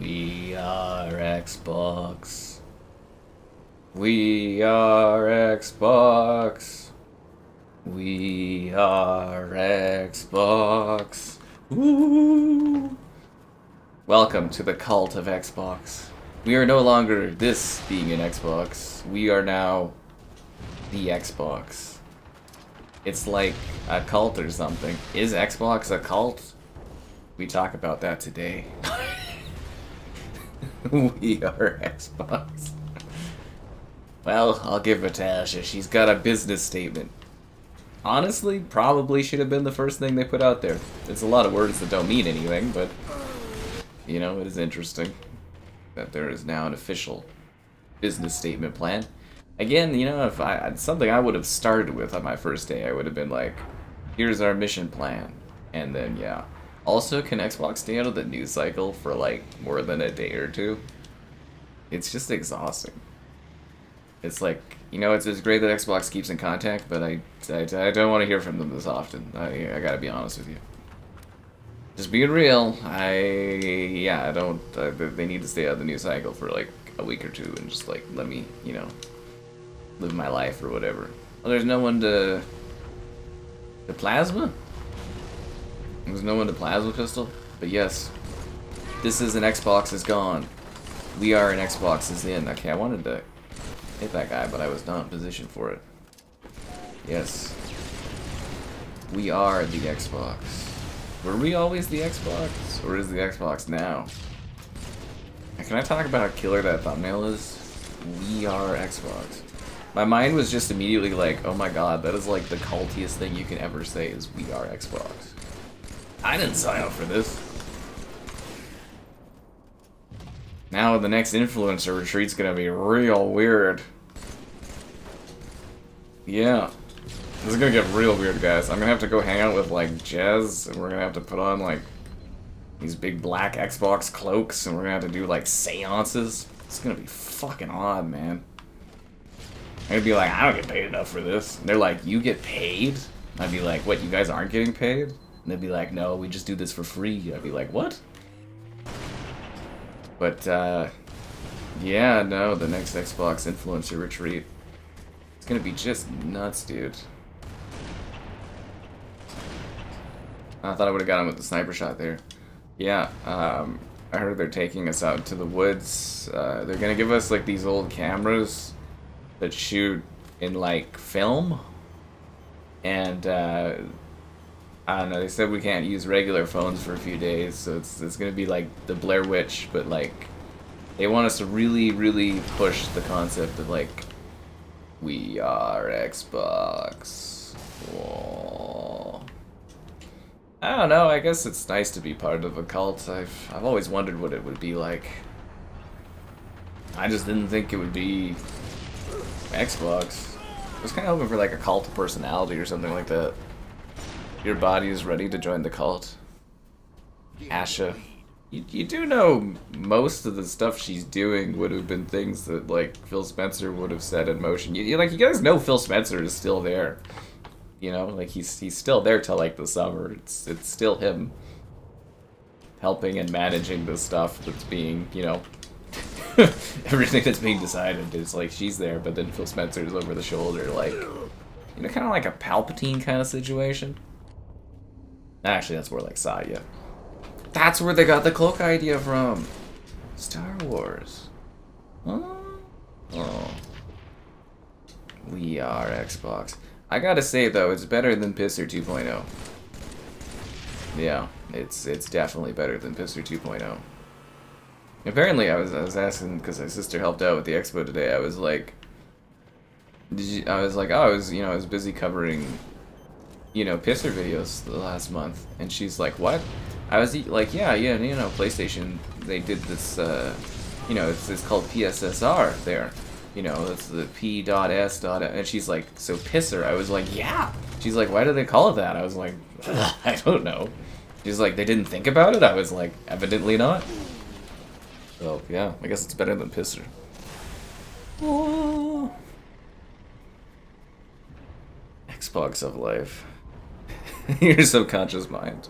We are Xbox. We are Xbox. We are Xbox. Woo! Welcome to the cult of Xbox. We are no longer this being an Xbox. We are now the Xbox. It's like a cult or something. Is Xbox a cult? We talk about that today. We are Xbox. Well, I'll give it to Asha. She's got a business statement. Honestly, probably should have been the first thing they put out there. It's a lot of words that don't mean anything, but, you know, it is interesting that there is now an official business statement plan. Again, you know, if something I would have started with on my first day, I would have been like, here's our mission plan. And then, yeah. Also, can Xbox stay out of the news cycle for, like, more than a day or two? It's just exhausting. It's like, you know, it's great that Xbox keeps in contact, but I don't want to hear from them this often. I gotta be honest with you. Just being real, I don't, they need to stay out of the news cycle for, like, a week or two and just, like, let me, you know, live my life or whatever. Well, there's no one to... The plasma? There's no one to plasma pistol? But yes, this is an Xbox is gone. We are an Xbox is in. Okay, I wanted to hit that guy, but I was not in position for it. Yes. We are the Xbox. Were we always the Xbox? Or is the Xbox now? Can I talk about how killer that thumbnail is? We are Xbox. My mind was just immediately like, oh my god, that is like the cultiest thing you can ever say is we are Xbox. I didn't sign up for this. Now the next influencer retreat's gonna be real weird. Yeah. This is gonna get real weird, guys. I'm gonna have to go hang out with, like, Jez, and we're gonna have to put on, like, these big black Xbox cloaks, and we're gonna have to do, like, seances. It's gonna be fucking odd, man. I'm gonna be like, I don't get paid enough for this. And they're like, you get paid? I'd be like, what, you guys aren't getting paid? And they'd be like, no, we just do this for free. I'd be like, what? But, yeah, no, the next Xbox influencer retreat. It's gonna be just nuts, dude. I thought I would have got him with the sniper shot there. Yeah, I heard they're taking us out to the woods. They're gonna give us, like, these old cameras that shoot in, like, film. And, I don't know, they said we can't use regular phones for a few days, so it's gonna be like the Blair Witch, but, like, they want us to really, really push the concept of, like, we are Xbox. Whoa. I don't know, I guess it's nice to be part of a cult. I've always wondered what it would be like. I just didn't think it would be Xbox. I was kind of hoping for, like, a cult of personality or something like that. Your body is ready to join the cult. Asha. You do know most of the stuff she's doing would have been things that, like, Phil Spencer would have set in motion. You guys know Phil Spencer is still there. You know, like, he's still there till, like, the summer. It's still him helping and managing the stuff that's being, you know, everything that's being decided is, like, she's there, but then Phil Spencer's over the shoulder, like, you know, kind of like a Palpatine kind of situation. Actually, that's more like Saya. That's where they got the cloak idea from. Star Wars. Oh. We are Xbox. I gotta say, though, it's better than Pisser 2.0. Yeah, it's definitely better than Pisser 2.0. Apparently, I was asking, because my sister helped out with the expo today, I was like, oh, I was busy covering, you know, Pisser videos the last month, and she's like, what? I was like, yeah, you know, PlayStation, they did this, you know, it's called PSSR there, you know, it's the P.S. And she's like, so Pisser? I was like, yeah. She's like, why do they call it that? I was like, I don't know. She's like, they didn't think about it? I was like, evidently not. So, yeah, I guess it's better than Pisser. Oh. Xbox of life. Your subconscious mind.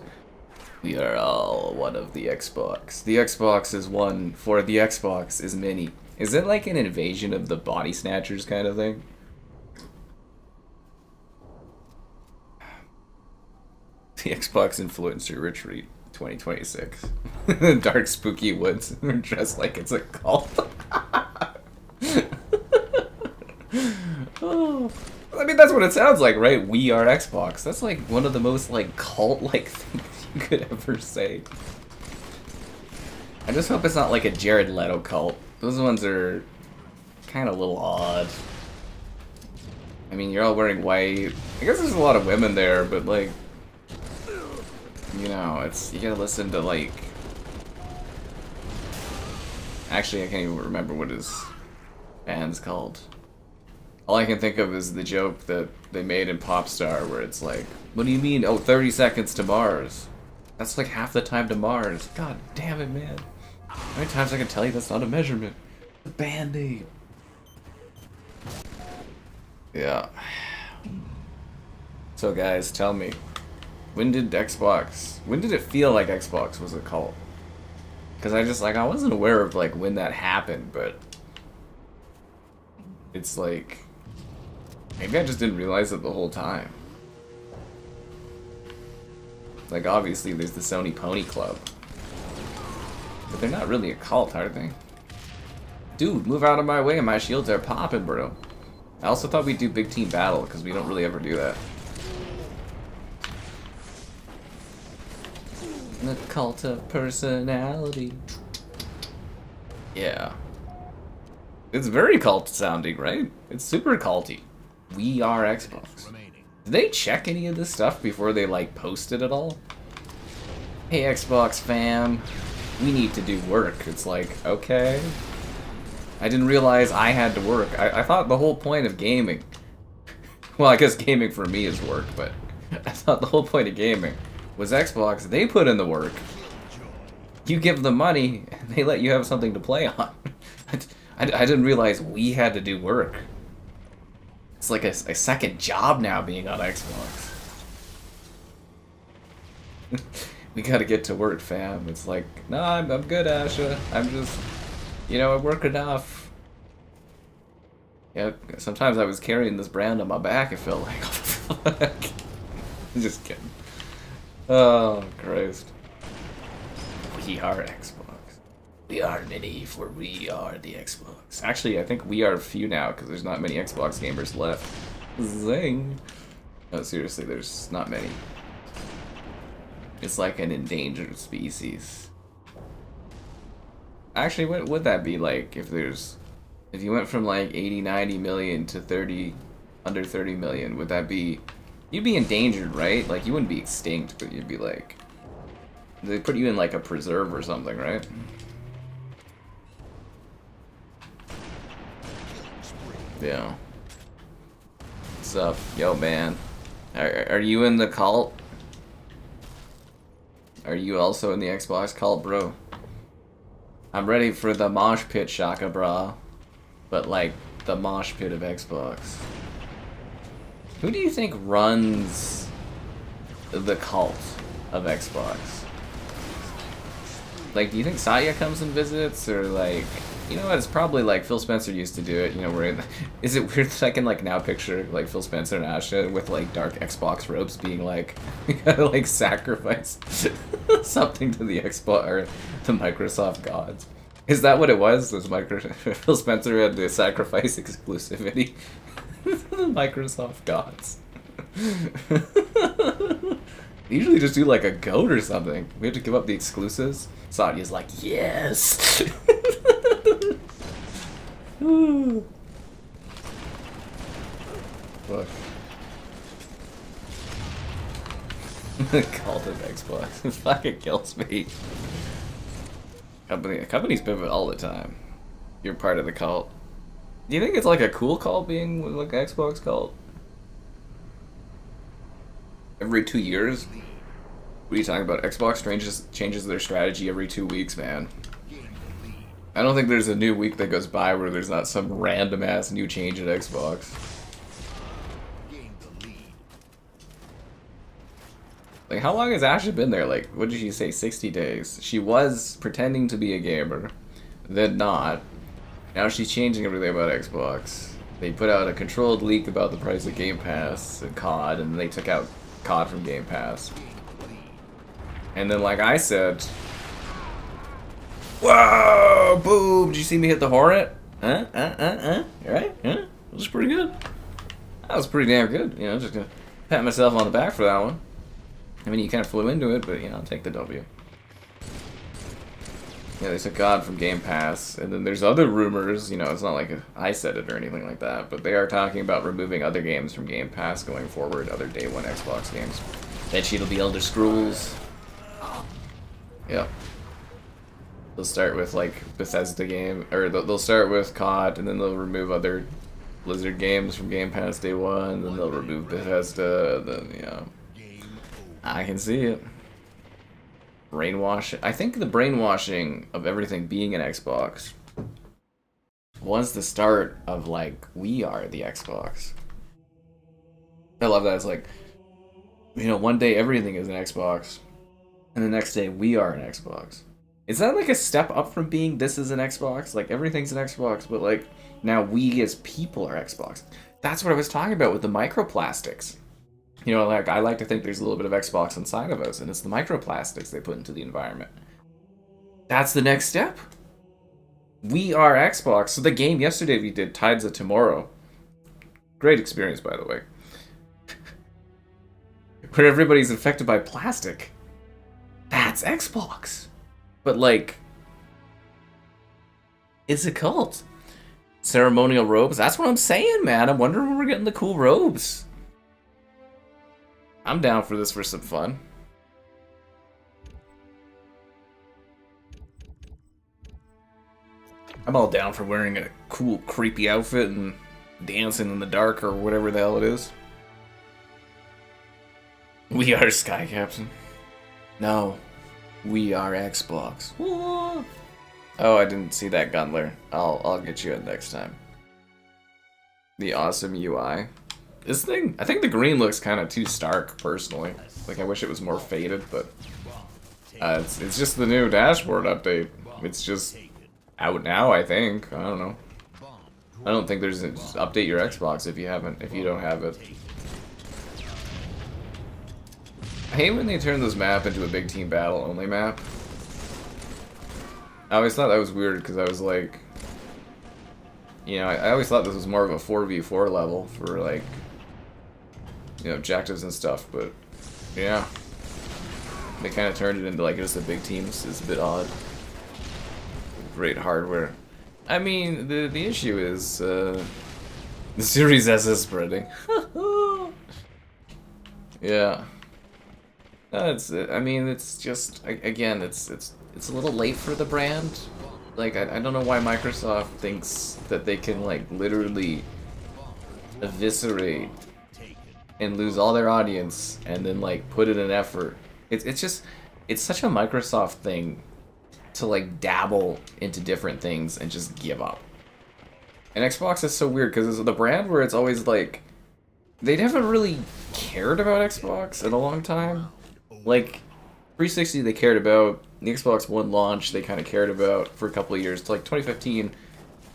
We are all one of the Xbox. The Xbox is one, for the Xbox is many. Is it like an invasion of the body snatchers kind of thing? The Xbox Influencer Retreat 2026. Dark spooky woods. We're dressed like it's a cult. Oh. I mean, that's what it sounds like, right? We are Xbox. That's like one of the most like cult-like things you could ever say. I just hope it's not like a Jared Leto cult. Those ones are kind of a little odd. I mean, you're all wearing white. I guess there's a lot of women there, but like, you know, it's, you gotta listen to like, actually I can't even remember what his band's called. All I can think of is the joke that they made in Popstar where it's like, what do you mean, oh, 30 seconds to Mars? That's like half the time to Mars. God damn it, man. How many times I can tell you that's not a measurement? The Band-Aid. Yeah. So guys, tell me, when did it feel like Xbox was a cult? Because I wasn't aware of like when that happened, but it's like, maybe I just didn't realize it the whole time. Like, obviously there's the Sony Pony Club, but they're not really a cult, are they? Dude, move out of my way, my shields are popping, bro. I also thought we'd do big team battle, because we don't really ever do that. The cult of personality. Yeah. It's very cult sounding, right? It's super culty. We are Xbox. Did they check any of this stuff before they like post it at all? Hey Xbox fam, we need to do work. It's like, okay. I didn't realize I had to work. I thought the whole point of gaming, well, I guess gaming for me is work, but I thought the whole point of gaming was Xbox, they put in the work. You give them money, and they let you have something to play on. I didn't realize we had to do work. It's like a second job now being on Xbox. We gotta get to work, fam. It's like, no, I'm good, Asha. I'm just, you know, I work enough. Yeah, sometimes I was carrying this brand on my back, it felt like. Just kidding. Oh, Christ. We are Xbox. We are many, for we are the Xbox. Actually, I think we are few now, because there's not many Xbox gamers left. Zing! No, seriously, there's not many. It's like an endangered species. Actually, what would that be like if you went from like 80, 90 million to under 30 million, would that be, you'd be endangered, right? Like, you wouldn't be extinct, but you'd be like, they put you in like a preserve or something, right? Yeah. What's up? Yo, man. Are you in the cult? Are you also in the Xbox cult, bro? I'm ready for the mosh pit, Shaka, bra. But like, the mosh pit of Xbox. Who do you think runs the cult of Xbox? Like, do you think Satya comes and visits, or like, you know what, it's probably like Phil Spencer used to do it, you know, where, is it weird that I can like now picture like Phil Spencer and Asha with like dark Xbox robes being like, we gotta like sacrifice something to the Xbox, or the Microsoft gods. Is that what it was? Phil Spencer had to sacrifice exclusivity to the Microsoft gods. They usually just do like a goat or something. We have to give up the exclusives. Satya's like, yes! Fuck. Cult of Xbox. It fucking kills me. Companies pivot all the time. You're part of the cult. Do you think it's like a cool cult being like an Xbox cult? Every 2 years? What are you talking about? Xbox changes their strategy every 2 weeks, man. I don't think there's a new week that goes by where there's not some random ass new change at Xbox. Like, how long has Asha been there? Like, what did she say? 60 days. She was pretending to be a gamer, then not. Now she's changing everything about Xbox. They put out a controlled leak about the price of Game Pass and COD, and they took out COD from Game Pass. And then, like I said, whoa, boom! Did you see me hit the Hornet? Right? Yeah, it was pretty good. That was pretty damn good. You know, just gonna pat myself on the back for that one. I mean, you kind of flew into it, but, you know, take the W. Yeah, they took God from Game Pass, and then there's other rumors, you know, it's not like I said it or anything like that, but they are talking about removing other games from Game Pass going forward, other Day 1 Xbox games. Bet you it'll be Elder Scrolls. Yep. They'll start with, like, Bethesda game, or they'll start with COD, and then they'll remove other Blizzard games from Game Pass Day 1, and then they'll remove Bethesda, and then, you know. I can see it. Brainwashing. I think the brainwashing of everything being an Xbox was the start of, like, we are the Xbox. I love that. It's like, you know, one day everything is an Xbox, and the next day we are an Xbox. Is that like a step up from being this is an Xbox? Like, everything's an Xbox, but, like, now we as people are Xbox. That's what I was talking about with the microplastics. You know, like, I like to think there's a little bit of Xbox inside of us, and it's the microplastics they put into the environment. That's the next step. We are Xbox. So the game yesterday we did, Tides of Tomorrow. Great experience, by the way. Where everybody's infected by plastic. That's Xbox. But, like, it's a cult. Ceremonial robes. That's what I'm saying, man. I'm wondering when we're getting the cool robes. I'm down for this for some fun. I'm all down for wearing a cool, creepy outfit and dancing in the dark or whatever the hell it is. We are Sky Captain. No. We are Xbox. Oh, I didn't see that Gunler. I'll get you it next time. The awesome UI. This thing, I think the green looks kind of too stark, personally. Like, I wish it was more faded, but it's just the new dashboard update. It's just out now, I think. I don't know. I don't think there's just update your Xbox if you don't have it. I hate when they turn this map into a big team battle only map. I always thought that was weird because I was like, you know, I always thought this was more of a 4v4 level for, like, you know, objectives and stuff, but yeah, they kind of turned it into like just a big teams. It's a bit odd. Great hardware. I mean, the issue is the Series S is spreading. Yeah. I mean, it's just, again, it's a little late for the brand. Like, I don't know why Microsoft thinks that they can, like, literally eviscerate and lose all their audience and then, like, put in an effort. It's just, it's such a Microsoft thing to, like, dabble into different things and just give up. And Xbox is so weird because it's the brand where it's always like, they haven't really cared about Xbox in a long time. Like, 360 they cared about, the Xbox One launch they kind of cared about for a couple of years. To like 2015,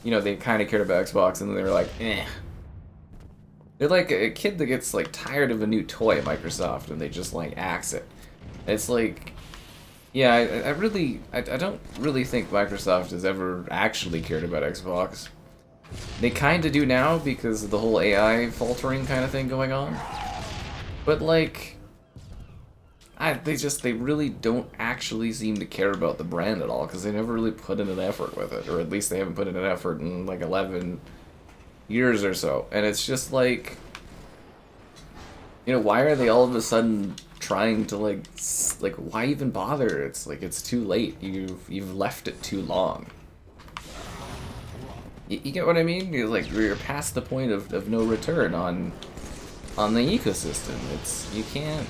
you know, they kind of cared about Xbox, and then they were like, eh. They're like a kid that gets like tired of a new toy at Microsoft, and they just like axe it. It's like, yeah, I don't really think Microsoft has ever actually cared about Xbox. They kind of do now because of the whole AI faltering kind of thing going on. But like, they really don't actually seem to care about the brand at all because they never really put in an effort with it, or at least they haven't put in an effort in like 11 years or so. And it's just like, you know, why are they all of a sudden trying to like why even bother? It's like, it's too late. You've left it too long. You get what I mean? You're past the point of no return on the ecosystem. You can't.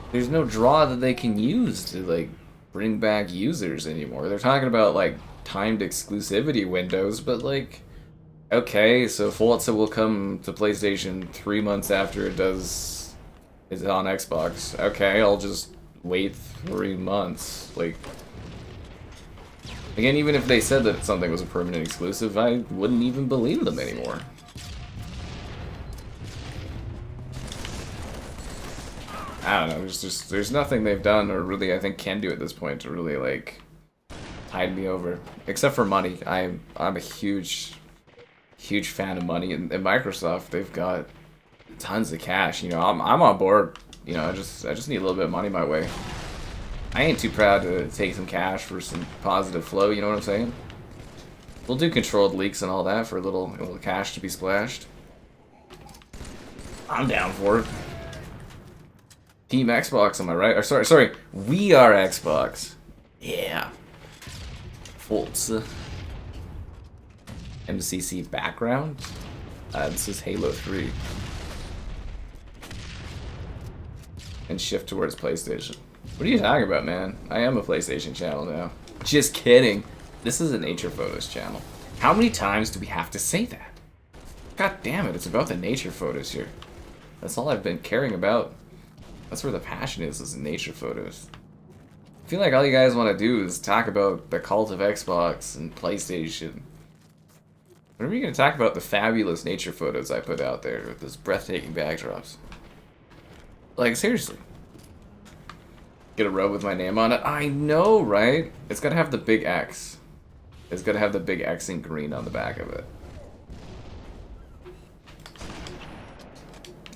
There's no draw that they can use to like bring back users anymore. They're talking about like timed exclusivity windows, but like, okay, so Forza will come to PlayStation 3 months after it does Is it on Xbox? Okay, I'll just wait 3 months. Like, again, even if they said that something was a permanent exclusive, I wouldn't even believe them anymore. I don't know, there's nothing they've done or really I think can do at this point to really like tide me over. Except for money. I'm a huge fan of money, and Microsoft, they've got tons of cash. You know, I'm on board. You know, I just need a little bit of money my way. I ain't too proud to take some cash for some positive flow, you know what I'm saying? We'll do controlled leaks and all that for a little cash to be splashed. I'm down for it. Team Xbox, am I right? Or sorry, we are Xbox. Yeah. Forza. MCC background? This is Halo 3. And shift towards PlayStation. What are you talking about, man? I am a PlayStation channel now. Just kidding. This is a nature photos channel. How many times do we have to say that? God damn it, it's about the nature photos here. That's all I've been caring about. That's where the passion is nature photos. I feel like all you guys want to do is talk about the cult of Xbox and PlayStation. When are we going to talk about the fabulous nature photos I put out there with those breathtaking backdrops? Like, seriously. Get a robe with my name on it? I know, right? It's got to have the big X. It's got to have the big X in green on the back of it.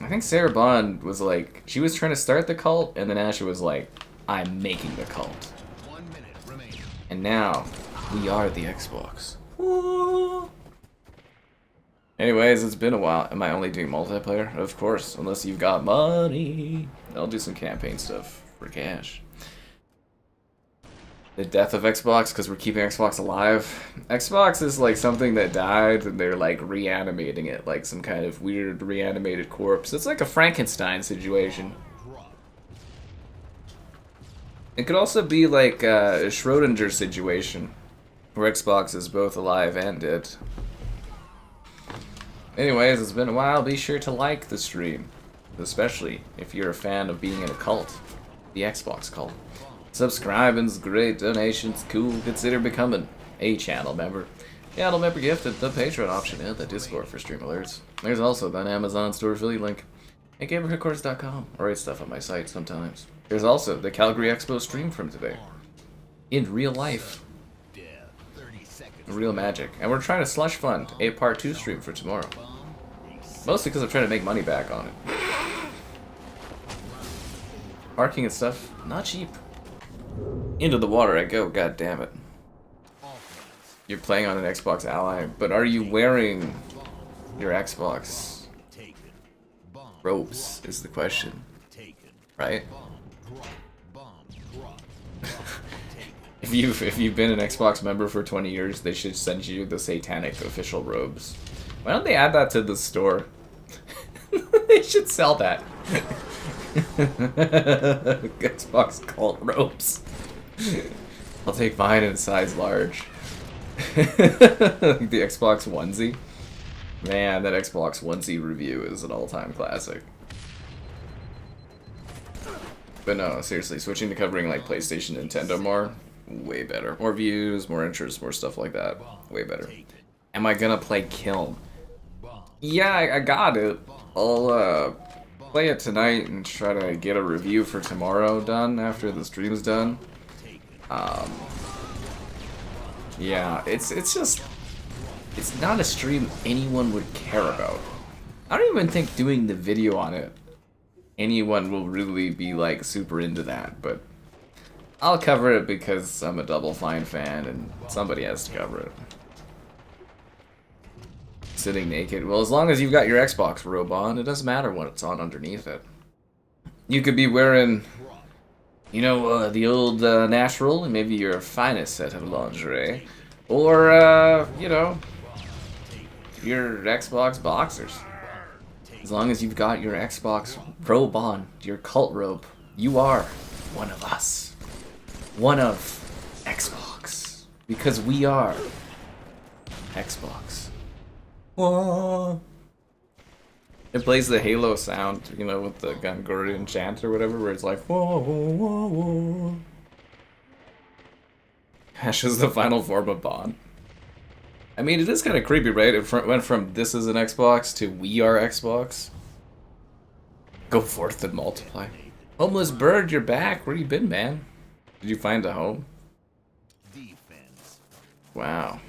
I think Sarah Bond was like, she was trying to start the cult, and then Asher was like, I'm making the cult. 1 minute remaining. And now, we are the Xbox. Woo. Anyways, it's been a while. Am I only doing multiplayer? Of course, unless you've got money. I'll do some campaign stuff for cash. The death of Xbox, because we're keeping Xbox alive. Xbox is like something that died, and they're like reanimating it, like some kind of weird reanimated corpse. It's like a Frankenstein situation. It could also be like a Schrodinger situation, where Xbox is both alive and dead. Anyways, it's been a while. Be sure to like the stream, especially if you're a fan of being in a cult, the Xbox cult. Subscribing's great, donations cool, consider becoming a channel member. Channel member gift and the Patreon option and the Discord for stream alerts. There's also that Amazon store affiliate link at gamerheadquarters.com. I write stuff on my site sometimes. There's also the Calgary Expo stream from today. In real life. Real magic. And we're trying to slush fund a part 2 stream for tomorrow. Mostly because I'm trying to make money back on it. Parking and stuff, not cheap. Into the water I go, god damn it. You're playing on an Xbox Ally, but are you wearing your Xbox robes is the question. Right? If you've been an Xbox member for 20 years, they should send you the satanic official robes. Why don't they add that to the store? They should sell that. Xbox cult robes. I'll take mine in size large. The Xbox onesie. Man, that Xbox onesie review is an all-time classic. But no, seriously, switching to covering like PlayStation, Nintendo more, way better. More views, more interest, more stuff like that. Way better. Am I gonna play Kiln? Yeah, I got it. I'll play it tonight and try to get a review for tomorrow done after the stream's done. Yeah, it's not a stream anyone would care about. I don't even think doing the video on it, anyone will really be like super into that, but I'll cover it because I'm a Double Fine fan and somebody has to cover it. Sitting naked. Well, as long as you've got your Xbox robe on, it doesn't matter what it's on underneath it. You could be wearing, you know, the old natural, and maybe your finest set of lingerie, or, you know, your Xbox boxers. As long as you've got your Xbox robe on, your cult robe, you are one of us. One of Xbox. Because we are Xbox. Whoa. It plays the Halo sound, you know, with the Gungorian chant or whatever, where it's like, whoa, whoa, whoa, whoa. Ash is the final form of Bond. I mean, it is kind of creepy, right? It went from this is an Xbox to we are Xbox. Go forth and multiply. Homeless bird, you're back. Where you been, man? Did you find a home? Defense. Wow.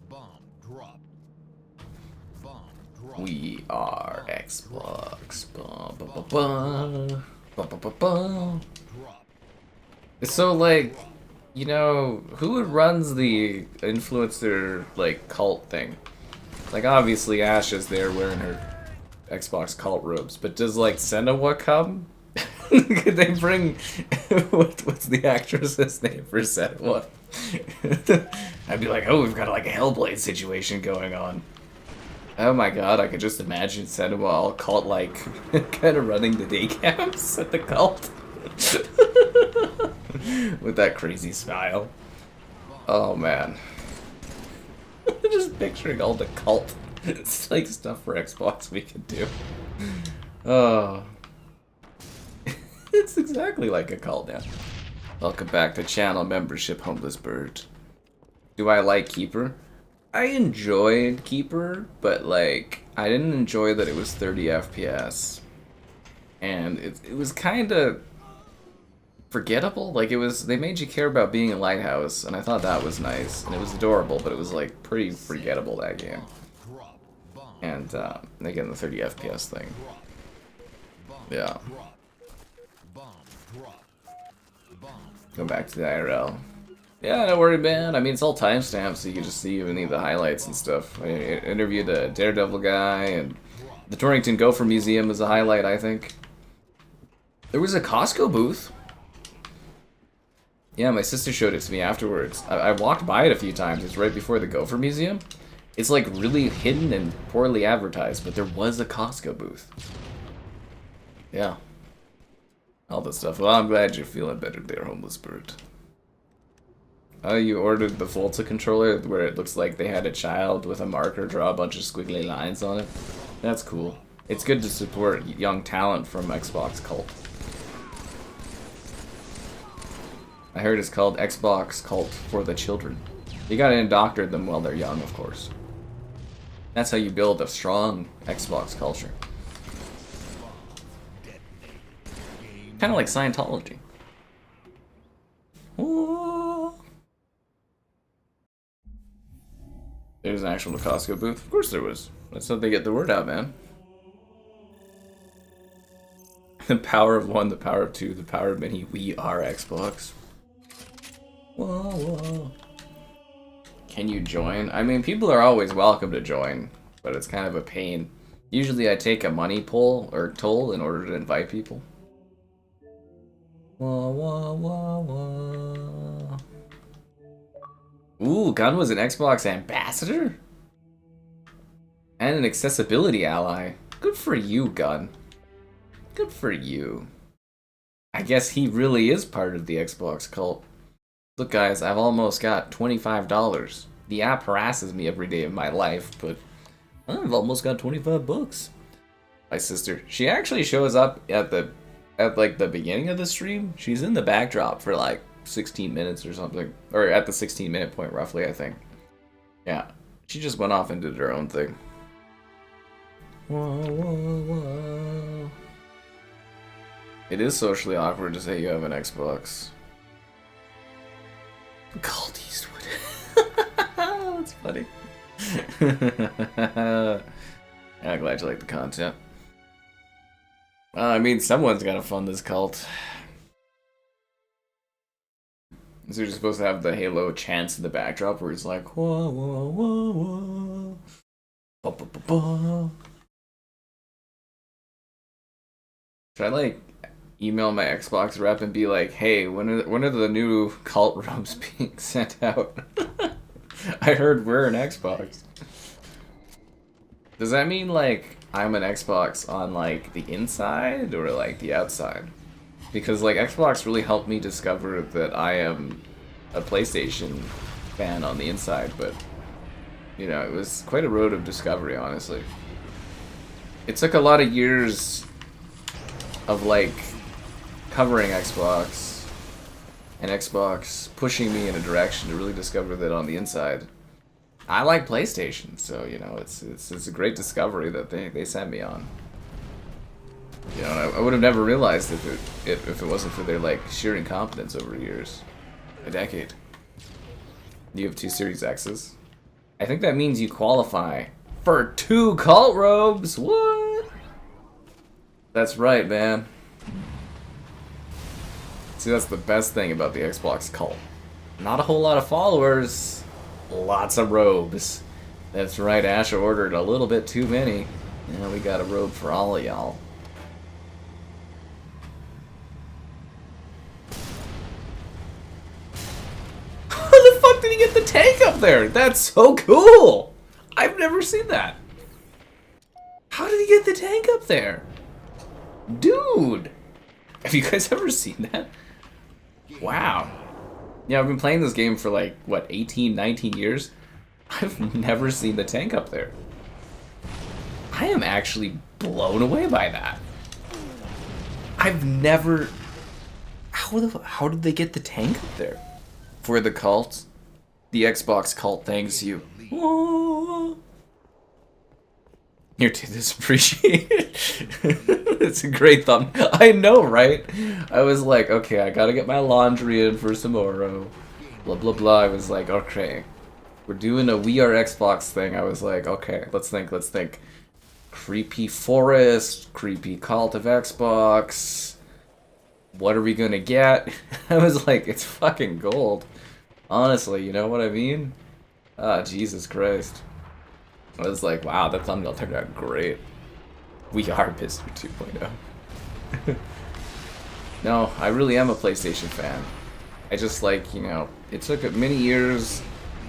Bomb drop. Bomb drop. We are Xbox. Ba, ba, ba, ba. Ba, ba, ba, ba. Drop. It's so like, you know, who runs the influencer like cult thing? Like obviously Ash is there wearing her Xbox cult robes, but does like Senua come? Could they bring what's the actress's name for Senua? I'd be like, oh, we've got like a Hellblade situation going on. Oh my god, I could just imagine Senua all cult like kind of running the day camps at the cult. With that crazy smile. Oh man. Just picturing all the cult. It's like stuff for Xbox we could do. Oh. It's exactly like a cult now. Welcome back to channel membership, Homeless Bird. Do I like Keeper? I enjoyed Keeper, but like, I didn't enjoy that it was 30 FPS. And it was kind of forgettable. Like, it was, they made you care about being a lighthouse, and I thought that was nice. And it was adorable, but it was like pretty forgettable, that game. And again, the 30 FPS thing. Yeah. Go back to the IRL. Yeah, no worry, man. I mean, it's all timestamped, so you can just see any of the highlights and stuff. I interviewed a Daredevil guy, and the Torrington Gopher Museum is a highlight, I think. There was a Costco booth. Yeah, my sister showed it to me afterwards. I walked by it a few times. It's right before the Gopher Museum. It's like really hidden and poorly advertised, but there was a Costco booth. Yeah. All this stuff. Well, I'm glad you're feeling better there, Homeless Bird. Oh, you ordered the Volta controller where it looks like they had a child with a marker draw a bunch of squiggly lines on it. That's cool. It's good to support young talent from Xbox Cult. I heard it's called Xbox Cult for the children. You gotta indoctrinate them while they're young, of course. That's how you build a strong Xbox culture. Kind of like Scientology. Ooh. There's an actual Costco booth. Of course there was. That's how they get the word out, man. The power of one, the power of two, the power of many. We are Xbox. Whoa, whoa. Can you join? I mean, people are always welcome to join, but it's kind of a pain. Usually I take a money pull or toll in order to invite people. Whoa, whoa, whoa, whoa. Ooh, Gun was an Xbox ambassador? And an accessibility ally. Good for you, Gun. Good for you. I guess he really is part of the Xbox cult. Look, guys, I've almost got $25. The app harasses me every day of my life, but I've almost got 25 bucks. My sister, she actually shows up at like the beginning of the stream. She's in the backdrop for like 16 minutes or something, or at the 16-minute point roughly, I think. Yeah, she just went off and did her own thing. Whoa, whoa, whoa. It is socially awkward to say you have an Xbox. Cold Eastwood. That's funny. I'm glad you like the content. I mean, someone's gotta fund this cult. So you're supposed to have the Halo chants in the backdrop where he's like, whoa, whoa, whoa, whoa. Ba, ba, ba, ba. Should I, like, email my Xbox rep and be like, hey, when are the new cult robes being sent out? I heard we're an Xbox. Does that mean, like, I'm an Xbox on, like, the inside or, like, the outside? Because, like, Xbox really helped me discover that I am a PlayStation fan on the inside, but, you know, it was quite a road of discovery, honestly. it took a lot of years of like covering Xbox and Xbox pushing me in a direction to really discover that on the inside I like PlayStation, so you know it's a great discovery that they sent me on. You know, and I would have never realized if it wasn't for their like sheer incompetence over years, a decade. You have 2 Series X's. I think that means you qualify for 2 cult robes. What? That's right, man. See, that's the best thing about the Xbox cult. Not a whole lot of followers, lots of robes. That's right, Asher ordered a little bit too many. Yeah, we got a robe for all of y'all. How the fuck did he get the tank up there? That's so cool! I've never seen that. How did he get the tank up there? Dude! Have you guys ever seen that? Wow. Yeah, I've been playing this game for like, what, 18, 19 years? I've never seen the tank up there. I am actually blown away by that. I've never... How did they get the tank up there? For the cult, the Xbox cult thanks you. Oh. Here to this appreciate it. It's a great thumb. I know, right? I was like, okay, I gotta get my laundry in for tomorrow. Blah blah blah. I was like, okay, we're doing a We Are Xbox thing. I was like, okay, let's think. Creepy forest, creepy cult of Xbox. What are we gonna get? I was like, it's fucking gold. Honestly, you know what I mean? Ah, Jesus Christ. I was like, wow, that thumbnail turned out great. We are Mr. 2.0. No, I really am a PlayStation fan. I just like, you know, it took many years,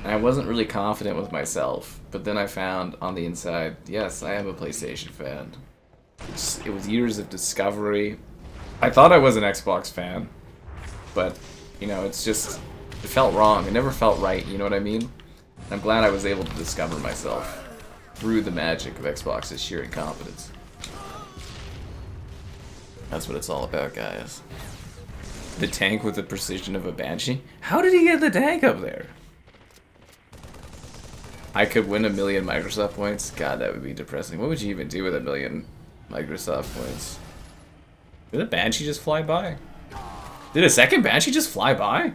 and I wasn't really confident with myself. But then I found on the inside, yes, I am a PlayStation fan. It was years of discovery. I thought I was an Xbox fan, but, you know, it's just, it felt wrong. It never felt right, you know what I mean? I'm glad I was able to discover myself through the magic of Xbox's sheer incompetence. That's what it's all about, guys. The tank with the precision of a Banshee? How did he get the tank up there? I could win 1 million Microsoft points? God, that would be depressing. What would you even do with 1 million Microsoft points? Did a Banshee just fly by? Did a second Banshee just fly by?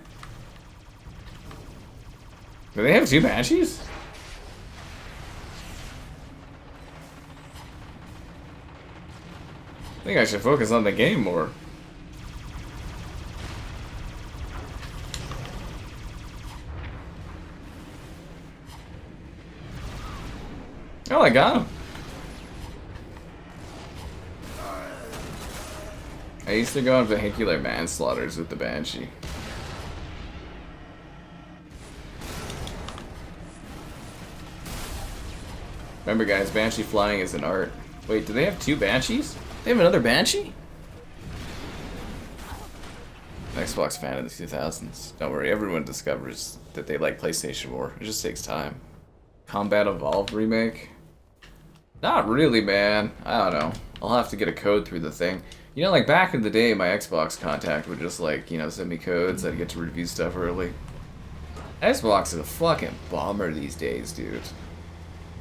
Do they have 2 Banshees? I think I should focus on the game more. Oh, I got him. I used to go on vehicular manslaughters with the Banshee. Remember guys, Banshee flying is an art. Wait, do they have 2 Banshees? They have another Banshee? An Xbox fan in the 2000s. Don't worry, everyone discovers that they like PlayStation more. It just takes time. Combat Evolved remake? Not really, man. I don't know. I'll have to get a code through the thing. You know, like back in the day, my Xbox contact would just like, you know, send me codes. I'd get to review stuff early. Xbox is a fucking bummer these days, dude.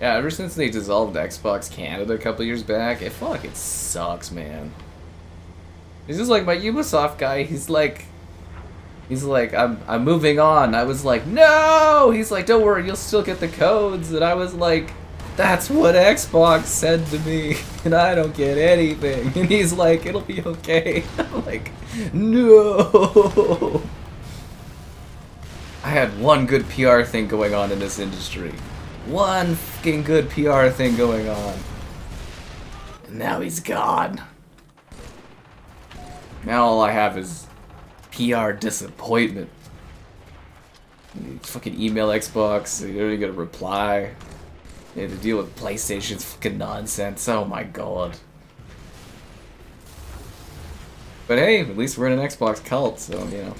Yeah, ever since they dissolved Xbox Canada a couple years back, it fucking sucks, man. It's just like my Ubisoft guy, he's like, I'm moving on. I was like, no! He's like, don't worry, you'll still get the codes. And I was like, that's what Xbox said to me, and I don't get anything. And he's like, it'll be okay. I'm like, no! I had one good PR thing going on in this industry. One fucking good PR thing going on. And now he's gone. Now all I have is PR disappointment. You fucking email Xbox, you don't even get a reply. You have to deal with PlayStation's fucking nonsense. Oh my god. But hey, at least we're in an Xbox cult, so, you know.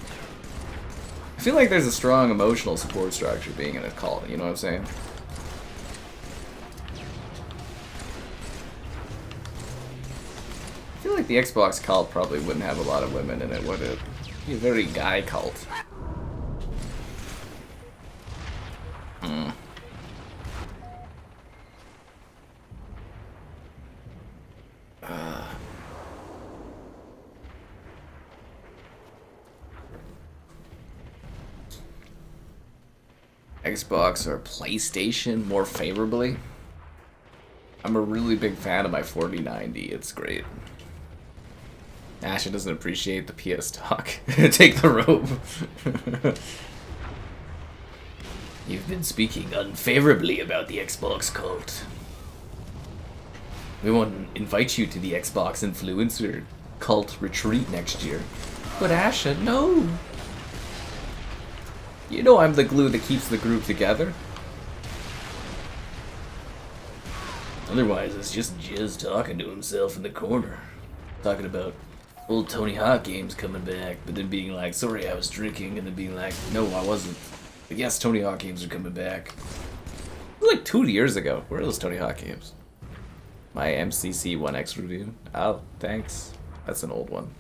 I feel like there's a strong emotional support structure being in a cult, you know what I'm saying? like the Xbox cult probably wouldn't have a lot of women in it, would it? It'd be a very guy cult. Hmm. Xbox or PlayStation more favorably? I'm a really big fan of my 4090. It's great. Asha doesn't appreciate the PS talk. Take the rope. You've been speaking unfavorably about the Xbox cult. We won't invite you to the Xbox influencer cult retreat next year. But Asha, no! You know I'm the glue that keeps the group together. Otherwise, it's just Jizz talking to himself in the corner. Talking about old Tony Hawk games coming back, but then being like, sorry, I was drinking, and then being like, no, I wasn't. But yes, Tony Hawk games are coming back. It was like 2 years ago. Where are those Tony Hawk games? My MCC 1X review. Oh, thanks. That's an old one.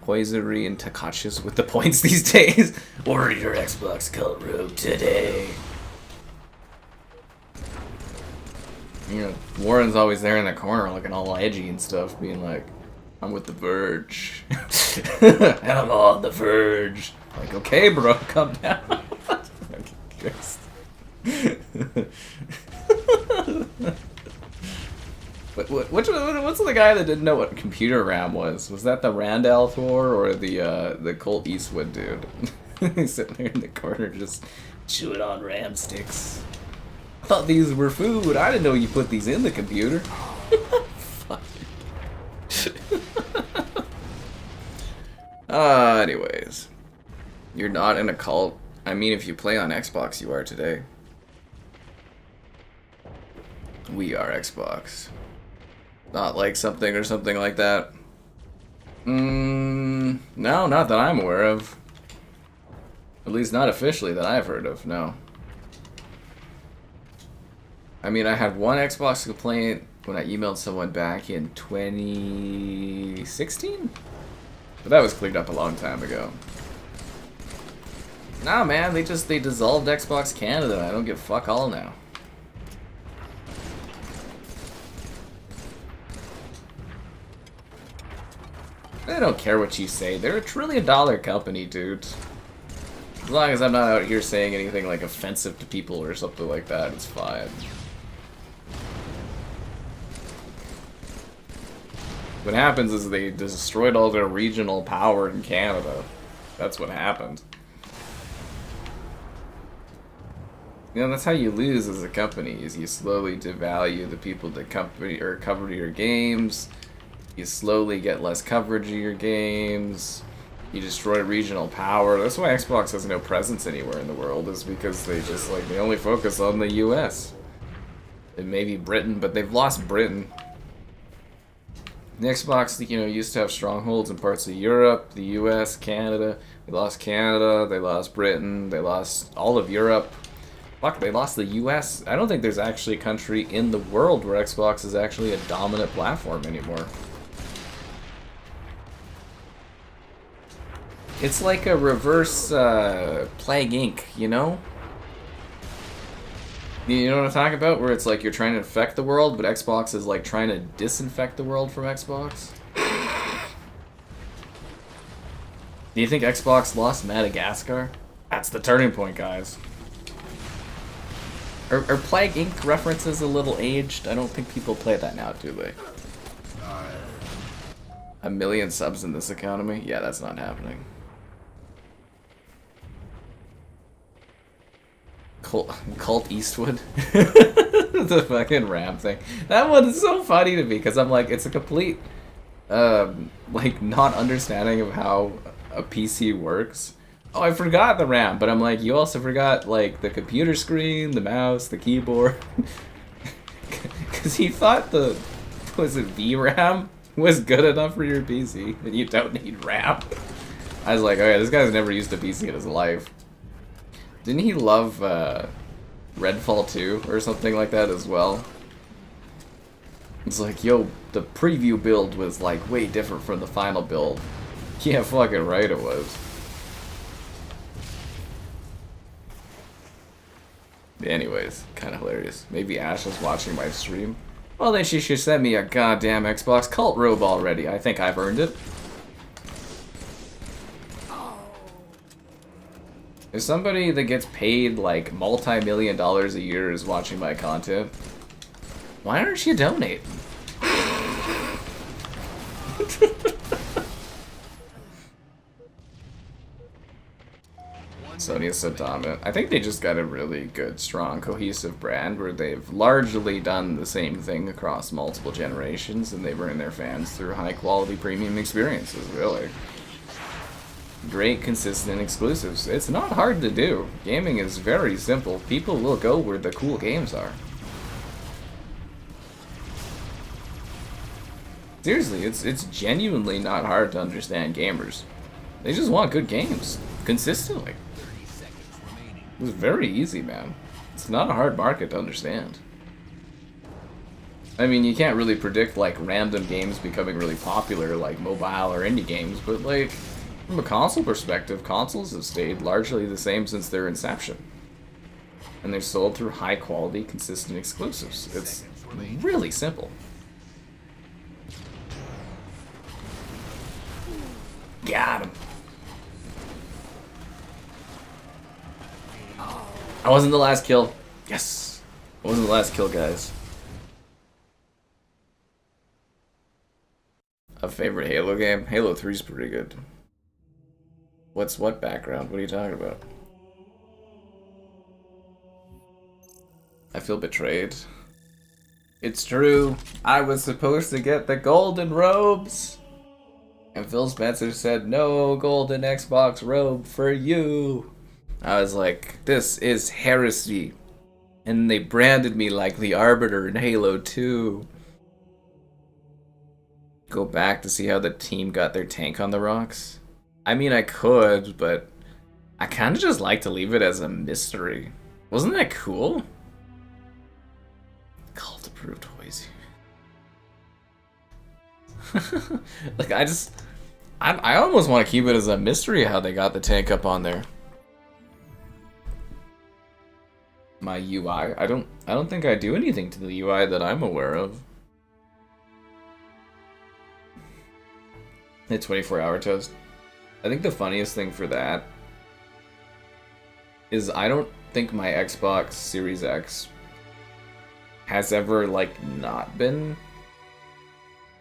Poisery and Takachis with the points these days. Order your Xbox cult robe today. You know, Warren's always there in the corner looking all edgy and stuff, being like, I'm with the Verge. And I'm on the Verge. Like, okay, bro, calm down. What's the guy that didn't know what computer RAM was? Was that the Randall Thor or the Colt Eastwood dude? He's sitting there in the corner just chewing on RAM sticks. I thought these were food. I didn't know you put these in the computer. Fuck. Anyways. You're not in a cult. I mean, if you play on Xbox, you are today. We are Xbox. Not like something or something like that. No, not that I'm aware of. At least not officially that I've heard of, no. I mean, I had one Xbox complaint when I emailed someone back in 2016? But that was cleared up a long time ago. Nah, man, they dissolved Xbox Canada. I don't give fuck all now. I don't care what you say. They're a $1 trillion company, dude. As long as I'm not out here saying anything like offensive to people or something like that, it's fine. What happens is they destroyed all their regional power in Canada. That's what happened. You know, that's how you lose as a company, is you slowly devalue the people that cover your games. You slowly get less coverage of your games. You destroy regional power. That's why Xbox has no presence anywhere in the world, is because they just, like, they only focus on the US. And maybe Britain, but they've lost Britain. The Xbox, you know, used to have strongholds in parts of Europe, the US, Canada. They lost Canada, they lost Britain, they lost all of Europe. Fuck, they lost the US. I don't think there's actually a country in the world where Xbox is actually a dominant platform anymore. It's like a reverse Plague Inc., you know? You know what I'm talking about? Where it's like you're trying to infect the world, but Xbox is like trying to disinfect the world from Xbox. Do you think Xbox lost Madagascar? That's the turning point, guys. Are Plague Inc. references a little aged? I don't think people play that now, do they? 1 million subs in this economy? Yeah, that's not happening. Colt Eastwood? The fucking RAM thing. That one is so funny to me, because I'm like, it's a complete, like, not understanding of how a PC works. Oh, I forgot the RAM, but I'm like, you also forgot, like, the computer screen, the mouse, the keyboard. Because he thought the, was it VRAM was good enough for your PC, and you don't need RAM. I was like, okay, this guy's never used a PC in his life. Didn't he love Redfall 2 or something like that as well? It's like, yo, the preview build was like way different from the final build. Yeah, fucking right it was. Anyways, kind of hilarious. Maybe Ash is watching my stream. Well, then she should send me a goddamn Xbox cult robe already. I think I've earned it. If somebody that gets paid like multi-million dollars a year is watching my content, why aren't you donating? Sony Saddam. I think they just got a really good, strong, cohesive brand where they've largely done the same thing across multiple generations, and they've earned their fans through high-quality premium experiences, really. Great, consistent exclusives. It's not hard to do. Gaming is very simple. People will go where the cool games are. Seriously, it's genuinely not hard to understand gamers. They just want good games, consistently. It's very easy, man. It's not a hard market to understand. I mean, you can't really predict, like, random games becoming really popular, like mobile or indie games, but, like, from a console perspective, consoles have stayed largely the same since their inception. And they're sold through high-quality, consistent exclusives. It's really simple. Got him. I wasn't the last kill. Yes. I wasn't the last kill, guys. A favorite Halo game? Halo 3 is pretty good. What background? What are you talking about? I feel betrayed. It's true. I was supposed to get the golden robes. And Phil Spencer said, no golden Xbox robe for you. I was like, this is heresy. And they branded me like the Arbiter in Halo 2. Go back to see how the team got their tank on the rocks? I mean, I could, but I kind of just like to leave it as a mystery. Wasn't that cool? Cult approved toys. Like, I almost want to keep it as a mystery how they got the tank up on there. My UI, I don't think I do anything to the UI that I'm aware of. The 24-hour toast. I think the funniest thing for that is I don't think my Xbox Series X has ever like not been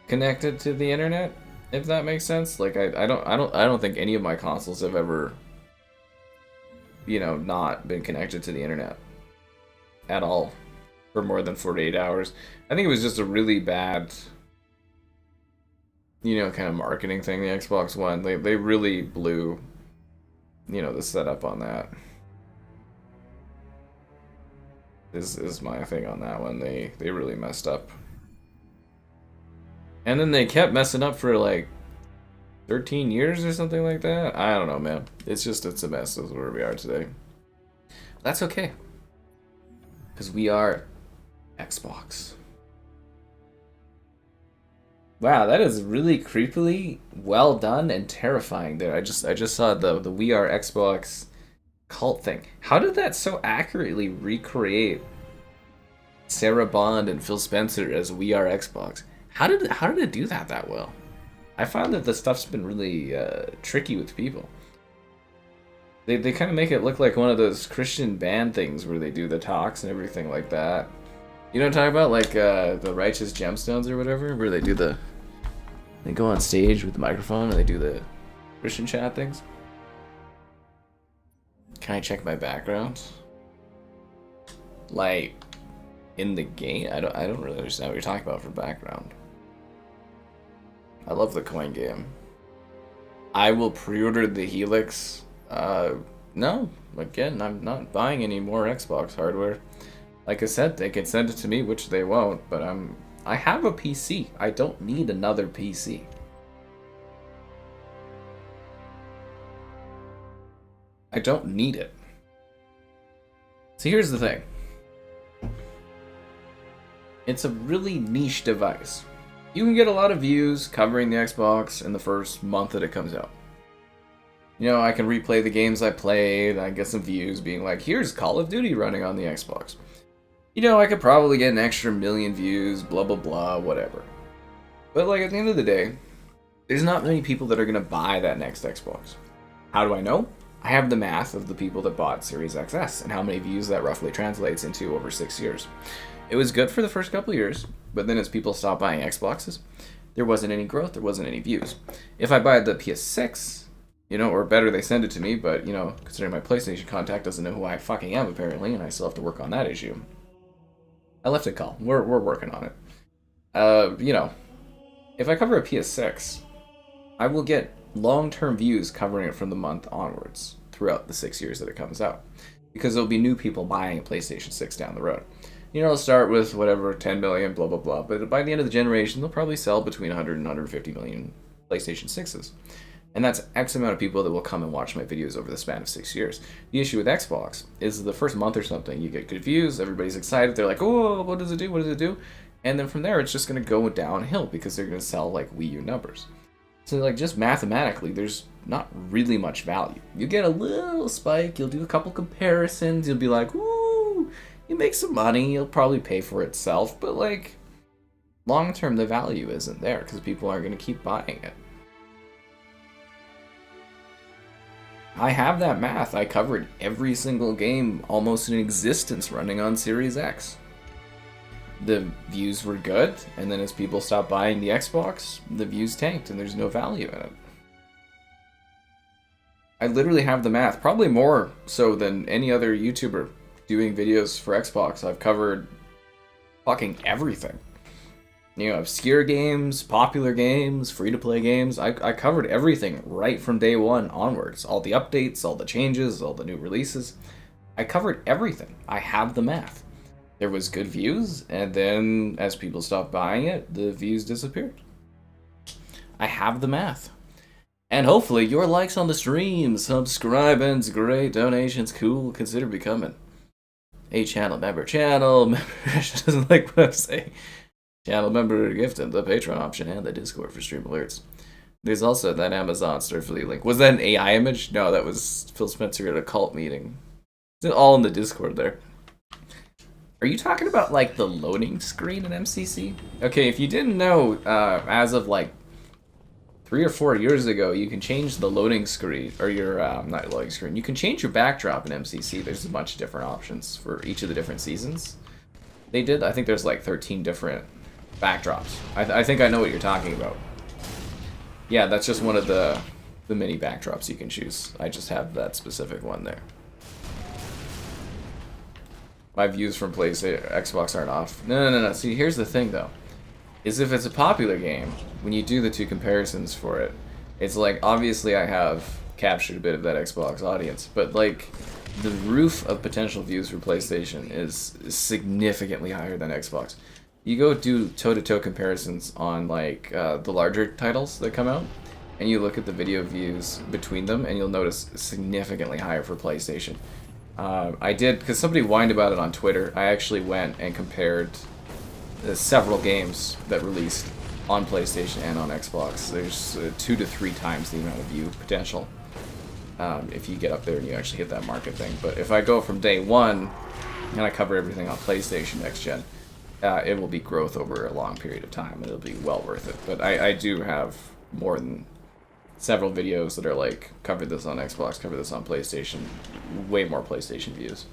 connected to the internet, if that makes sense. Like I don't think any of my consoles have ever, you know, not been connected to the internet at all for more than 48 hours. I think it was just a really bad, you know, kind of marketing thing, the Xbox One. They really blew, you know, the setup on that. Is my thing on that one. They really messed up. And then they kept messing up for like 13 years or something like that. I don't know, man. It's a mess. That's where we are today. That's okay. Because we are Xbox. Wow, that is really creepily well done and terrifying there. I just saw the We Are Xbox cult thing. How did that so accurately recreate Sarah Bond and Phil Spencer as We Are Xbox? How did it do that well? I found that the stuff's been really tricky with people. They kind of make it look like one of those Christian band things where they do the talks and everything like that. You know what I'm talking about? Like the Righteous Gemstones or whatever, where they go on stage with the microphone and they do the Christian chat things. Can I check my background? Like in the game? I don't really understand what you're talking about for background. I love the coin game. I will pre-order the Helix. No, again, I'm not buying any more Xbox hardware. Like I said, they can send it to me, which they won't, but I have a PC. I don't need another PC. I don't need it. So here's the thing. It's a really niche device. You can get a lot of views covering the Xbox in the first month that it comes out. You know, I can replay the games I played, I get some views being like, here's Call of Duty running on the Xbox. You know, I could probably get an extra million views, blah blah blah, whatever. But like at the end of the day, there's not many people that are going to buy that next Xbox. How do I know? I have the math of the people that bought Series XS and how many views that roughly translates into over 6 years. It was good for the first couple of years, but then as people stopped buying Xboxes, there wasn't any growth, there wasn't any views. If I buy the PS6, you know, or better they send it to me, but, you know, considering my PlayStation contact doesn't know who I fucking am apparently, and I still have to work on that issue. I left it call. We're working on it. You know, if I cover a PS6, I will get long-term views covering it from the month onwards throughout the 6 years that it comes out. Because there'll be new people buying a PlayStation 6 down the road. You know, it'll start with whatever, 10 million, blah, blah, blah. But by the end of the generation, they'll probably sell between 100 and 150 million PlayStation 6s. And that's X amount of people that will come and watch my videos over the span of 6 years. The issue with Xbox is the first month or something, you get good views, everybody's excited, they're like, oh, what does it do, what does it do? And then from there, it's just going to go downhill because they're going to sell, like, Wii U numbers. So, like, just mathematically, there's not really much value. You get a little spike, you'll do a couple comparisons, you'll be like, ooh, you make some money, you'll probably pay for itself, but, like, long term, the value isn't there because people aren't going to keep buying it. I have that math. I covered every single game almost in existence running on Series X. The views were good, and then as people stopped buying the Xbox, the views tanked, and there's no value in it. I literally have the math, probably more so than any other YouTuber doing videos for Xbox. I've covered fucking everything. You know, obscure games, popular games, free-to-play games. I covered everything right from day one onwards. All the updates, all the changes, all the new releases. I covered everything. I have the math. There was good views, and then as people stopped buying it, the views disappeared. I have the math. And hopefully your likes on the stream, subscribing's great, donations cool, consider becoming a channel member. Channel member doesn't like what I'm saying. Channel member gift and the Patreon option and the Discord for stream alerts. There's also that Amazon Starfleet link. Was that an AI image? No, that was Phil Spencer at a cult meeting. It's all in the Discord there. Are you talking about, like, the loading screen in MCC? Okay, if you didn't know, as of, like, 3 or 4 years ago, you can change the loading screen, or your, not loading screen, you can change your backdrop in MCC. There's a bunch of different options for each of the different seasons. They did, I think there's, like, 13 different backdrops. I think I know what you're talking about. Yeah, that's just one of the mini backdrops you can choose. I just have that specific one there. My views from PlayStation, Xbox aren't off. No. See, here's the thing, though. Is if it's a popular game, when you do the two comparisons for it, it's like, obviously I have captured a bit of that Xbox audience, but, like, the roof of potential views for PlayStation is significantly higher than Xbox. You go do toe-to-toe comparisons on, like, the larger titles that come out, and you look at the video views between them, and you'll notice significantly higher for PlayStation. I did, because somebody whined about it on Twitter, I actually went and compared several games that released on PlayStation and on Xbox. There's 2 to 3 times the amount of view potential if you get up there and you actually hit that market thing. But if I go from day one and I cover everything on PlayStation Next Gen, it will be growth over a long period of time. It'll be well worth it. But I do have more than several videos that are like, cover this on Xbox, cover this on PlayStation, way more PlayStation views.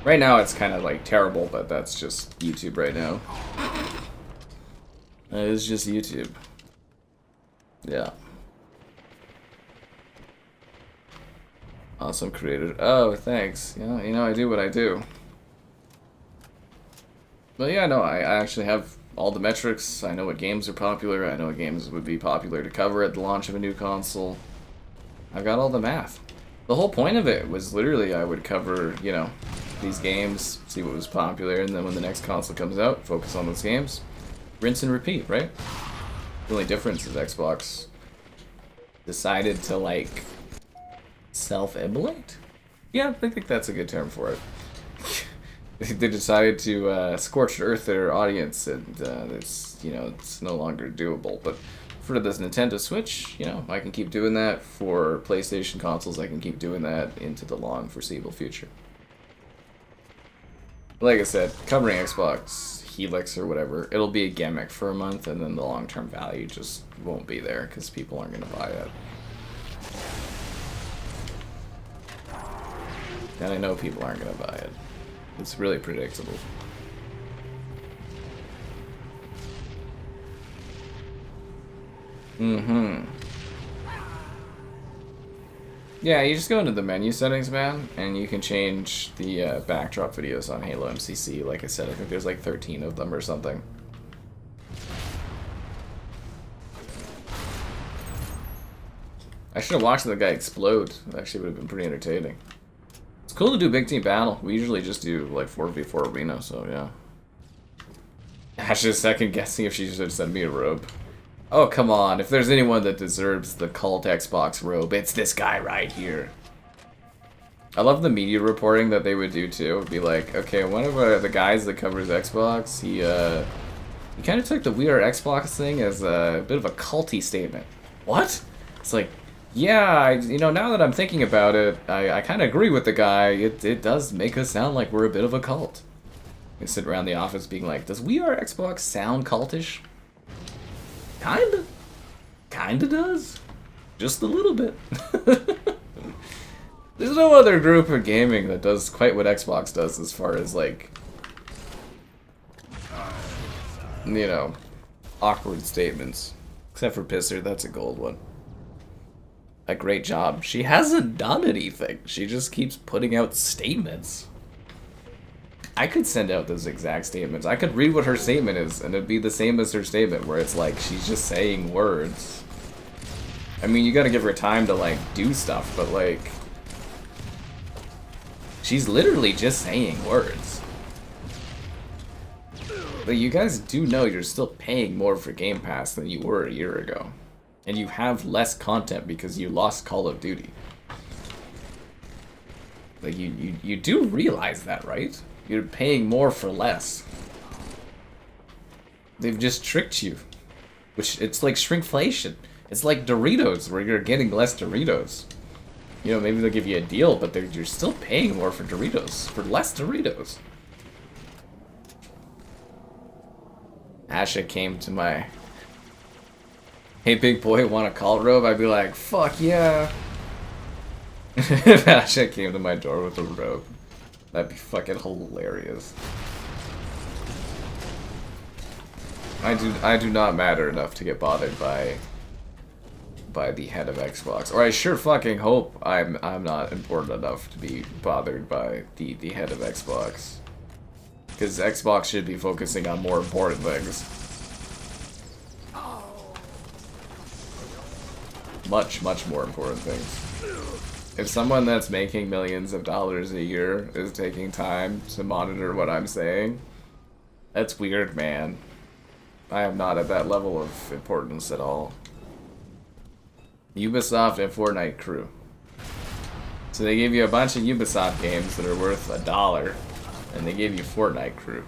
Right now it's kind of like terrible, but that's just YouTube right now. It's just YouTube. Yeah. Awesome creator. Oh, thanks. You know, I do what I do. But yeah, no, I actually have all the metrics. I know what games are popular. I know what games would be popular to cover at the launch of a new console. I've got all the math. The whole point of it was literally I would cover, you know, these games, see what was popular, and then when the next console comes out, focus on those games. Rinse and repeat, right? The only difference is Xbox decided to, like, self-immolate? Yeah, I think that's a good term for it. They decided to scorched earth their audience, and it's, you know, it's no longer doable. But for this Nintendo Switch, you know, I can keep doing that. For PlayStation consoles, I can keep doing that into the long foreseeable future. Like I said, covering Xbox Helix or whatever, it'll be a gimmick for a month, and then the long-term value just won't be there because people aren't going to buy it. And I know people aren't going to buy it. It's really predictable. Yeah, you just go into the menu settings, man, and you can change the backdrop videos on Halo MCC. Like I said, I think there's like 13 of them or something. I should have watched the guy explode. That actually would have been pretty entertaining. It's cool to do big team battle. We usually just do like 4v4 arena, so yeah. Ash is second guessing if she should send me a robe. Oh, come on. If there's anyone that deserves the cult Xbox robe, it's this guy right here. I love the media reporting that they would do, too. It would be like, okay, one of the guys that covers Xbox, he kind of took the We Are Xbox thing as a bit of a culty statement. What? It's like, yeah, you know, now that I'm thinking about it, I kind of agree with the guy. It does make us sound like we're a bit of a cult. You sit around the office being like, does We Are Xbox sound cultish? Kinda. Kinda does. Just a little bit. There's no other group of gaming that does quite what Xbox does as far as, like, you know, awkward statements. Except for Pisser, that's a gold one. A great job. She hasn't done anything. She just keeps putting out statements. I could send out those exact statements. I could read what her statement is, and it'd be the same as her statement, where it's like, she's just saying words. I mean, you gotta give her time to, like, do stuff, but, like, she's literally just saying words. But you guys do know you're still paying more for Game Pass than you were a year ago. And you have less content because you lost Call of Duty. Like, you do realize that, right? You're paying more for less. They've just tricked you. Which, it's like shrinkflation. It's like Doritos, where you're getting less Doritos. You know, maybe they'll give you a deal, but you're still paying more for Doritos. For less Doritos. Asha came to my... Hey, big boy, want a cult robe? I'd be like, fuck yeah. If Asha came to my door with a robe. That'd be fucking hilarious. I do not matter enough to get bothered by the head of Xbox. Or I sure fucking hope I'm not important enough to be bothered by the head of Xbox. Because Xbox should be focusing on more important things. Much, much more important things. If someone that's making millions of dollars a year is taking time to monitor what I'm saying, that's weird, man. I am not at that level of importance at all. Ubisoft and Fortnite crew. So they give you a bunch of Ubisoft games that are worth $1, and they give you Fortnite crew.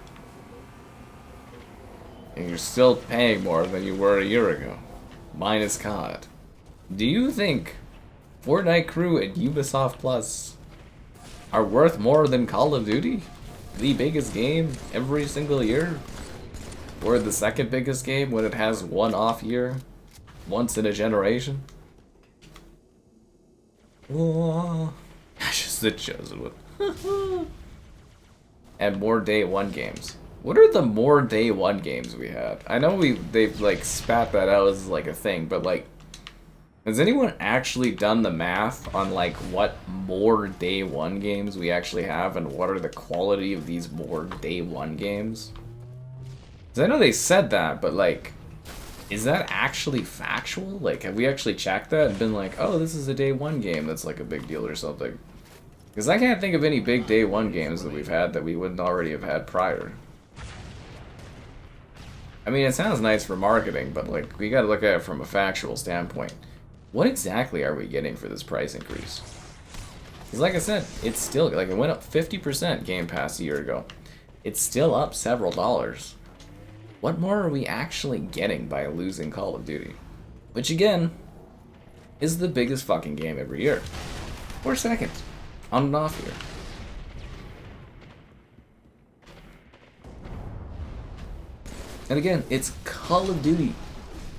And you're still paying more than you were a year ago. Minus COD. Do you think Fortnite crew and Ubisoft Plus are worth more than Call of Duty? The biggest game every single year? Or the second biggest game when it has one off year? Once in a generation? Oh, just the chosen one. And more day one games. What are the more day one games we had? I know they've like spat that out as like a thing, but like, has anyone actually done the math on like what more day one games we actually have and what are the quality of these more day one games? Because I know they said that, but like, is that actually factual? Like, have we actually checked that and been like, oh, this is a day one game that's like a big deal or something? Because I can't think of any big day one games that we've had that we wouldn't already have had prior. I mean, it sounds nice for marketing, but like, we gotta look at it from a factual standpoint. What exactly are we getting for this price increase? Because like I said, it's still, like, it went up 50% Game Pass a year ago. It's still up several dollars. What more are we actually getting by losing Call of Duty? Which, again, is the biggest fucking game every year. Or second, on and off year. And again, it's Call of Duty.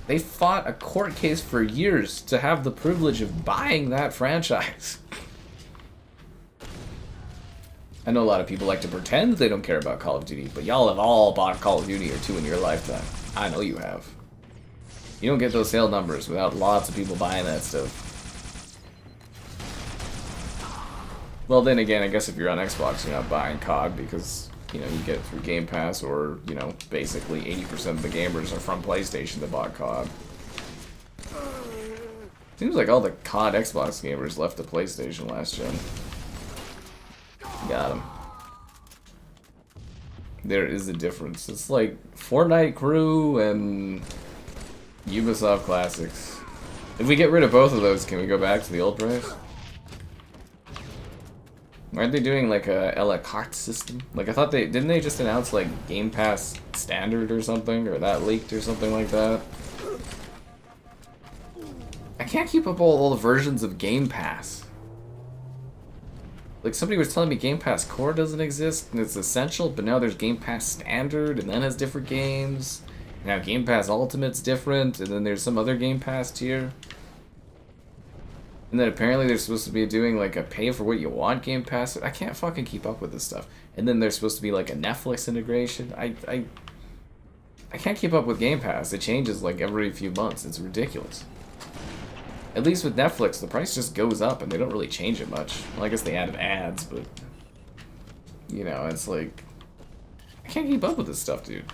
They fought a court case for years to have the privilege of buying that franchise. I know a lot of people like to pretend they don't care about Call of Duty, but y'all have all bought Call of Duty or two in your lifetime. I know you have. You don't get those sale numbers without lots of people buying that stuff. Well, then again, I guess if you're on Xbox, you're not buying COD because, you know, you get it through Game Pass, or, you know, basically 80% of the gamers are from PlayStation that bought COD. Seems like all the COD Xbox gamers left the PlayStation last gen. Got him. There is a difference. It's like Fortnite Crew and Ubisoft Classics. If we get rid of both of those, can we go back to the old price? Aren't they doing like a la carte system? Like I thought didn't they just announce like Game Pass Standard or something, or that leaked or something like that? I can't keep up all the versions of Game Pass. Like somebody was telling me Game Pass Core doesn't exist and it's essential, but now there's Game Pass Standard and then has different games. Now Game Pass Ultimate's different, and then there's some other Game Pass tier. And then apparently they're supposed to be doing like a pay for what you want Game Pass. I can't fucking keep up with this stuff. And then there's supposed to be like a Netflix integration. I can't keep up with Game Pass. It changes like every few months. It's ridiculous. At least with Netflix, the price just goes up and they don't really change it much. Well, I guess they added ads, but you know, it's like I can't keep up with this stuff, dude.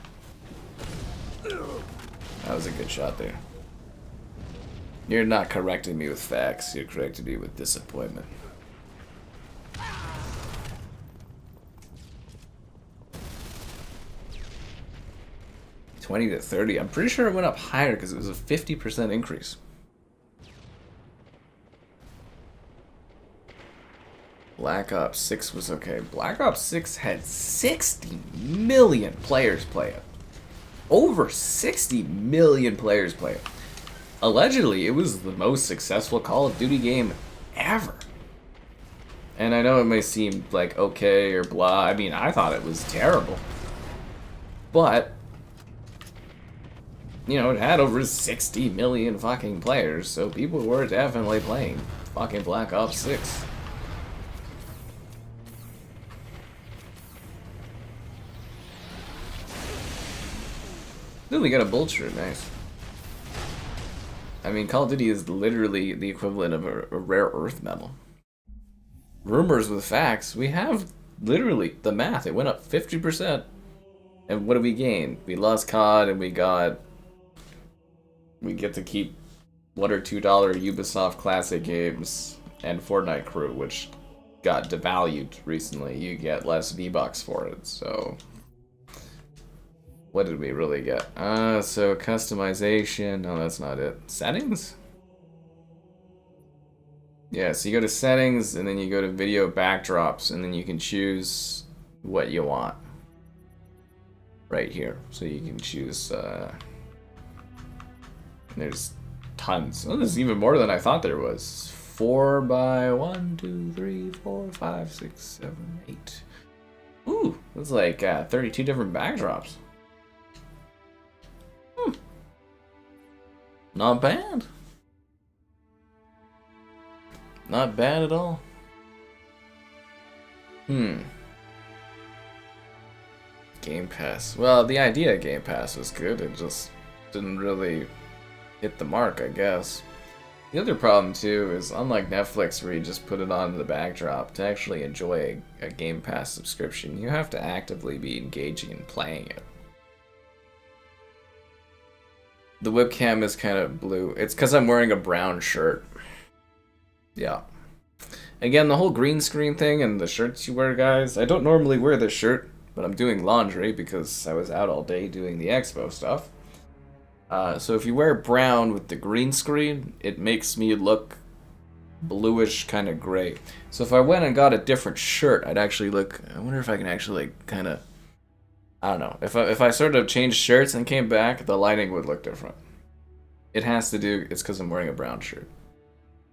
That was a good shot there. You're not correcting me with facts, you're correcting me with disappointment. $20 to $30. I'm pretty sure it went up higher because it was a 50% increase. Black Ops 6 was okay. Black Ops 6 had 60 million players play it. Over 60 million players play it. Allegedly, it was the most successful Call of Duty game ever. And I know it may seem like okay or blah. I mean, I thought it was terrible. But, you know, it had over 60 million fucking players, so people were definitely playing fucking Black Ops 6. Ooh, we got a bolt shirt, nice. I mean, Call of Duty is literally the equivalent of a rare earth metal. Rumors with facts, we have literally the math. It went up 50%. And what did we gain? We lost COD and we get to keep $1 or $2 Ubisoft Classic games and Fortnite Crew, which got devalued recently. You get less V-Bucks for it, so what did we really get? So customization. No, that's not it. Settings? Yeah, so you go to settings, and then you go to video backdrops, and then you can choose what you want. Right here. So you can choose, there's tons. Oh, there's even more than I thought there was. 4 by 1, 2, 3, 4, 5, 6, 7, 8. Ooh, that's like 32 different backdrops. Not bad. Not bad at all. Game Pass. Well, the idea of Game Pass was good. It just didn't really hit the mark, I guess. The other problem, too, is unlike Netflix where you just put it on the backdrop, to actually enjoy a Game Pass subscription, you have to actively be engaging and playing it. The webcam is kind of blue. It's because I'm wearing a brown shirt. Yeah. Again, the whole green screen thing and the shirts you wear, guys. I don't normally wear this shirt, but I'm doing laundry because I was out all day doing the expo stuff. So if you wear brown with the green screen, it makes me look bluish kind of gray. So if I went and got a different shirt, I'd actually look. I wonder if I can actually like kind of. I don't know. If I sort of changed shirts and came back, the lighting would look different. It has to do. It's because I'm wearing a brown shirt.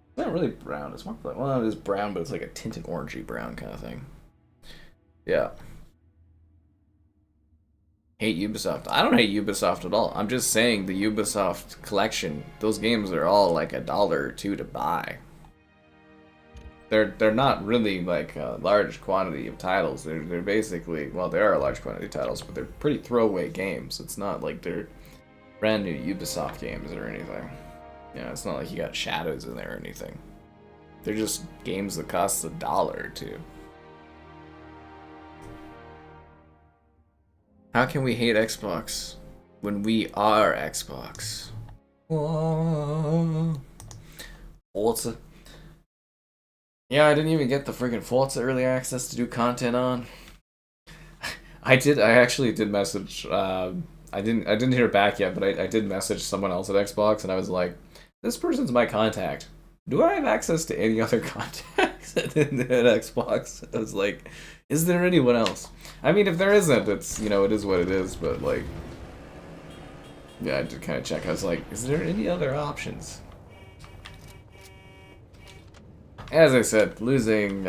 It's not really brown. It's more like, well, it is brown, but it's like a tinted orangey brown kind of thing. Yeah. Hate Ubisoft. I don't hate Ubisoft at all. I'm just saying the Ubisoft collection, those games are all like $1 or $2 to buy. They're not really like a large quantity of titles. They're basically, well, they are a large quantity of titles, but they're pretty throwaway games. It's not like they're brand new Ubisoft games or anything. You know, it's not like you got shadows in there or anything. They're just games that cost $1 or $2. How can we hate Xbox when we are Xbox? Whoa. Forza. Yeah, I didn't even get the friggin' Forza early access to do content on. I actually did message. I didn't hear back yet, but I did message someone else at Xbox, and I was like, "This person's my contact. Do I have access to any other contacts at Xbox?" I was like, "Is there anyone else?" I mean, if there isn't, it's, you know, it is what it is. But like, yeah, I did kind of check. I was like, "Is there any other options?" As I said, losing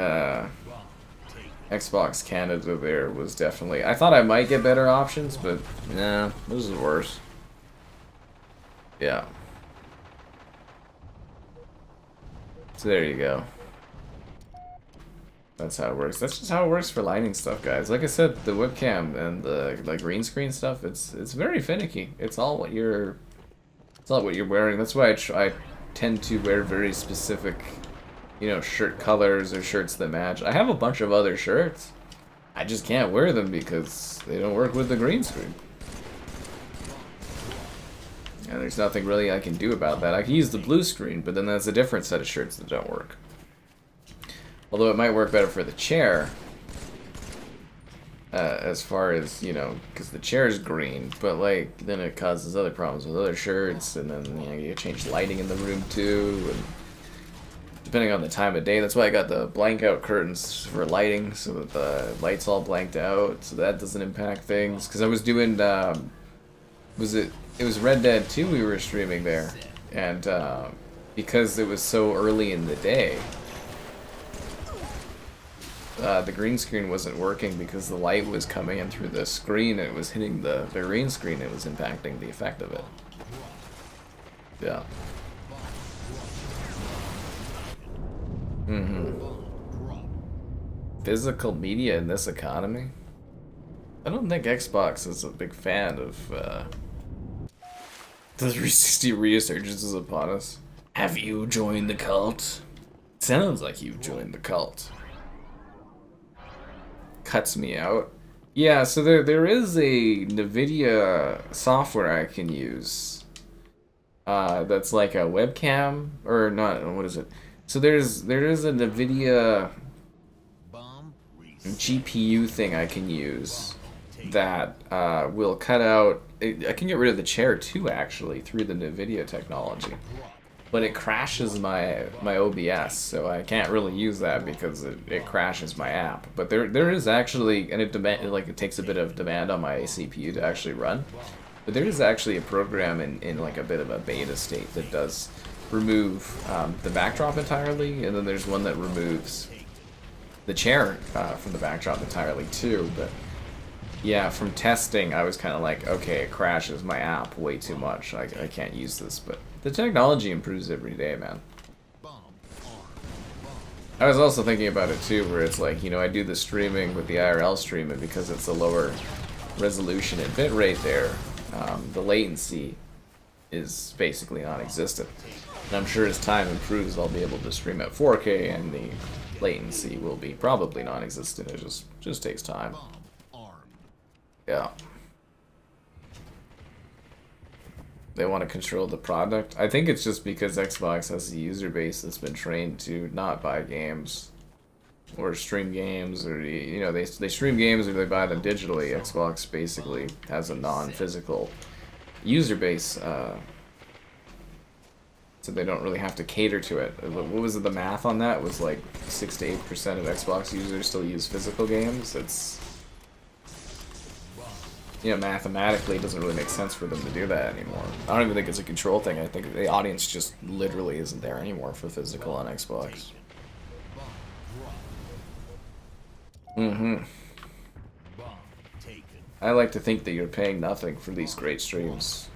Xbox Canada there was definitely... I thought I might get better options, but nah, this is worse. Yeah. So there you go. That's how it works. That's just how it works for lighting stuff, guys. Like I said, the webcam and the like green screen stuff, it's very finicky. It's all what you're wearing. That's why I tend to wear very specific, you know, shirt colors or shirts that match. I have a bunch of other shirts. I just can't wear them because they don't work with the green screen. And there's nothing really I can do about that. I can use the blue screen, but then that's a different set of shirts that don't work. Although it might work better for the chair. As far as, you know, because the chair is green, but like, then it causes other problems with other shirts, and then, you know, you change lighting in the room too, and depending on the time of day. That's why I got the blank out curtains for lighting, so that the lights all blanked out, so that doesn't impact things. Because I was doing, it was Red Dead 2 we were streaming there, and because it was so early in the day, the green screen wasn't working because the light was coming in through the screen and it was hitting the green screen. It was impacting the effect of it. Yeah. Physical media in this economy? I don't think Xbox is a big fan of the 360 resurgence is upon us. Have you joined the cult? Sounds like you've joined the cult. Cuts me out. Yeah, so there is a NVIDIA software I can use. That's like a webcam, or not, what is it? So there is a NVIDIA GPU thing I can use that will cut out... I can get rid of the chair too, actually, through the NVIDIA technology. But it crashes my OBS, so I can't really use that because it crashes my app. But there is actually, and it takes a bit of demand on my CPU to actually run. But there is actually a program in like a bit of a beta state that does remove the backdrop entirely, and then there's one that removes the chair from the backdrop entirely too. But yeah, from testing, I was kind of like, okay, it crashes my app way too much. I can't use this, but the technology improves every day, man. I was also thinking about it too, where it's like, you know, I do the streaming with the IRL stream, and because it's a lower resolution and bitrate there, the latency is basically non-existent. And I'm sure as time improves, I'll be able to stream at 4K, and the latency will be probably non-existent. It just takes time. Yeah. They want to control the product. I think it's just because Xbox has a user base that's been trained to not buy games or stream games, or, you know, they stream games or they buy them digitally. Xbox basically has a non-physical user base so they don't really have to cater to it. What was it, the math on that? It was like 6 to 8% of Xbox users still use physical games. It's, you know, mathematically it doesn't really make sense for them to do that anymore. I don't even think it's a control thing. I think the audience just literally isn't there anymore for physical on Xbox. I like to think that you're paying nothing for these great streams.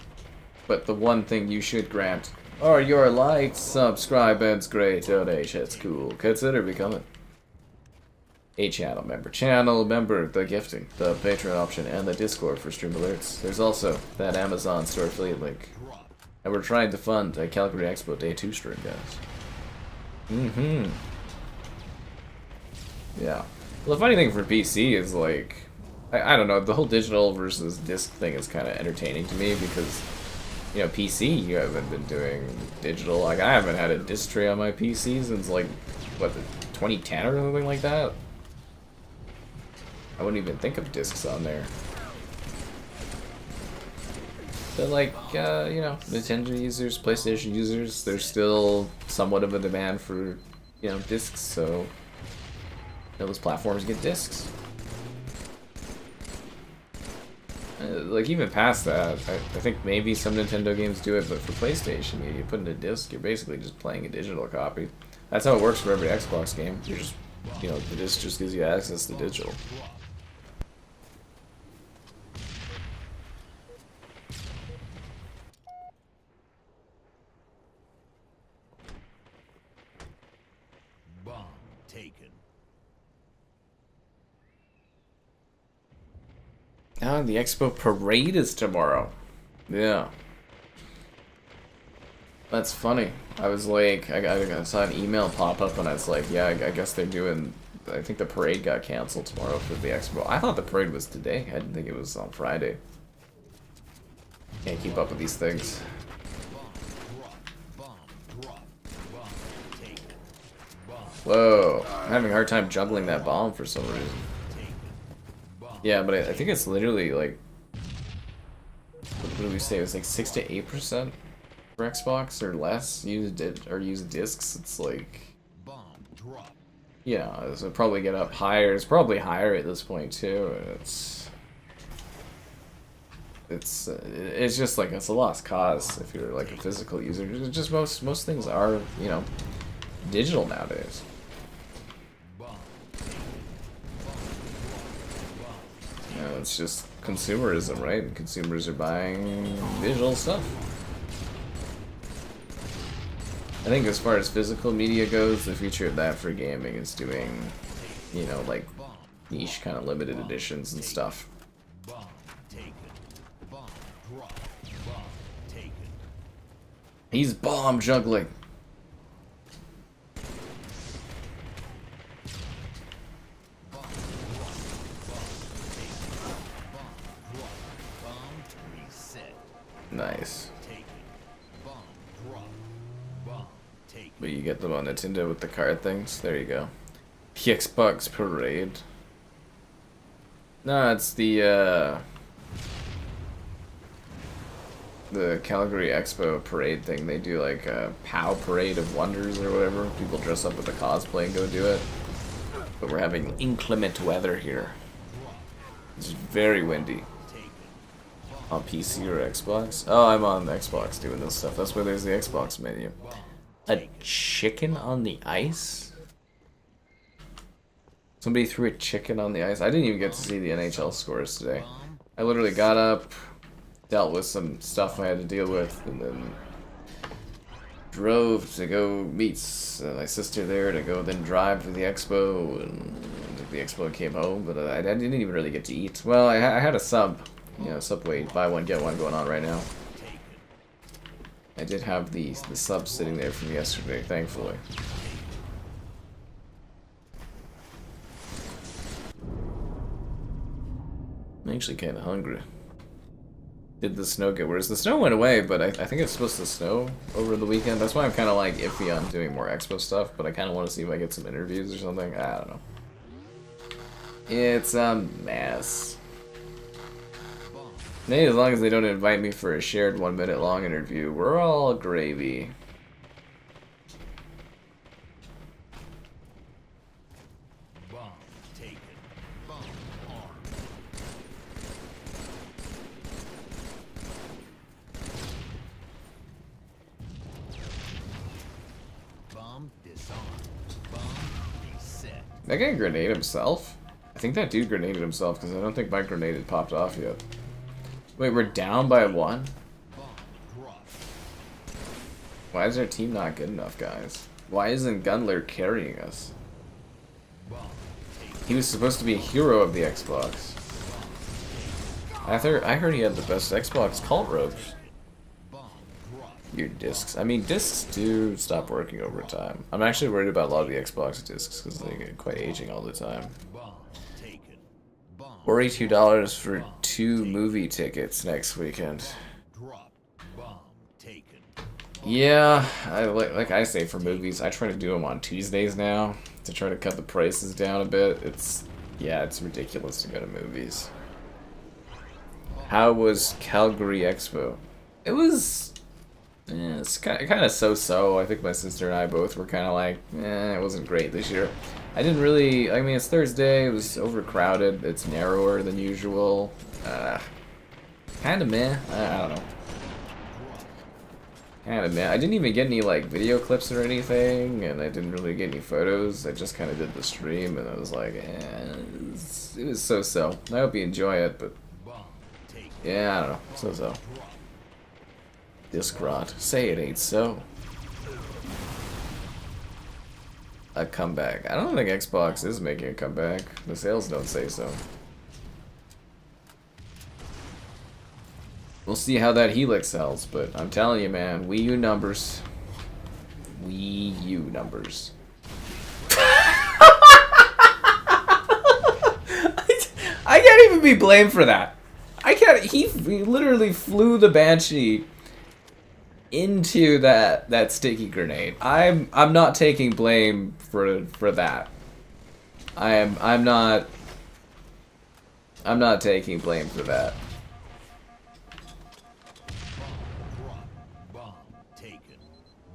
But the one thing you should grant are your likes, subscribe, and great donations. Cool. Consider becoming a channel member, the gifting, the Patreon option, and the Discord for stream alerts. There's also that Amazon store affiliate link. And we're trying to fund a Calgary Expo Day 2 stream, guys. Yeah. Well, the funny thing for PC is, like, I don't know, the whole digital versus disc thing is kind of entertaining to me because, you know, PC, you haven't been doing digital. Like, I haven't had a disc tray on my PC since, like, what, 2010 or something like that? I wouldn't even think of discs on there. But, like, you know, Nintendo users, PlayStation users, there's still somewhat of a demand for, you know, discs, so, you know, those platforms get discs. Like, even past that, I think maybe some Nintendo games do it, but for PlayStation, you put in a disc, you're basically just playing a digital copy. That's how it works for every Xbox game. You're just, you know, the disc just gives you access to digital. Bomb taken. Oh, the Expo Parade is tomorrow. Yeah. That's funny. I was like, I saw an email pop up and I was like, yeah, I guess they're doing, I think the parade got canceled tomorrow for the Expo. I thought the parade was today. I didn't think it was on Friday. Can't keep up with these things. Whoa, I'm having a hard time juggling that bomb for some reason. Yeah, but I think it's literally like, what did we say? It was like 6 to 8% for Xbox or less use discs. It's like, yeah, so probably get up higher. It's probably higher at this point too. It's just like it's a lost cause if you're like a physical user. It's just most things are, you know, digital nowadays. You know, it's just consumerism, right? And consumers are buying digital stuff. I think as far as physical media goes, the future of that for gaming is doing, you know, like niche kind of limited editions and stuff. He's bomb juggling. Nice. But you get them on Nintendo with the card things. There you go. The Xbox Parade. No, it's the Calgary Expo Parade thing. They do like a POW Parade of Wonders or whatever. People dress up with a cosplay and go do it. But we're having inclement weather here. It's very windy. On PC or Xbox? Oh, I'm on Xbox doing this stuff. That's where there's the Xbox menu. A chicken on the ice? Somebody threw a chicken on the ice. I didn't even get to see the NHL scores today. I literally got up, dealt with some stuff I had to deal with, and then drove to go meet my sister there to go then drive to the expo, and the expo came home, but I didn't even really get to eat. Well, I had a sub. You know, Subway buy one get one going on right now. I did have the sub sitting there from yesterday, thankfully. I'm actually kind of hungry. Did the snow get worse? The snow went away, but I think it's supposed to snow over the weekend. That's why I'm kind of like iffy on doing more expo stuff, but I kind of want to see if I get some interviews or something. I don't know. It's a mess. Maybe as long as they don't invite me for a shared 1 minute long interview, we're all gravy. taken. Bomb armed. Bomb disarmed. Bomb reset. That guy grenade himself? I think that dude grenaded himself because I don't think my grenade had popped off yet. Wait, we're down by 1? Bomb dropped. Why is our team not good enough, guys? Why isn't Gunler carrying us? Bomb taken. He was supposed to be a hero of the Xbox. I heard he had the best Xbox cult ropes. Bomb dropped. Your discs. I mean, discs do stop working over time. I'm actually worried about a lot of the Xbox discs because they get quite aging all the time. Bomb taken. Bomb $42 for 2 movie tickets next weekend. dropped. Bomb taken. Yeah, like I say for movies, I try to do them on Tuesdays now to try to cut the prices down a bit. It's ridiculous to go to movies. How was Calgary Expo? It was, it's kind of so-so. I think my sister and I both were kind of like, it wasn't great this year. I didn't really, I mean, it's Thursday, it was overcrowded, it's narrower than usual. Kind of meh, I don't know. Kind of meh. I didn't even get any, like, video clips or anything, and I didn't really get any photos. I just kind of did the stream, and I was like, it was so-so. I hope you enjoy it, but Bomb taken. yeah, I don't know, so-so. Disc rot. Say it ain't so. A comeback. I don't think Xbox is making a comeback. The sales don't say so. We'll see how that Helix sells, but I'm telling you, man, Wii U numbers. Wii U numbers. I can't even be blamed for that. I can't. He literally flew the Banshee into that sticky grenade. I'm not taking blame for that. I'm not taking blame for that. Bomb taken.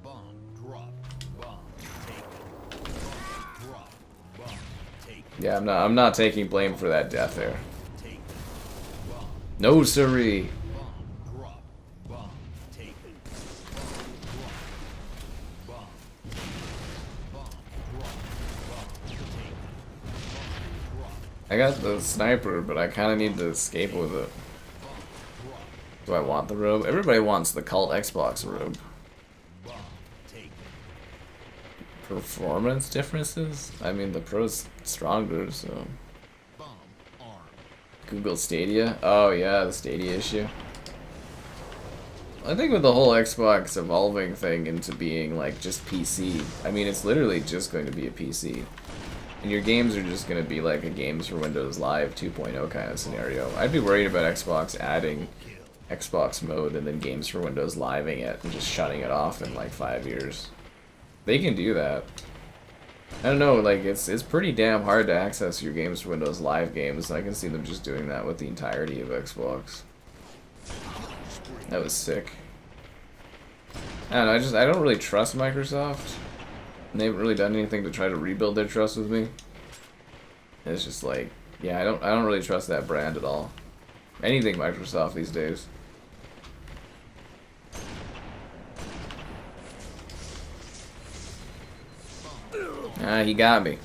Bomb dropped. Bomb taken. Bomb dropped. Bomb taken. Yeah, I'm not taking blame for that death there. Taken. Bomb. No siree. Bomb dropped. Bomb taken. Bomb dropped. Bomb. Bomb dropped. Bomb taken. Bomb dropped. I got the sniper, but I kind of need to escape with it. Do I want the robe? Everybody wants the cult Xbox robe. Bomb taken. Performance differences? I mean, the Pro's stronger, so... Bomb armed. Google Stadia? Oh yeah, the Stadia issue. I think with the whole Xbox evolving thing into being like just PC, I mean it's literally just going to be a PC. And your games are just going to be like a Games for Windows Live 2.0 kind of scenario. I'd be worried about Xbox adding Xbox mode and then Games for Windows Living it and just shutting it off in like 5 years. They can do that. I don't know, like it's pretty damn hard to access your Games for Windows Live games. I can see them just doing that with the entirety of Xbox. That was sick. I don't know, I don't really trust Microsoft. And they haven't really done anything to try to rebuild their trust with me. It's just like, yeah, I don't really trust that brand at all. Anything Microsoft these days. Ah, he got me.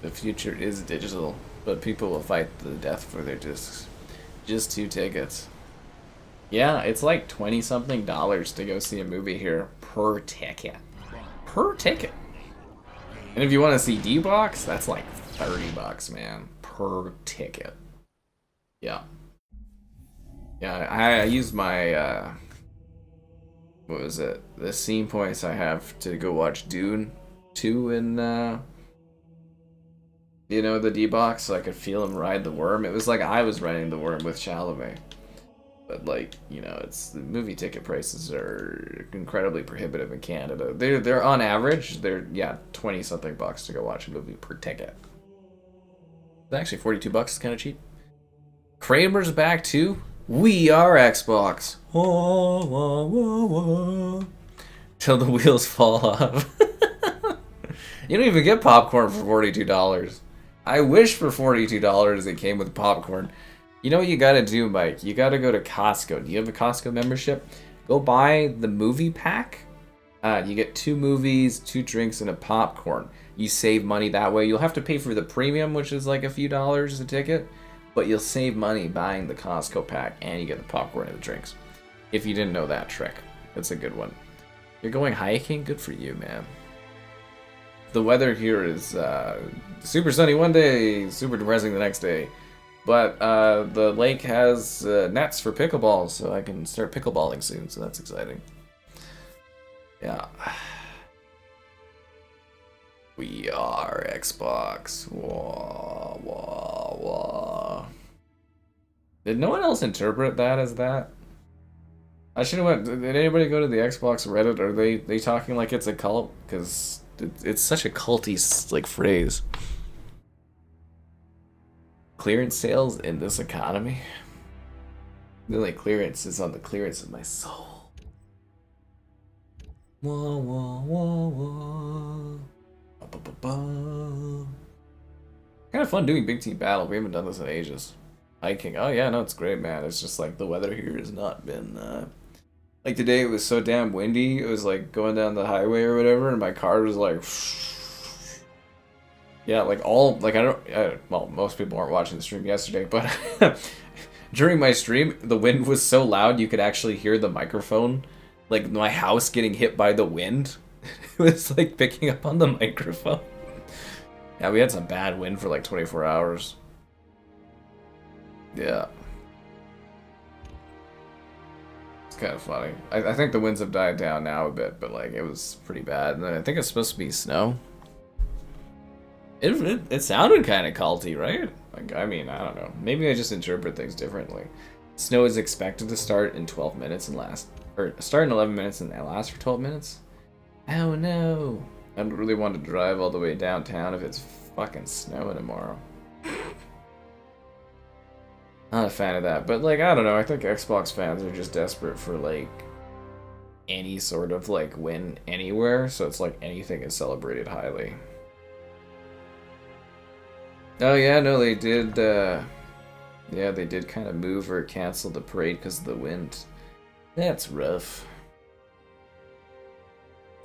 The future is digital, but people will fight to the death for their discs. Just 2 tickets. Yeah, it's like $20-something to go see a movie here per ticket. Per ticket. And if you want to see D-Box, that's like $30, man. Per ticket. Yeah. Yeah, I used my, what was it? The scene points I have to go watch Dune 2 in, you know, the D-Box, so I could feel him ride the worm. It was like I was riding the worm with Chalamet. But like, you know, it's the movie ticket prices are incredibly prohibitive in Canada. They're on average, they're 20-something bucks to go watch a movie per ticket. It's actually $42 is kind of cheap. Kramer's back too. We are Xbox. Whoa, whoa, whoa, whoa. Till the wheels fall off. You don't even get popcorn for $42. I wish for $42 it came with popcorn. You know what you gotta do, Mike? You gotta go to Costco. Do you have a Costco membership? Go buy the movie pack. You get 2 movies, 2 drinks, and a popcorn. You save money that way. You'll have to pay for the premium, which is like a few dollars a ticket, but you'll save money buying the Costco pack, and you get the popcorn and the drinks. If you didn't know that trick, that's a good one. You're going hiking? Good for you, man. The weather here is super sunny one day, super depressing the next day. But the lake has nets for pickleball, so I can start pickleballing soon, so that's exciting. Yeah. We are Xbox. Wah, wah, wah. Did no one else interpret that as that? I should have went. Did anybody go to the Xbox Reddit? Are they talking like it's a cult? Because it's such a culty like phrase. Clearance sales in this economy? The only clearance is on the clearance of my soul. Wah, wah, wah, wah. Ba, ba, ba, ba. Kind of fun doing big team battle. We haven't done this in ages. Hiking. Oh yeah, no, it's great, man. It's just like the weather here has not been like today it was so damn windy. It was like going down the highway or whatever, and my car was like yeah, like all like well, most people aren't watching the stream yesterday, but during my stream, the wind was so loud you could actually hear the microphone, like my house getting hit by the wind. It was like picking up on the microphone. Yeah, we had some bad wind for like 24 hours. Yeah. It's kind of funny. I think the winds have died down now a bit, but like it was pretty bad. And then I think it's supposed to be snow. It sounded kind of culty, right? Like, I mean, I don't know. Maybe I just interpret things differently. Snow is expected to start in 12 minutes and start in 11 minutes and last for 12 minutes? Oh no. I don't really want to drive all the way downtown if it's fucking snowing tomorrow. Not a fan of that, but like, I don't know, I think Xbox fans are just desperate for like any sort of like win anywhere, so it's like anything is celebrated highly. Oh yeah, no, they did, yeah, they did kind of move or cancel the parade because of the wind. That's rough.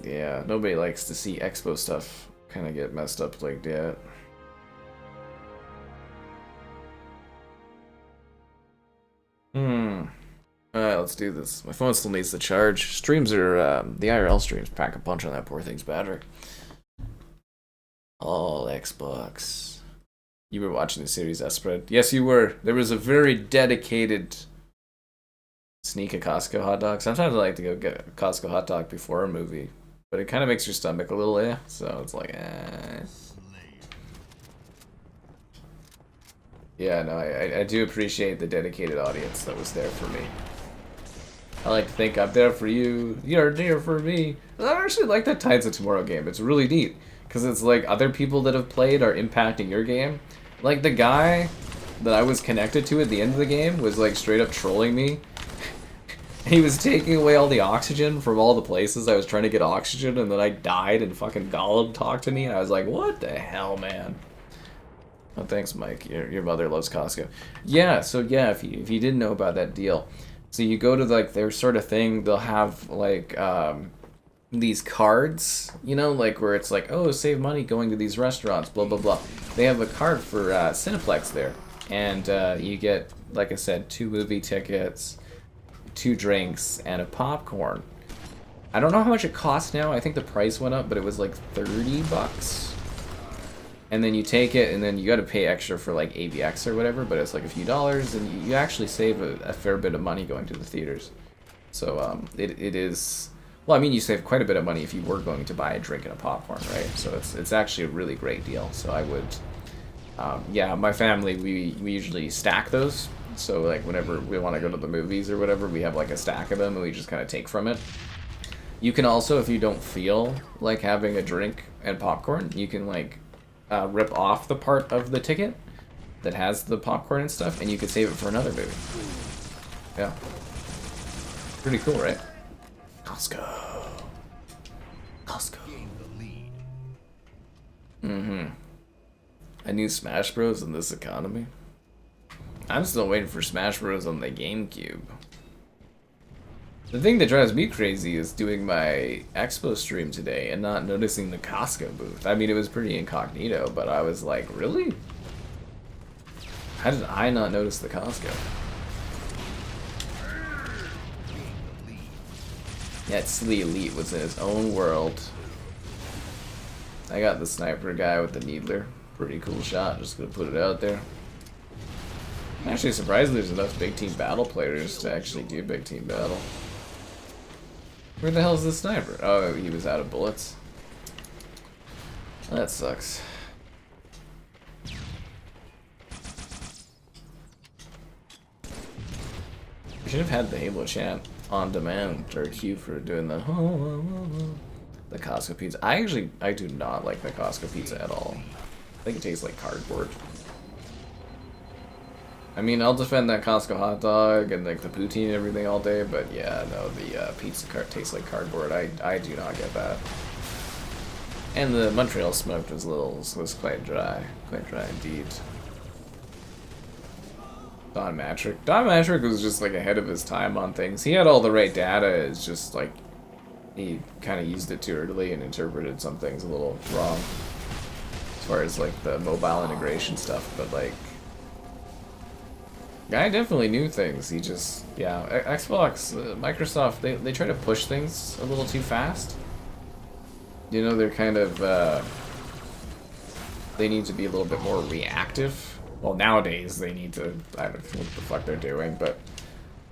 Yeah, nobody likes to see Expo stuff kind of get messed up like that. Alright, let's do this. My phone still needs to charge. Streams are, the IRL streams pack a punch on that poor thing's battery. All Xbox. You were watching the Series S spread. Yes, you were. There was a very dedicated sneak a Costco hot dog. Sometimes I like to go get a Costco hot dog before a movie, but it kind of makes your stomach a little so it's like, Yeah, no, I do appreciate the dedicated audience that was there for me. I like to think I'm there for you, you're there for me. I actually like that Tides of Tomorrow game. It's really neat, because it's like other people that have played are impacting your game. Like the guy that I was connected to at the end of the game was like straight up trolling me. He was taking away all the oxygen from all the places I was trying to get oxygen, and then I died and fucking Gollum talked to me, and I was like, what the hell, man? Oh, thanks, Mike. Your mother loves Costco. Yeah, so yeah, if you didn't know about that deal, so you go to like their sort of thing, they'll have like these cards, you know, like where it's like, oh, save money going to these restaurants, blah blah blah. They have a card for Cineplex there, and you get, like I said, 2 movie tickets, 2 drinks, and a popcorn. I don't know how much it costs now. I think the price went up, but it was like $30. And then you take it, and then you got to pay extra for like AVX or whatever, but it's like a few dollars, and you actually save a fair bit of money going to the theaters. So it is, well, I mean, you save quite a bit of money if you were going to buy a drink and a popcorn, right? So it's actually a really great deal. So I would, yeah, my family, we usually stack those. So like whenever we want to go to the movies or whatever, we have like a stack of them, and we just kind of take from it. You can also, if you don't feel like having a drink and popcorn, you can like rip off the part of the ticket that has the popcorn and stuff, and you could save it for another movie. Yeah. Pretty cool, right? Costco. Costco. A new Smash Bros. In this economy? I'm still waiting for Smash Bros. On the GameCube. The thing that drives me crazy is doing my Expo stream today and not noticing the Costco booth. I mean, it was pretty incognito, but I was like, really? How did I not notice the Costco? Yeah, Slee Elite was in his own world. I got the sniper guy with the needler. Pretty cool shot, just gonna put it out there. I'm actually surprised there's enough big team battle players to actually do big team battle. Where the hell is the sniper? Oh, he was out of bullets. That sucks. We should have had the Halo chant on demand or queue for doing the Costco pizza. I do not like the Costco pizza at all. I think it tastes like cardboard. I mean, I'll defend that Costco hot dog and like the poutine and everything all day, but yeah, no, the pizza cart tastes like cardboard. I do not get that. And the Montreal smoked was quite dry indeed. Don Matrick was just like ahead of his time on things. He had all the right data. It's just like he kind of used it too early and interpreted some things a little wrong as far as like the mobile integration stuff. But like, guy definitely knew things. He just, yeah, Xbox, Microsoft, they try to push things a little too fast. You know, they're kind of they need to be a little bit more reactive. Well, nowadays they need to, I don't know what the fuck they're doing, but,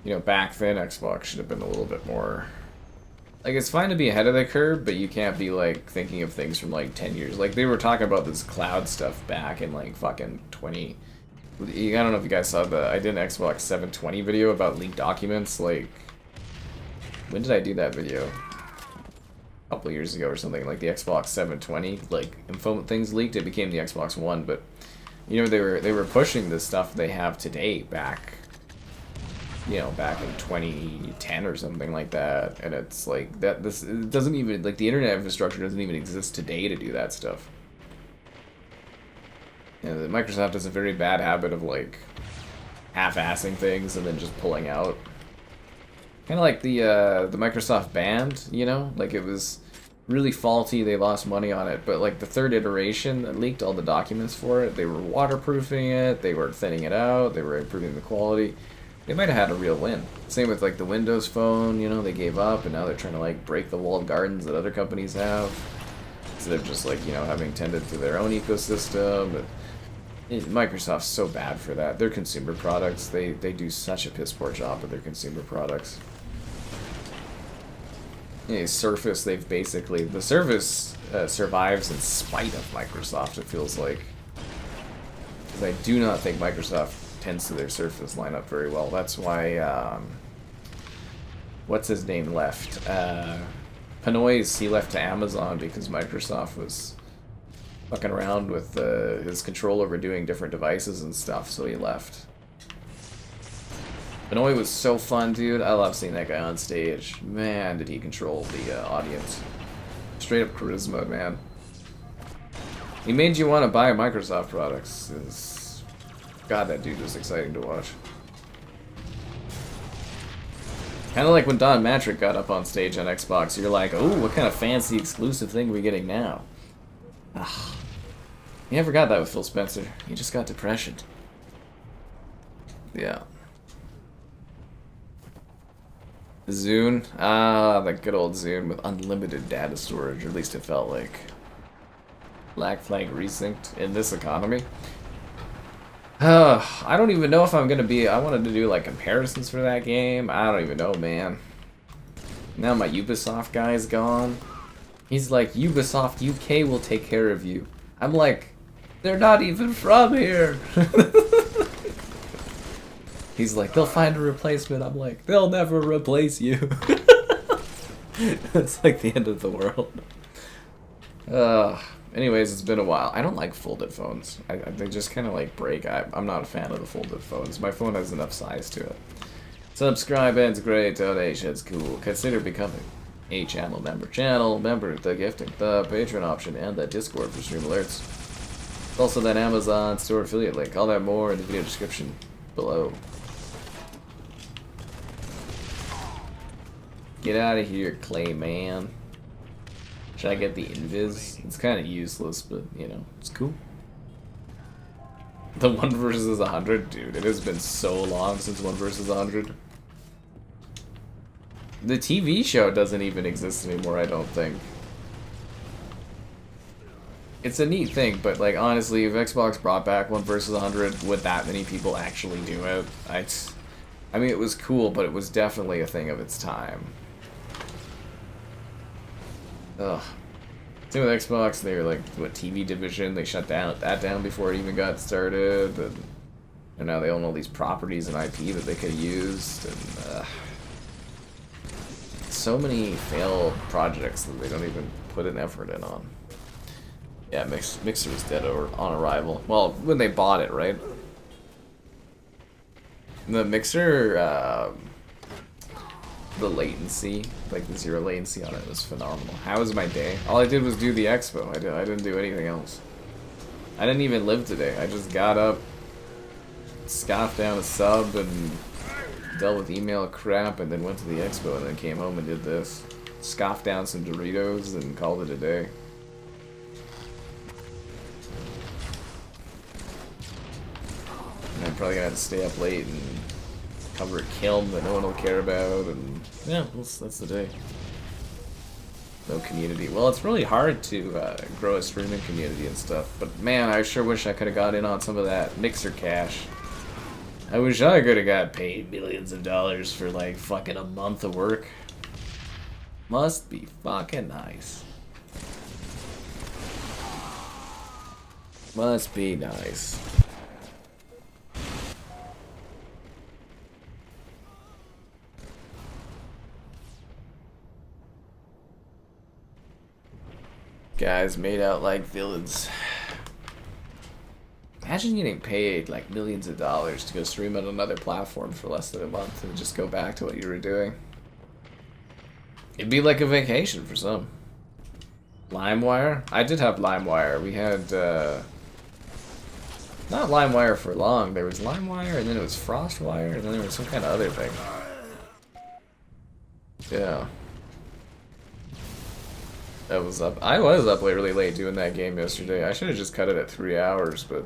you know, back then Xbox should have been a little bit more, like, it's fine to be ahead of the curve, but you can't be, like, thinking of things from, like, 10 years. Like, they were talking about this cloud stuff back in, like, fucking 20, I don't know if you guys saw I did an Xbox 720 video about leaked documents, like, when did I do that video? A couple years ago or something, like the Xbox 720, like, info things leaked, it became the Xbox One, but you know, they were pushing the stuff they have today back, you know, back in 2010 or something like that, and it's like it doesn't even, like, the internet infrastructure doesn't even exist today to do that stuff. You know, Microsoft has a very bad habit of like half-assing things and then just pulling out. Kind of like the Microsoft Band, you know, like it was really faulty, they lost money on it, but like the third iteration that leaked all the documents for it, they were waterproofing it, they were thinning it out, they were improving the quality. They might have had a real win. Same with like the Windows Phone, you know, they gave up and now they're trying to like break the walled gardens that other companies have. Instead of just like, you know, having tended to their own ecosystem. But Microsoft's so bad for that. Their consumer products, they do such a piss poor job with their consumer products. Surface, they've basically, the Surface survives in spite of Microsoft, it feels like. Because I do not think Microsoft tends to their Surface lineup very well. That's why, what's his name left? Panoy's, he left to Amazon because Microsoft was fucking around with his control over doing different devices and stuff, so he left. Benoit was so fun, dude. I love seeing that guy on stage. Man, did he control the audience. Straight up charisma, man. He made you want to buy Microsoft products. God, that dude was exciting to watch. Kind of like when Don Matrick got up on stage on Xbox. You're like, oh, what kind of fancy exclusive thing are we getting now? Ah, you never got that with Phil Spencer. You just got depression. Yeah. Zune? Ah, the good old Zune with unlimited data storage, or at least it felt like. Black Flag Resynced in this economy. I don't even know if I'm gonna be. I wanted to do like comparisons for that game. I don't even know, man. Now my Ubisoft guy's gone. He's like, Ubisoft UK will take care of you. I'm like, they're not even from here. He's like, they'll find a replacement. I'm like, they'll never replace you. It's like the end of the world. Anyways, it's been a while. I don't like folded phones. They just kind of like break. I'm not a fan of the folded phones. My phone has enough size to it. Subscribe, it's great. Donation's cool. Consider becoming A channel member, the gifting, the Patreon option, and the Discord for stream alerts. Also that Amazon store affiliate link. All that more in the video description below. Get out of here, Clay man. Should I get the invis? It's kind of useless, but you know, it's cool. The 1 versus 100, dude. It has been so long since 1 versus 100. The TV show doesn't even exist anymore, I don't think. It's a neat thing, but like honestly, if Xbox brought back 1 versus 100, would that many people actually do it? I mean, it was cool, but it was definitely a thing of its time. Ugh. Same with Xbox, they were like, what, TV division, they shut that down before it even got started, and now they own all these properties and IP that they could have used, and so many failed projects that they don't even put an effort in on. Yeah, Mixer was dead on arrival. Well, when they bought it, right? The Mixer, the latency, like the 0 latency on it was phenomenal. How was my day? All I did was do the expo. I didn't do anything else. I didn't even live today. I just got up, scoffed down a sub, and dealt with email crap, and then went to the expo, and then came home and did this. Scoffed down some Doritos, and called it a day. And I'm probably gonna have to stay up late and cover a kiln that no one will care about, and yeah, that's the day. No community. Well, it's really hard to grow a streaming community and stuff, but man, I sure wish I could have got in on some of that Mixer cash. I wish I could have got paid millions of dollars for like fucking a month of work. Must be fucking nice. Must be nice. Guys made out like villains. Imagine getting paid like millions of dollars to go stream on another platform for less than a month and just go back to what you were doing. It'd be like a vacation for some. LimeWire? I did have LimeWire. We had, not LimeWire for long. There was LimeWire, and then it was FrostWire, and then there was some kind of other thing. Yeah. I was up really late doing that game yesterday. I should have just cut it at 3 hours, but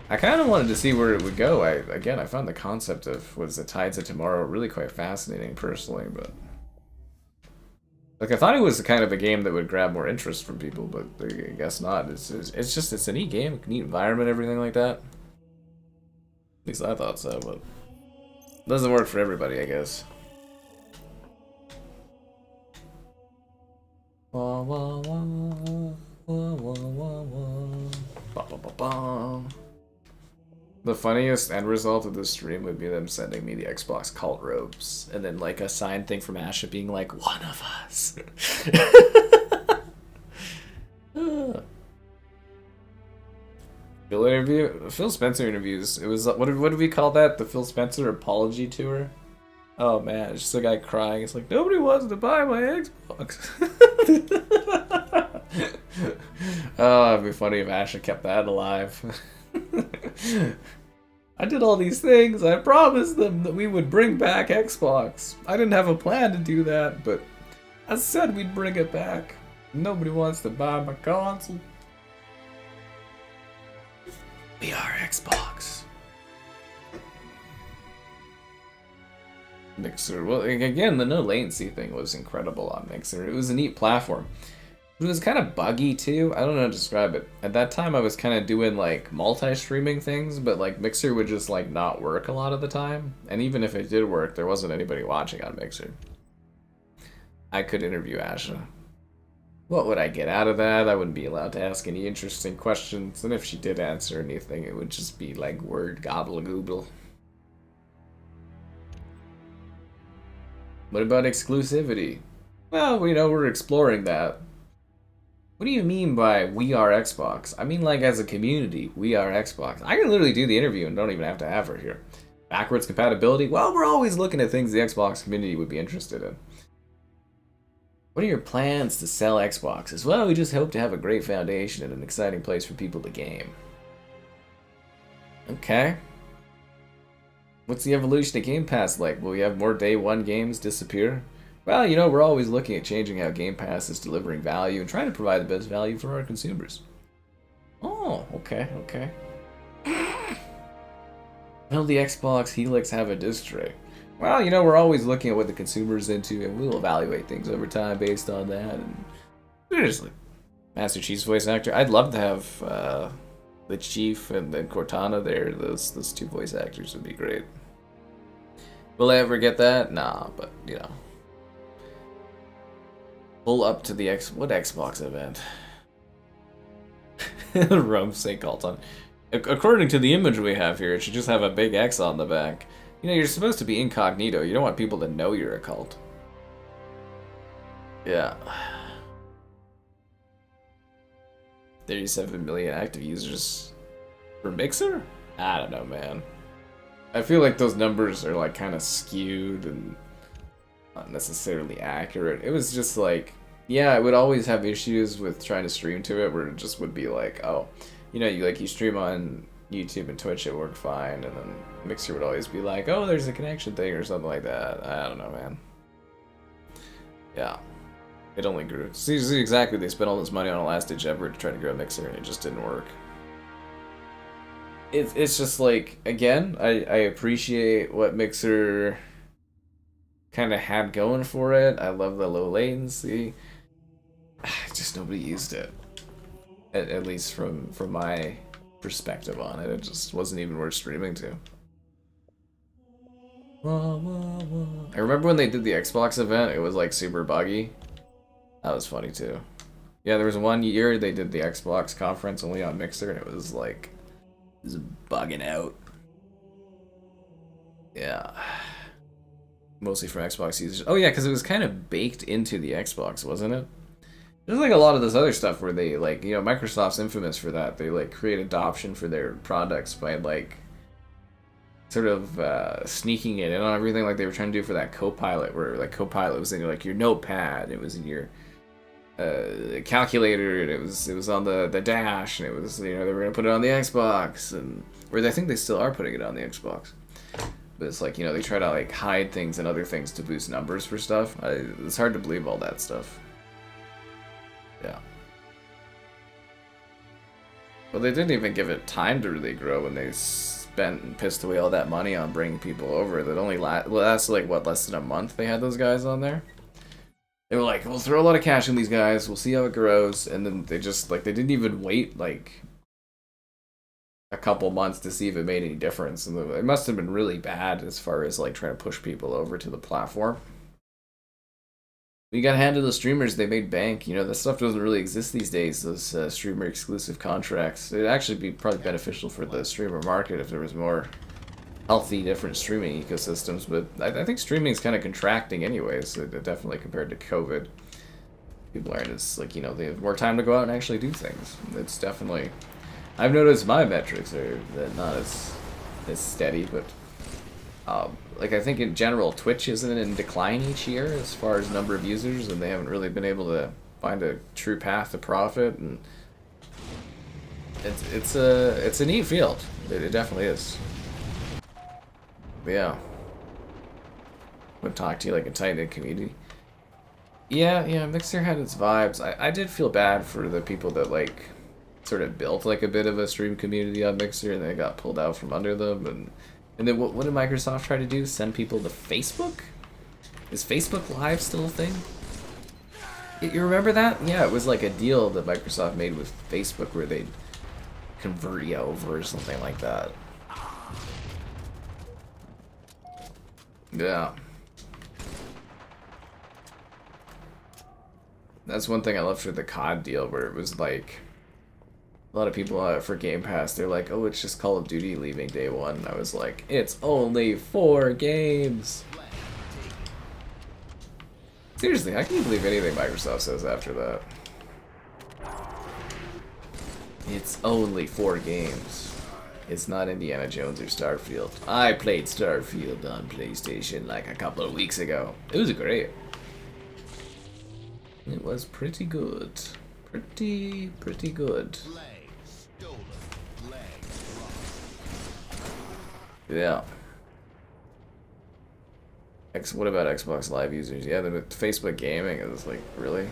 I kind of wanted to see where it would go. I found the concept of what is the Tides of Tomorrow really quite fascinating personally, but like I thought it was the kind of a game that would grab more interest from people, but I guess not. It's a neat game, neat environment, everything like that. At least I thought so, but it doesn't work for everybody, I guess. Wah, wah, wah, wah, wah, wah, wah. Ba, ba, ba, ba. The funniest end result of this stream would be them sending me the Xbox cult robes, and then like a signed thing from Asha being like, "One of us." Phil Spencer interviews. It was what did we call that? The Phil Spencer apology tour. Oh man, it's just a guy crying. It's like, nobody wants to buy my Xbox. Oh, it'd be funny if Asha kept that alive. I did all these things. I promised them that we would bring back Xbox. I didn't have a plan to do that, but I said we'd bring it back. Nobody wants to buy my console. We are Xbox. Mixer. Well, again, the no latency thing was incredible on Mixer. It was a neat platform. It was kind of buggy too. I don't know how to describe it. At that time, I was kind of doing like multi-streaming things, but like Mixer would just like not work a lot of the time. And even if it did work, there wasn't anybody watching on Mixer. I could interview Asha. What would I get out of that? I wouldn't be allowed to ask any interesting questions, and if she did answer anything, it would just be like word gobble-gooble. What about exclusivity? Well, you know, we're exploring that. What do you mean by we are Xbox? I mean like as a community, we are Xbox. I can literally do the interview and don't even have to have her here. Backwards compatibility? Well, we're always looking at things the Xbox community would be interested in. What are your plans to sell Xboxes? Well, we just hope to have a great foundation and an exciting place for people to game. Okay. What's the evolution of Game Pass like? Will we have more day one games disappear? Well, you know, we're always looking at changing how Game Pass is delivering value and trying to provide the best value for our consumers. Oh, okay, okay. Will the Xbox Helix have a disc tray? Well, you know, we're always looking at what the consumer's into, and we'll evaluate things over time based on that. And seriously, Master Chief's voice actor. I'd love to have the Chief and then Cortana there. Those two voice actors would be great. Will I ever get that? Nah, but you know, pull up to the what Xbox event? Rome St. Colton. According to the image we have here, it should just have a big X on the back. You know, you're supposed to be incognito. You don't want people to know you're a cult. Yeah. 37 million active users for Mixer? I don't know, man. I feel like those numbers are like kind of skewed and not necessarily accurate. It was just like, yeah, I would always have issues with trying to stream to it where it just would be like, oh, you know, you stream on YouTube and Twitch, it worked fine, and then Mixer would always be like, oh, there's a connection thing or something like that. I don't know, man. Yeah. It only grew. See exactly, they spent all this money on a last ditch effort to try to grow Mixer, and it just didn't work. It's just like, again, I appreciate what Mixer kind of had going for it. I love the low latency. Just nobody used it. At least from my perspective on it. It just wasn't even worth streaming to. I remember when they did the Xbox event, it was like super buggy. That was funny too. Yeah, there was one year they did the Xbox conference only on Mixer, and it was like, it was bugging out. Yeah. Mostly for Xbox users. Oh yeah, because it was kind of baked into the Xbox, wasn't it? There's like a lot of this other stuff where they like, you know, Microsoft's infamous for that. They like create adoption for their products by like sort of sneaking it in on everything, like they were trying to do for that Copilot, where like Copilot was in like your notepad, it was in your calculator, and it was on the dash, and it was, you know, they were gonna put it on the Xbox, and where I think they still are putting it on the Xbox. But it's like, you know, they try to like hide things and other things to boost numbers for stuff. It's hard to believe all that stuff. Yeah. Well, they didn't even give it time to really grow when they spent and pissed away all that money on bringing people over. That only lasted like, what, less than a month they had those guys on there? They were like, we'll throw a lot of cash in these guys, we'll see how it grows, and then they just, like, they didn't even wait, like, a couple months to see if it made any difference. And it must have been really bad as far as, like, trying to push people over to the platform. You got to hand to the streamers, they made bank. You know, that stuff doesn't really exist these days, those streamer exclusive contracts. It'd actually be probably beneficial for the streamer market if there was more healthy, different streaming ecosystems. But I think streaming is kind of contracting anyways, so definitely compared to COVID. People aren't as, like, you know, they have more time to go out and actually do things. It's definitely... I've noticed my metrics are not as steady, but... like, I think in general, Twitch isn't in decline each year as far as number of users, and they haven't really been able to find a true path to profit, and it's a neat field. It definitely is. But yeah. Would talk to you like a tight-knit community. Yeah, Mixer had its vibes. I did feel bad for the people that, like, sort of built, like, a bit of a stream community on Mixer, and they got pulled out from under them, and then what did Microsoft try to do? Send people to Facebook? Is Facebook Live still a thing? You remember that? Yeah, it was like a deal that Microsoft made with Facebook where they'd convert you over or something like that. Yeah. That's one thing I loved for the COD deal, where it was like... A lot of people for Game Pass, they're like, oh, it's just Call of Duty leaving day one. And I was like, it's only 4 games. Seriously, I can't believe anything Microsoft says after that. It's only 4 games. It's not Indiana Jones or Starfield. I played Starfield on PlayStation like a couple of weeks ago. It was great. It was pretty good. Pretty good. Flag stolen. Flag dropped. Yeah. What about Xbox Live users? Yeah, the Facebook gaming is like, really?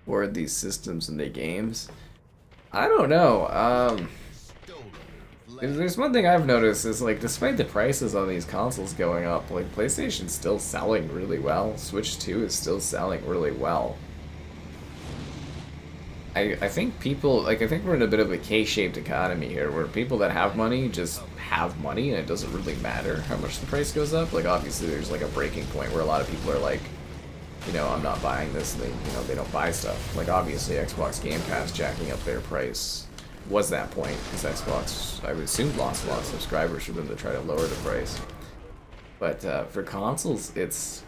Were these systems in the games? I don't know. There's one thing I've noticed is, like, despite the prices on these consoles going up, like, PlayStation's still selling really well. Switch 2 is still selling really well. I think people, like, I think we're in a bit of a K-shaped economy here, where people that have money just have money, and it doesn't really matter how much the price goes up. Like, obviously, there's, like, a breaking point where a lot of people are like, you know, I'm not buying this, and they don't buy stuff. Like, obviously, Xbox Game Pass jacking up their price was that point, because Xbox, I would assume, lost a lot of subscribers for them to try to lower the price. But for consoles, it's...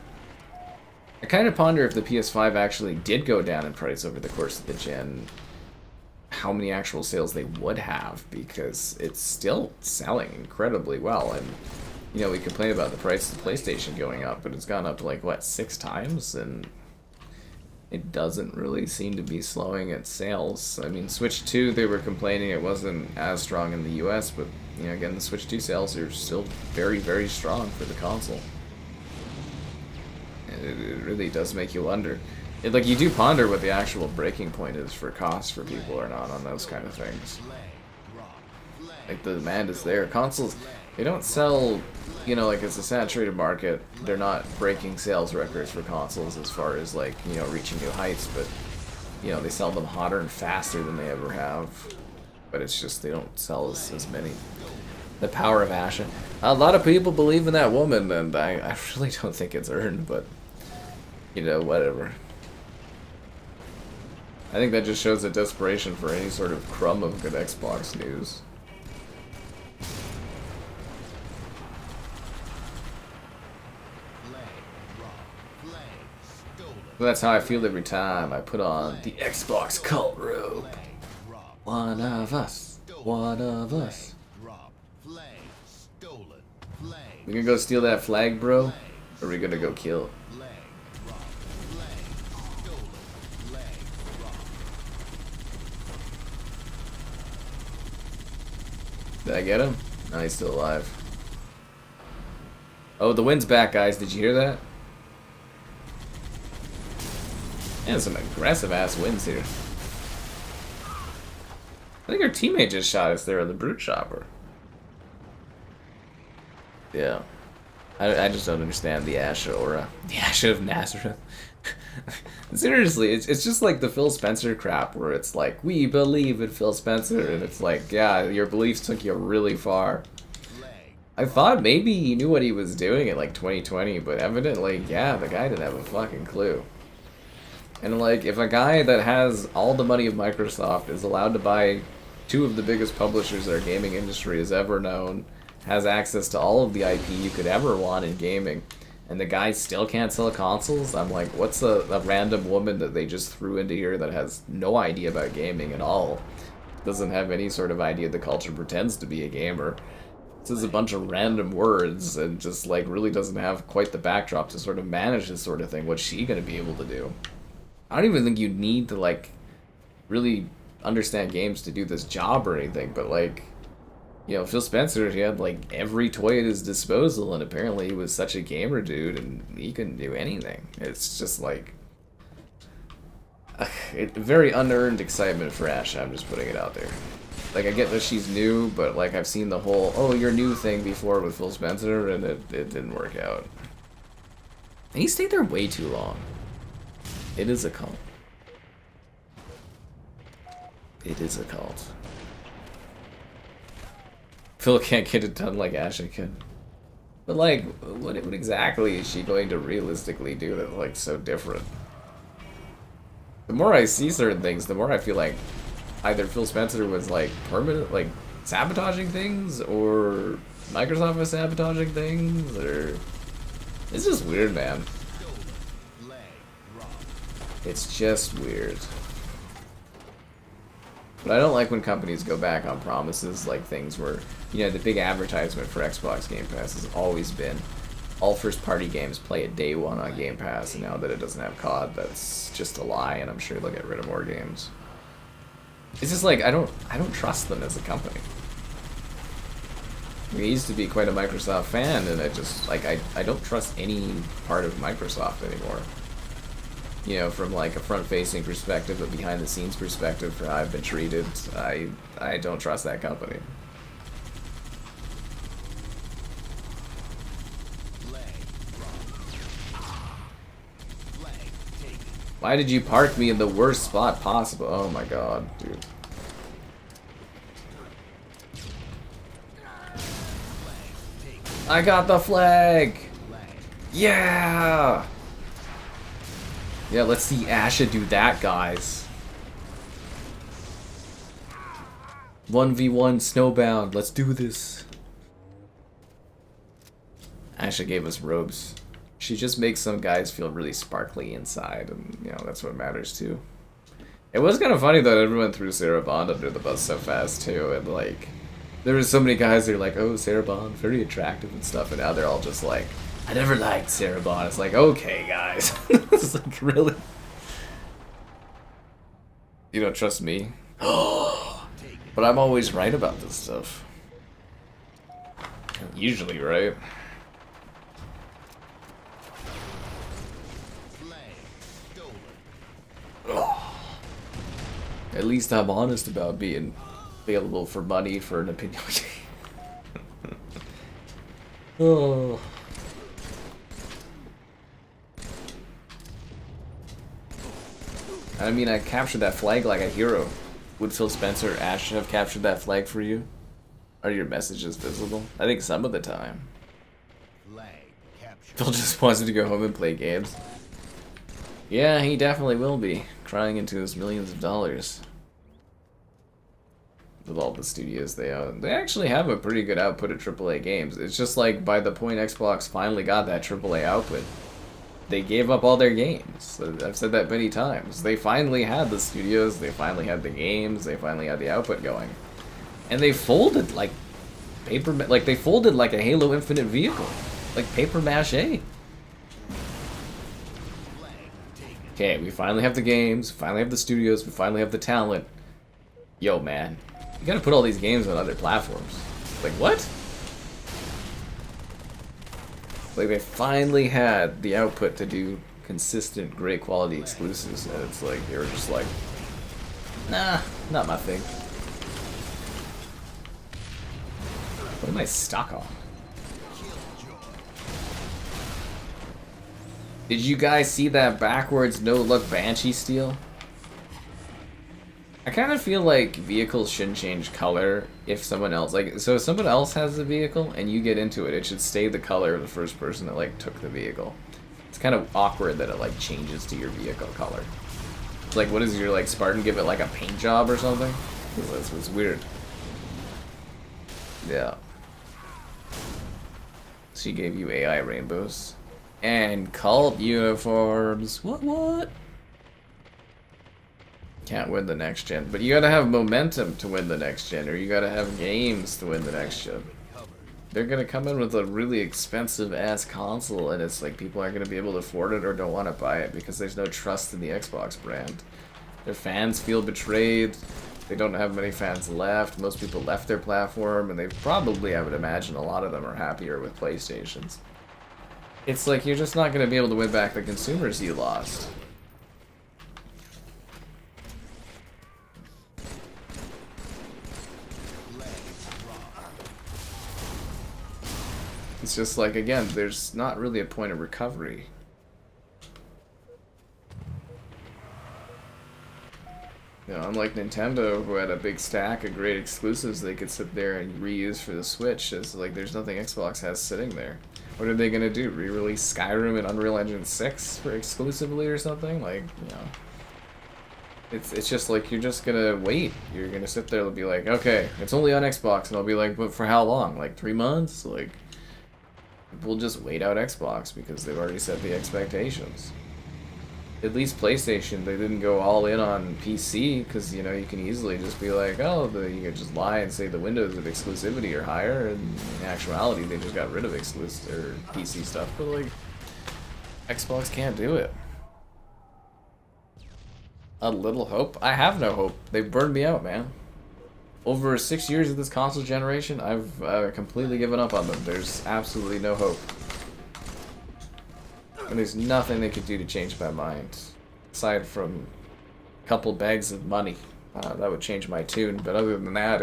I kind of ponder if the PS5 actually did go down in price over the course of the gen, how many actual sales they would have, because it's still selling incredibly well. And, you know, we complain about the price of the PlayStation going up, but it's gone up, like, what, 6 times? And it doesn't really seem to be slowing its sales. I mean, Switch 2, they were complaining it wasn't as strong in the US, but, you know, again, the Switch 2 sales are still very, very strong for the console. It really does make you wonder. Like, you do ponder what the actual breaking point is for cost for people or not on those kind of things. Like, the demand is there. Consoles, they don't sell, you know, like, it's a saturated market. They're not breaking sales records for consoles as far as, like, you know, reaching new heights, but, you know, they sell them hotter and faster than they ever have. But it's just, they don't sell as many. The power of Asha. A lot of people believe in that woman, and I really don't think it's earned, but, you know, whatever. I think that just shows a desperation for any sort of crumb of good Xbox news. Well, that's how I feel every time I put on the Xbox cult robe. One of us. One of us. We gonna go steal that flag, bro? Or are we gonna go kill it? Did I get him? No, he's still alive. Oh, the wind's back, guys. Did you hear that? Man, some aggressive-ass winds here. I think our teammate just shot us there on the Brute Chopper. Yeah. I just don't understand the Asha aura. The Asha of Nazareth. Seriously, it's just like the Phil Spencer crap where it's like, we believe in Phil Spencer, and it's like, yeah, your beliefs took you really far. I thought maybe he knew what he was doing in like 2020, but evidently, yeah, the guy didn't have a fucking clue. And like, if a guy that has all the money of Microsoft is allowed to buy 2 of the biggest publishers our gaming industry has ever known, has access to all of the IP you could ever want in gaming, and the guy still can't sell consoles, I'm like, what's a random woman that they just threw into here that has no idea about gaming at all? Doesn't have any sort of idea the culture, pretends to be a gamer. Says a bunch of random words and just like really doesn't have quite the backdrop to sort of manage this sort of thing. What's she gonna be able to do? I don't even think you need to like really understand games to do this job or anything, but like, you know, Phil Spencer, he had like every toy at his disposal, and apparently he was such a gamer dude, and he couldn't do anything. It's just like very unearned excitement for Ash. I'm just putting it out there. Like, I get that she's new, but like I've seen the whole "oh, you're new" thing before with Phil Spencer, and it didn't work out. And he stayed there way too long. It is a cult. It is a cult. Phil can't get it done like Asha can. But like, what exactly is she going to realistically do that's like so different? The more I see certain things, the more I feel like either Phil Spencer was like permanent, like sabotaging things, or Microsoft was sabotaging things, or it's just weird, man. It's just weird. But I don't like when companies go back on promises, like things where, you know, the big advertisement for Xbox Game Pass has always been, all first-party games play it day one on Game Pass, and now that it doesn't have COD, that's just a lie, and I'm sure they'll get rid of more games. It's just like I don't trust them as a company. I used to be quite a Microsoft fan, and I just like I don't trust any part of Microsoft anymore. You know, from like a front-facing perspective, a behind-the-scenes perspective, for how I've been treated, I don't trust that company. Why did you park me in the worst spot possible? Oh my god, dude. I got the flag! Yeah! Yeah, let's see Asha do that, guys. 1v1 snowbound, let's do this. Asha gave us robes. She just makes some guys feel really sparkly inside, and you know, that's what matters too. It was kind of funny that everyone threw Sarah Bond under the bus so fast too, and like, there were so many guys that are like, oh, Sarah Bond, very attractive and stuff, and now they're all just like, I never liked Sarah Bond. It's like, okay, guys. It's like, really? You don't trust me? But I'm always right about this stuff. Usually, right? At least I'm honest about being available for money for an opinion. Oh. I mean, I captured that flag like a hero. Would Phil Spencer or Ashton have captured that flag for you? Are your messages visible? I think some of the time. Phil just wants to go home and play games. Yeah, he definitely will be, crying into his millions of dollars. With all the studios they own. They actually have a pretty good output of AAA games. It's just like, by the point Xbox finally got that AAA output, they gave up all their games. I've said that many times. They finally had the studios, they finally had the games, they finally had the output going. And they folded like paper, like they folded like a Halo Infinite vehicle. Like paper mache. Okay, we finally have the games, we finally have the studios, we finally have the talent. Yo, man, you gotta put all these games on other platforms. Like, what? Like, they finally had the output to do consistent, great quality exclusives, and it's like, they were just like, nah, not my thing. What am I stuck on? Did you guys see that backwards no-look Banshee steal? I kind of feel like vehicles shouldn't change color if someone else, like, so if someone else has the vehicle and you get into it, it should stay the color of the first person that, like, took the vehicle. It's kind of awkward that it, like, changes to your vehicle color. Like, what is your, like, Spartan give it, like, a paint job or something? It's weird. Yeah. She gave you AI rainbows. And cult uniforms. What? Can't win the next gen. But you gotta have momentum to win the next gen, or you gotta have games to win the next gen. They're gonna come in with a really expensive ass console, and it's like people aren't gonna be able to afford it or don't want to buy it because there's no trust in the Xbox brand. Their fans feel betrayed. They don't have many fans left. Most people left their platform, and they probably, I would imagine, a lot of them are happier with PlayStations. It's like you're just not going to be able to win back the consumers you lost. It's just like, again, there's not really a point of recovery. You know, unlike Nintendo, who had a big stack of great exclusives they could sit there and reuse for the Switch, it's like there's nothing Xbox has sitting there. What are they gonna do? Re-release Skyrim and Unreal Engine 6 for exclusively or something? Like, you know, it's just like you're just gonna wait. You're gonna sit there and be like, okay, it's only on Xbox, and I'll be like, but for how long? Like 3 months? Like, we'll just wait out Xbox because they've already set the expectations. at least PlayStation, they didn't go all in on PC, because, you know, you can easily just be like, oh, you can just lie and say the windows of exclusivity are higher, and in actuality, they just got rid of PC stuff, but, like, Xbox can't do it. A little hope? I have no hope. They burned me out, man. Over 6 years of this console generation, I've completely given up on them. There's absolutely no hope. And there's nothing they could do to change my mind. Aside from a couple bags of money. That would change my tune. But other than that,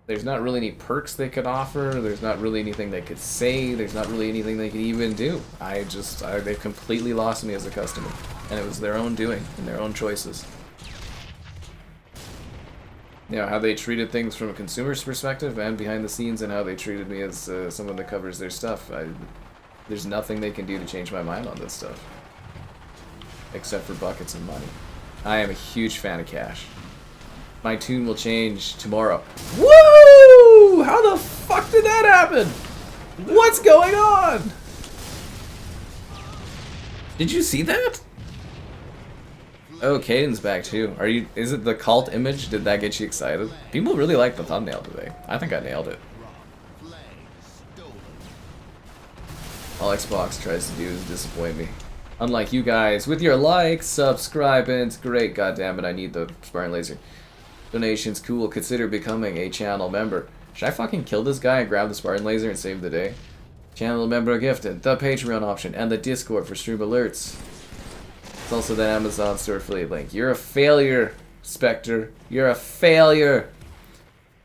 there's not really any perks they could offer. There's not really anything they could say. There's not really anything they could even do. They've completely lost me as a customer. And it was their own doing and their own choices. You know, how they treated things from a consumer's perspective and behind the scenes, and how they treated me as someone that covers their stuff. There's nothing they can do to change my mind on this stuff. Except for buckets of money. I am a huge fan of cash. My tune will change tomorrow. Woo! How the fuck did that happen? What's going on? Did you see that? Oh, Caden's back too. Is it the cult image? Did that get you excited? People really like the thumbnail today. I think I nailed it. All Xbox tries to do is disappoint me. Unlike you guys, with your likes, subscribing, great, goddammit, I need the Spartan laser. Donations, cool, consider becoming a channel member. Should I fucking kill this guy and grab the Spartan laser and save the day? Channel member gifted, the Patreon option, and the Discord for stream alerts. It's also that Amazon store affiliate link. You're a failure, Spectre. You're a failure.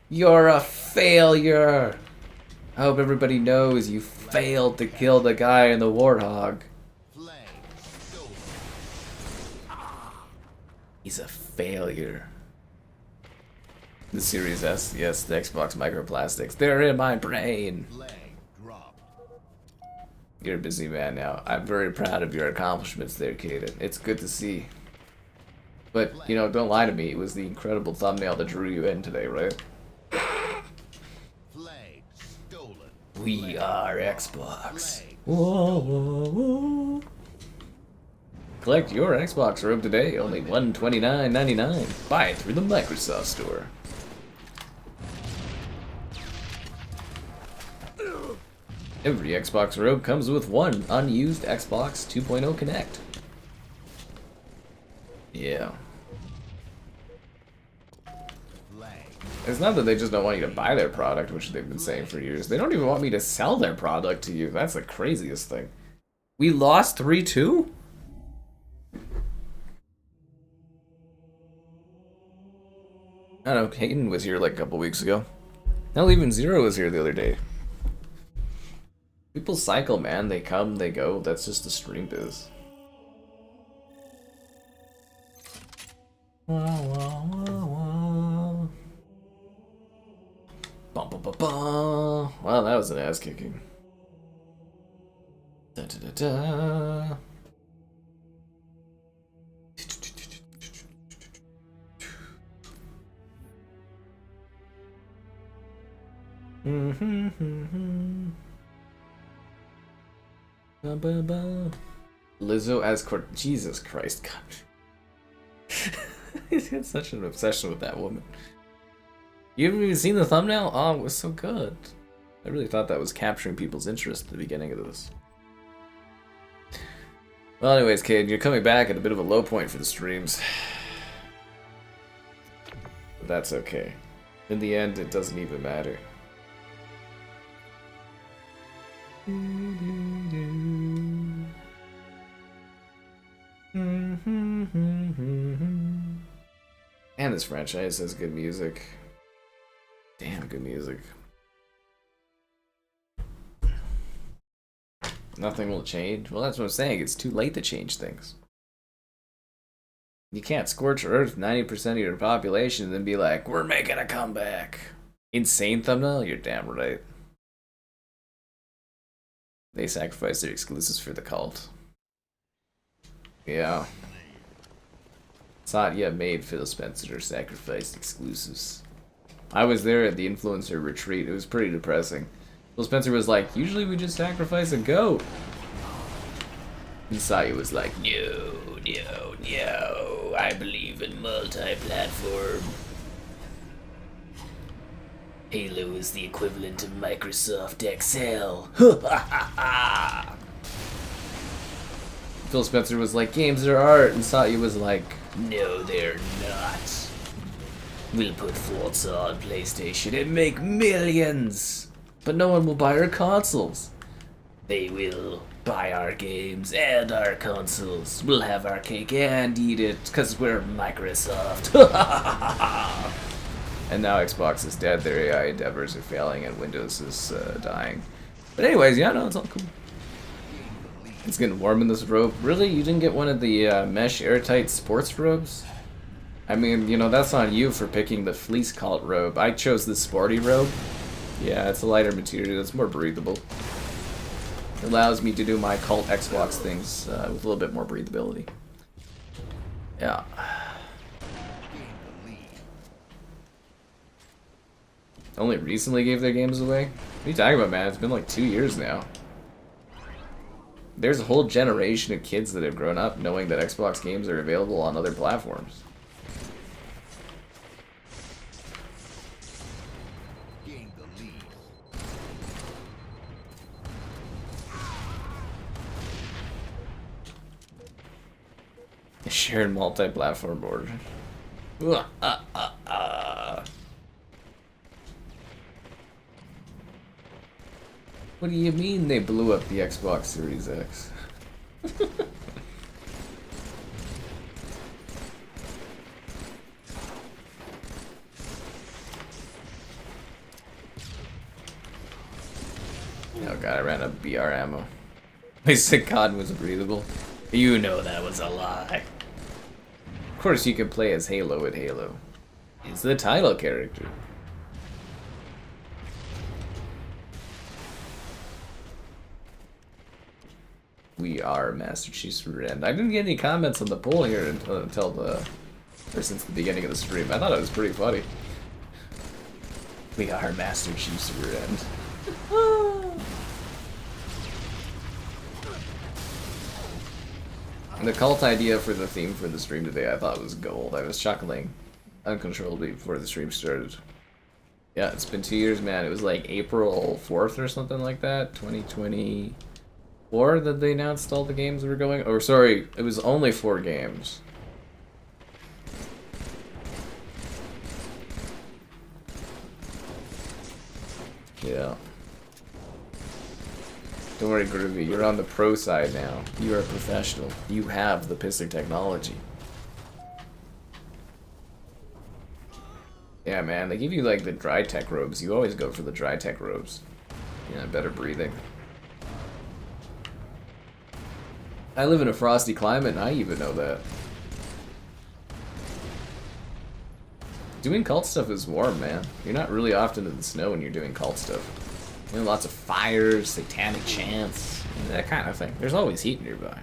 You're a failure. I hope everybody knows you failed to kill the guy in the Warthog. He's a failure. The Series S, yes, the Xbox microplastics. They're in my brain. You're a busy man now. I'm very proud of your accomplishments there, Kaden. It's good to see. But, you know, don't lie to me. It was the incredible thumbnail that drew you in today, right? We are Xbox. Whoa, whoa, whoa. Collect your Xbox robe today, only $129.99. Buy it through the Microsoft Store. Every Xbox robe comes with one unused Xbox 2.0 Connect. Yeah. It's not that they just don't want you to buy their product, which they've been saying for years. They don't even want me to sell their product to you. That's the craziest thing. We lost 3-2? I don't know, Hayden was here like a couple weeks ago. Hell, even Zero was here the other day. People cycle, man. They come, they go. That's just the stream biz. Wah, wah, wah, wah. Bum, bum, bum, bum. Wow, that was an ass kicking. Da, da, da, da. Ba, ba, ba. Lizzo as Jesus Christ, God. He's got such an obsession with that woman. You haven't even seen the thumbnail? Oh, it was so good. I really thought that was capturing people's interest at the beginning of this. Well, anyways, Cade, you're coming back at a bit of a low point for the streams. But that's okay. In the end, it doesn't even matter. And this franchise has good music. Damn good music. Nothing will change. Well, that's what I'm saying. It's too late to change things. You can't scorch Earth 90% of your population and then be like, we're making a comeback. Insane thumbnail? You're damn right. They sacrificed their exclusives for the cult. Yeah. It's not yet made. Phil Spencer sacrificed exclusives. I was there at the influencer retreat. It was pretty depressing. Phil Spencer was like, usually we just sacrifice a goat. And Saya was like, no, no, no, I believe in multi-platform. Halo is the equivalent of Microsoft Excel. Phil Spencer was like, games are art, and Satya was like, no, they're not. We'll put Forza on PlayStation and make millions, but no one will buy our consoles. They will buy our games and our consoles. We'll have our cake and eat it, because we're Microsoft. And now Xbox is dead, their AI endeavors are failing, and Windows is dying. But anyways, yeah, no, it's all cool. It's getting warm in this robe. Really? You didn't get one of the mesh airtight sports robes? I mean, you know, that's on you for picking the fleece cult robe. I chose the sporty robe. Yeah, it's a lighter material. It's more breathable. It allows me to do my cult Xbox things with a little bit more breathability. Yeah. Only recently gave their games away? What are you talking about, man? It's been like 2 years now. There's a whole generation of kids that have grown up knowing that Xbox games are available on other platforms. Shared multi-platform board. What do you mean they blew up the Xbox Series X? Oh god, I ran out of BR ammo. My sick cod was breathable. You know that was a lie. Of course you can play as Halo at Halo. He's the title character. We are Master Chief's friend. I didn't get any comments on the poll here since the beginning of the stream. I thought it was pretty funny. We are Master Chief's friend. And the cult idea for the theme for the stream today I thought was gold. I was chuckling uncontrollably before the stream started. Yeah, it's been 2 years, man. It was like April 4th or something like that, 2024, that they announced all the games were going. Or sorry, it was only 4 games. Yeah. Don't worry, Groovy, you're on the pro side now. You are a professional. You have the pisser technology. Yeah, man, they give you like the dry tech robes. You always go for the dry tech robes. Yeah, better breathing. I live in a frosty climate and I even know that. Doing cult stuff is warm, man. You're not really often in the snow when you're doing cult stuff. You know, lots of fires, satanic chants, that kind of thing. There's always heat nearby.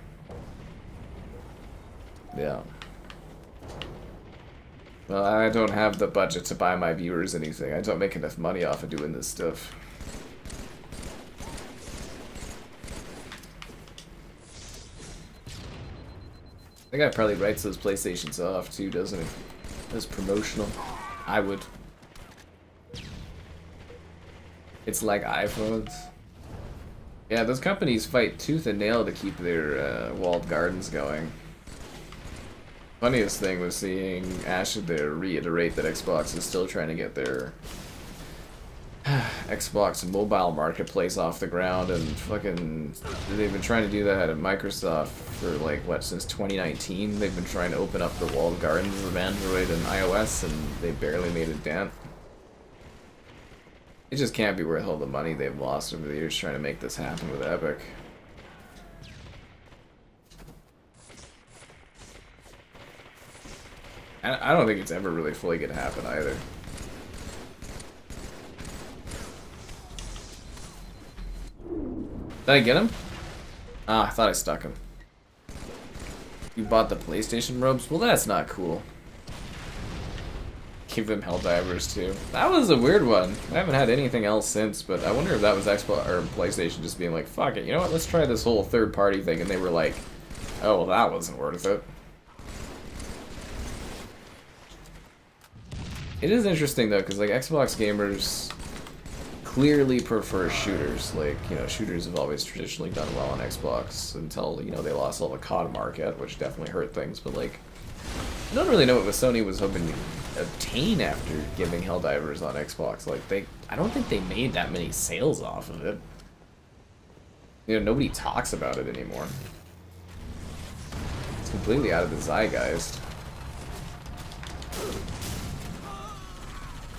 Yeah. Well, I don't have the budget to buy my viewers anything. I don't make enough money off of doing this stuff. That guy probably writes those PlayStations off too, doesn't he? As promotional. I would. It's like iPhones. Yeah, those companies fight tooth and nail to keep their walled gardens going. Funniest thing was seeing Ashton there reiterate that Xbox is still trying to get their Xbox mobile marketplace off the ground, and fucking they've been trying to do that at Microsoft for like what, since 2019. They've been trying to open up the walled gardens of Android and iOS, and they barely made a dent. It just can't be worth all the money they've lost over the years trying to make this happen with Epic. I don't think it's ever really fully gonna happen either. Did I get him? Ah, I thought I stuck him. You bought the PlayStation robes? Well, that's not cool. Give them Helldivers too. That was a weird one. I haven't had anything else since, but I wonder if that was Xbox or PlayStation just being like, fuck it, you know what, let's try this whole third party thing, and they were like, Oh, well, that wasn't worth it. It is interesting though, because like Xbox gamers clearly prefer shooters. Like, you know, shooters have always traditionally done well on Xbox until, you know, they lost all the COD market, which definitely hurt things. But like, I don't really know what Sony was hoping to obtain after giving Helldivers on Xbox. Like, I don't think they made that many sales off of it. You know, nobody talks about it anymore. It's completely out of the zeitgeist.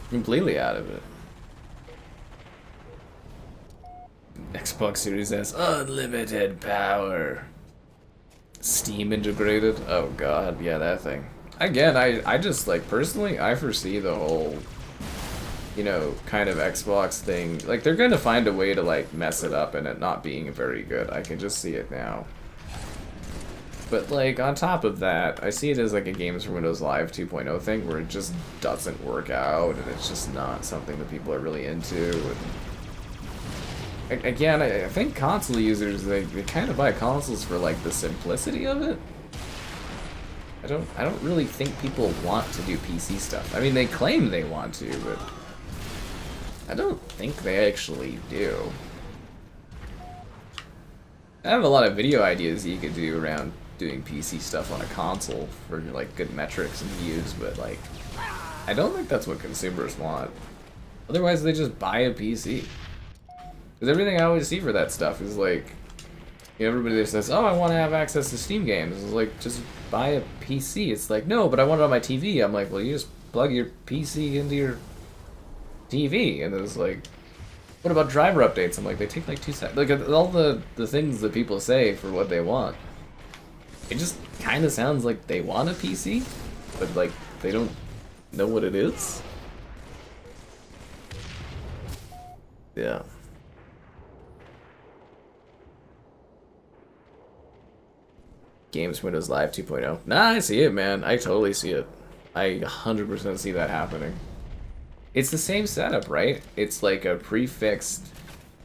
Completely out of it. Xbox Series S, unlimited power. Steam integrated? Oh god, yeah, that thing. Again, I just, like, personally, I foresee the whole, you know, kind of Xbox thing. Like, they're gonna find a way to, like, mess it up and it not being very good. I can just see it now. But, like, on top of that, I see it as, like, a Games for Windows Live 2.0 thing where it just doesn't work out and it's just not something that people are really into. And again, I think console users, they kind of buy consoles for, like, the simplicity of it. I don't really think people want to do PC stuff. I mean, they claim they want to, but I don't think they actually do. I have a lot of video ideas you could do around doing PC stuff on a console for, like, good metrics and views, but, like, I don't think that's what consumers want. Otherwise, they just buy a PC. Because everything I always see for that stuff is, like, you know, everybody that says, oh, I want to have access to Steam games. It's like, just buy a PC. It's like, no, but I want it on my TV. I'm like, well, you just plug your PC into your TV. And it's like, what about driver updates? I'm like, they take like 2 seconds. Like, all the things that people say for what they want. It just kind of sounds like they want a PC, but, like, they don't know what it is. Yeah. Games Windows Live 2.0. Nah, I see it, man. I totally see it. I 100% see that happening. It's the same setup, right? It's like a prefixed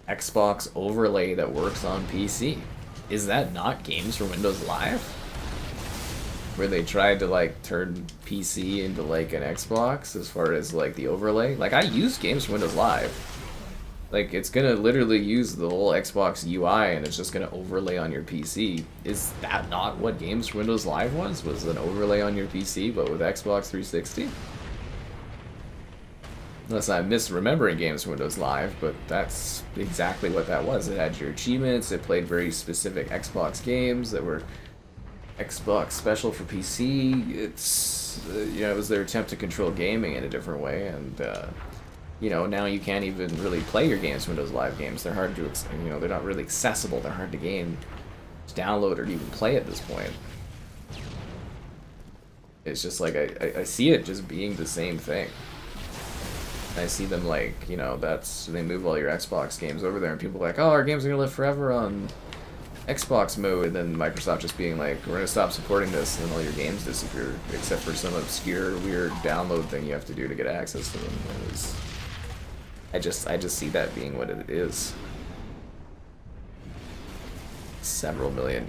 Xbox overlay that works on PC. Is that not Games for Windows Live? Where they tried to, like, turn PC into, like, an Xbox as far as, like, the overlay? Like, I use Games for Windows Live. Like, it's gonna literally use the whole Xbox UI and it's just gonna overlay on your PC. Is that not what Games for Windows Live was? Was an overlay on your PC, but with Xbox 360? Unless I'm misremembering Games for Windows Live, but that's exactly what that was. It had your achievements, it played very specific Xbox games that were Xbox special for PC. It's, you know, it was their attempt to control gaming in a different way, and, you know, now you can't even really play your Games Windows Live games. They're hard to, you know, they're not really accessible. They're hard to game, to download, or to even play at this point. It's just like, I see it just being the same thing. I see them, like, you know, they move all your Xbox games over there and people are like, oh, our games are gonna live forever on Xbox mode, and then Microsoft just being like, we're gonna stop supporting this, and then all your games disappear, except for some obscure, weird download thing you have to do to get access to them. I just see that being what it is. Several million.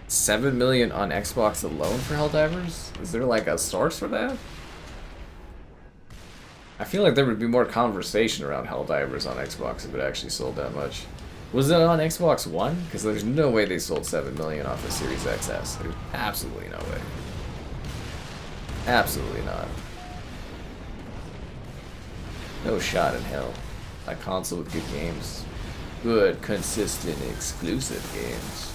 7 million on Xbox alone for Helldivers? Is there like a source for that? I feel like there would be more conversation around Helldivers on Xbox if it actually sold that much. Was it on Xbox One? Because there's no way they sold 7 million off a Series XS. There's absolutely no way. Absolutely not. No shot in hell. A console with good games. Good, consistent, exclusive games.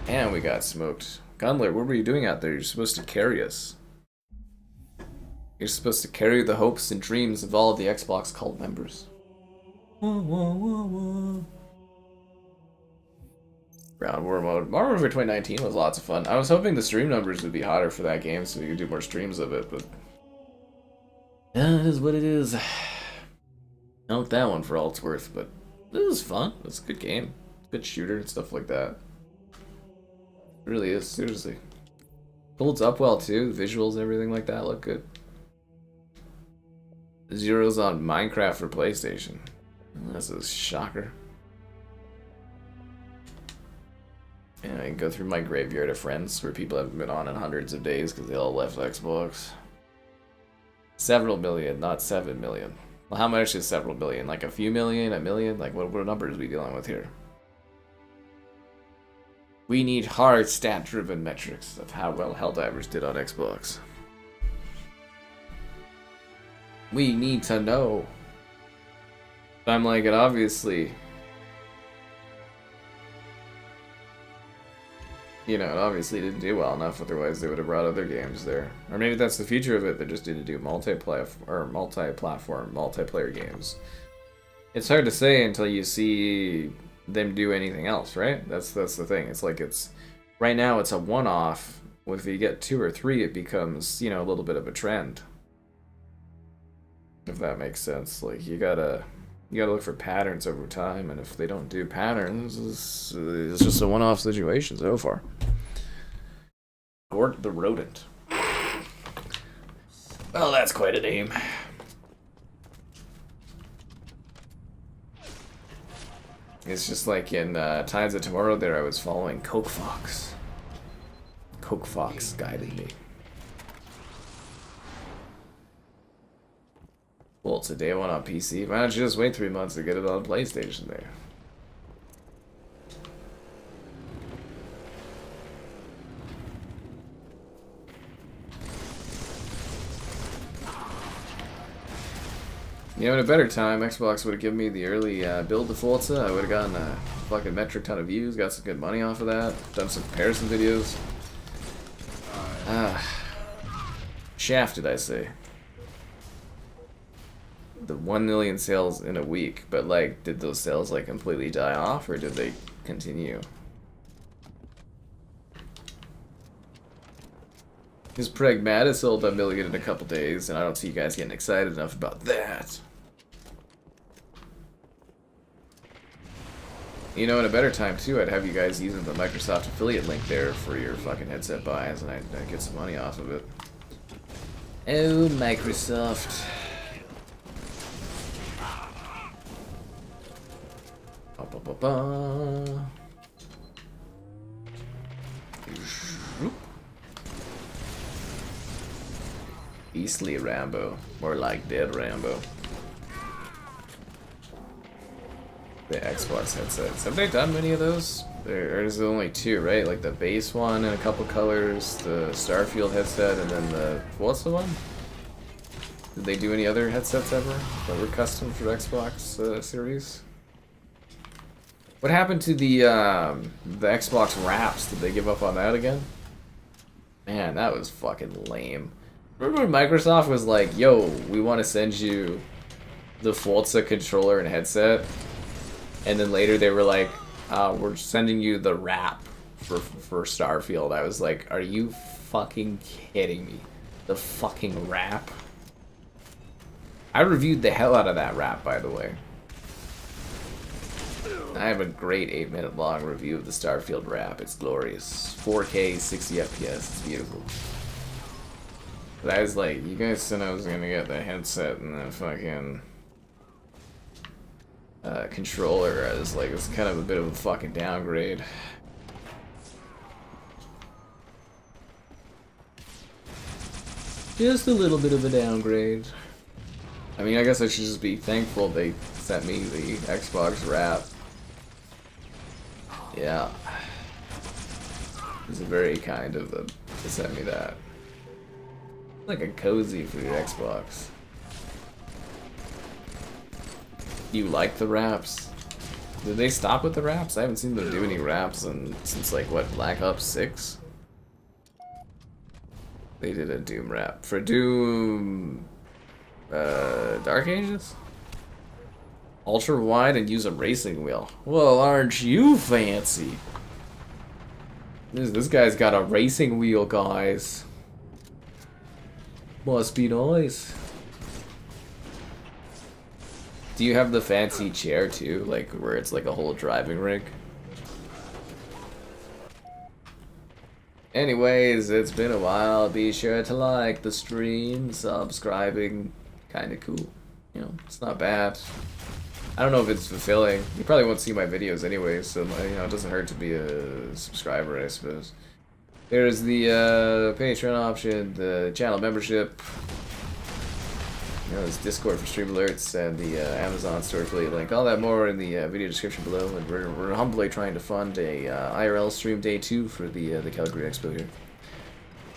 And we got smoked. Gunler, what were you doing out there? You're supposed to carry us. You're supposed to carry the hopes and dreams of all of the Xbox cult members. Ground War mode. Modern Warfare 2019 was lots of fun. I was hoping the stream numbers would be hotter for that game so we could do more streams of it, but yeah, it is what it is. Not that one for all it's worth, but it was fun. It's a good game. Good shooter and stuff like that. It really is, seriously. Holds up well too. The visuals and everything like that look good. Zero's on Minecraft for PlayStation. That's a shocker. And I can go through my graveyard of friends where people haven't been on in hundreds of days because they all left Xbox. Several million, not 7 million. Well, how much is several million? Like a few million, a million? Like what numbers are we dealing with here? We need hard stat-driven metrics of how well Helldivers did on Xbox. We need to know. I'm like, it obviously... You know, it obviously didn't do well enough, otherwise they would have brought other games there. Or maybe that's the future of it, they just didn't do multi-platform, multiplayer games. It's hard to say until you see them do anything else, right? That's the thing. It's like right now it's a one-off. If you get 2 or 3, it becomes, you know, a little bit of a trend. If that makes sense. Like, you gotta look for patterns over time, and if they don't do patterns, it's just a one-off situation so far. Gort the Rodent. Well, that's quite a name. It's just like in Tides of Tomorrow there, I was following Coke Fox. Coke Fox guided me. Well, it's a day one on PC. Why don't you just wait 3 months to get it on PlayStation there? You know, in a better time, Xbox would have given me the early build of Forza. I would have gotten a fucking metric ton of views, got some good money off of that, done some comparison videos. Shafted, I say. The 1 million sales in a week, but like, did those sales like completely die off, or did they continue? Because Pragmata sold 1 million in a couple days, and I don't see you guys getting excited enough about that. You know, in a better time too, I'd have you guys using the Microsoft affiliate link there for your fucking headset buys, and I'd get some money off of it. Oh, Microsoft. Beastly Rambo, more like Dead Rambo. The Xbox headsets. Have they done many of those? There's only 2, right? Like the base one in a couple colors, the Starfield headset, and then the... What's the one? Did they do any other headsets ever that were custom for Xbox Series? What happened to the Xbox wraps? Did they give up on that again? Man, that was fucking lame. Remember when Microsoft was like, yo, we want to send you the Forza controller and headset? And then later they were like, we're sending you the wrap for Starfield. I was like, are you fucking kidding me? The fucking wrap? I reviewed the hell out of that wrap, by the way. I have a great 8-minute long review of the Starfield wrap. It's glorious. 4K, 60 FPS. It's beautiful. But I was like, you guys said I was gonna get the headset and the fucking controller. I was like, it's kind of a bit of a fucking downgrade. Just a little bit of a downgrade. I mean, I guess I should just be thankful they sent me the Xbox wrap. Yeah. It's very kind of them to send me that. Like a cozy for your Xbox. You like the wraps? Did they stop with the wraps? I haven't seen them do any wraps since like, what, Black Ops 6? They did a Doom wrap. For Doom... Dark Ages? Ultra wide and use a racing wheel. Well, aren't you fancy? This guy's got a racing wheel, guys. Must be nice. Do you have the fancy chair too? Like, where it's like a whole driving rig? Anyways, it's been a while. Be sure to like the stream, subscribing. Kinda cool. You know, it's not bad. I don't know if it's fulfilling. You probably won't see my videos anyway, so you know it doesn't hurt to be a subscriber, I suppose. There's the Patreon option, the channel membership. You know, there's Discord for stream alerts and the Amazon store affiliate link. All that more in the video description below. And we're humbly trying to fund a IRL stream day 2 for the Calgary Expo here.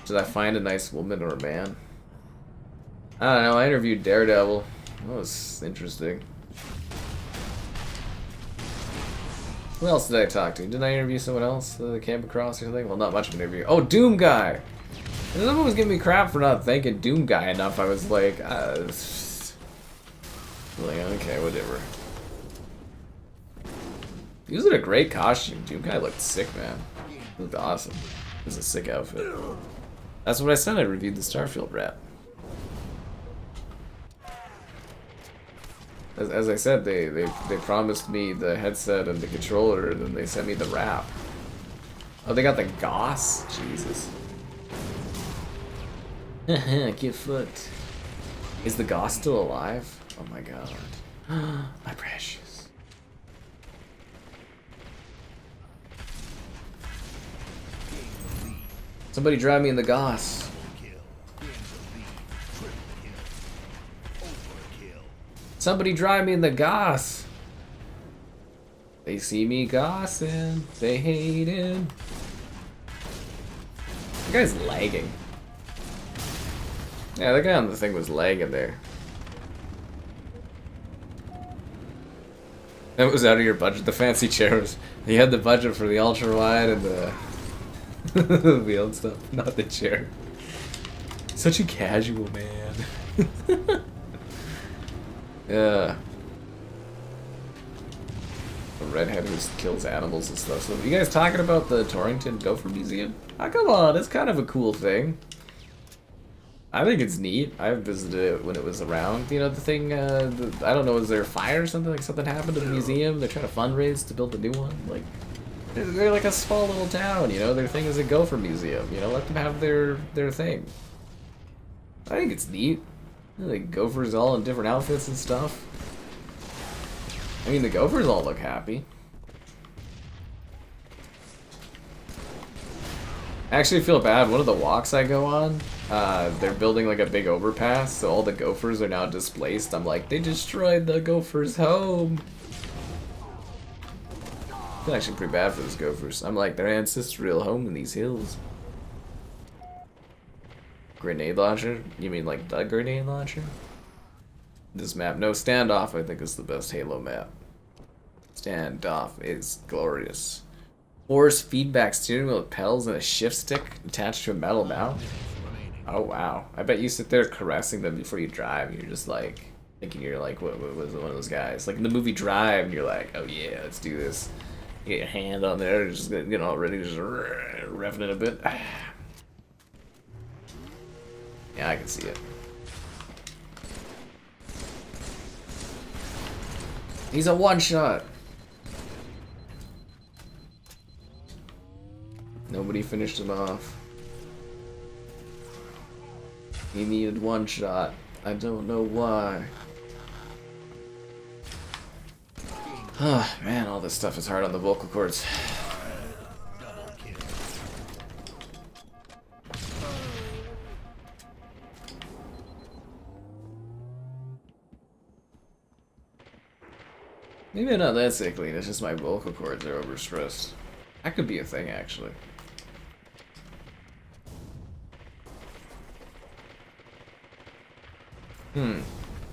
Did I find a nice woman or a man? I don't know. I interviewed Daredevil. That was interesting. Who else did I talk to? Didn't I interview someone else that came across or something? Well, not much of an interview. Oh, Doom Guy! And someone was giving me crap for not thanking Doom Guy enough. I was like, okay, whatever. He was in a great costume. Doom Guy looked sick, man. He looked awesome. It was a sick outfit. That's what I said. I reviewed the Starfield rap. As I said, they promised me the headset and the controller, and then they sent me the wrap. Oh, they got the Goss? Jesus. Cute foot. Is the Goss still alive? Oh my god. My precious. Somebody drive me in the Goss. Somebody drive me in the Goss. They see me gossing. They hate him. The guy's lagging. Yeah, the guy on the thing was lagging there. That was out of your budget. The fancy chairs. You had the budget for the ultra wide and the wheel and stuff, not the chair. Such a casual man. Yeah. A redhead who kills animals and stuff. So, you guys talking about the Torrington Gopher Museum? Oh, come on, it's kind of a cool thing. I think it's neat. I visited it when it was around. You know, the thing, I don't know, is there a fire or something? Like something happened to the museum? They're trying to fundraise to build a new one? Like, they're like a small little town, you know? Their thing is a Gopher Museum, you know? Let them have their thing. I think it's neat. The gophers all in different outfits and stuff. I mean, the gophers all look happy. I actually feel bad. One of the walks I go on, they're building like a big overpass, so all the gophers are now displaced. I'm like, they destroyed the gophers' home. I feel actually pretty bad for those gophers. I'm like, their ancestral home in these hills. Grenade launcher? You mean like the grenade launcher? This map, no, Standoff I think is the best Halo map. Standoff is glorious. Force feedback steering wheel with pedals and a shift stick attached to a metal mount. Oh wow. I bet you sit there caressing them before you drive and you're just like thinking you're like what was one of those guys. Like in the movie Drive and you're like, oh yeah, let's do this. You get your hand on there, just you know, ready to just revving it a bit. Yeah, I can see it. He's a one-shot. Nobody finished him off. He needed one shot. I don't know why. Oh, man, all this stuff is hard on the vocal cords. Maybe I'm not that sickly, it's just my vocal cords are overstressed. That could be a thing, actually.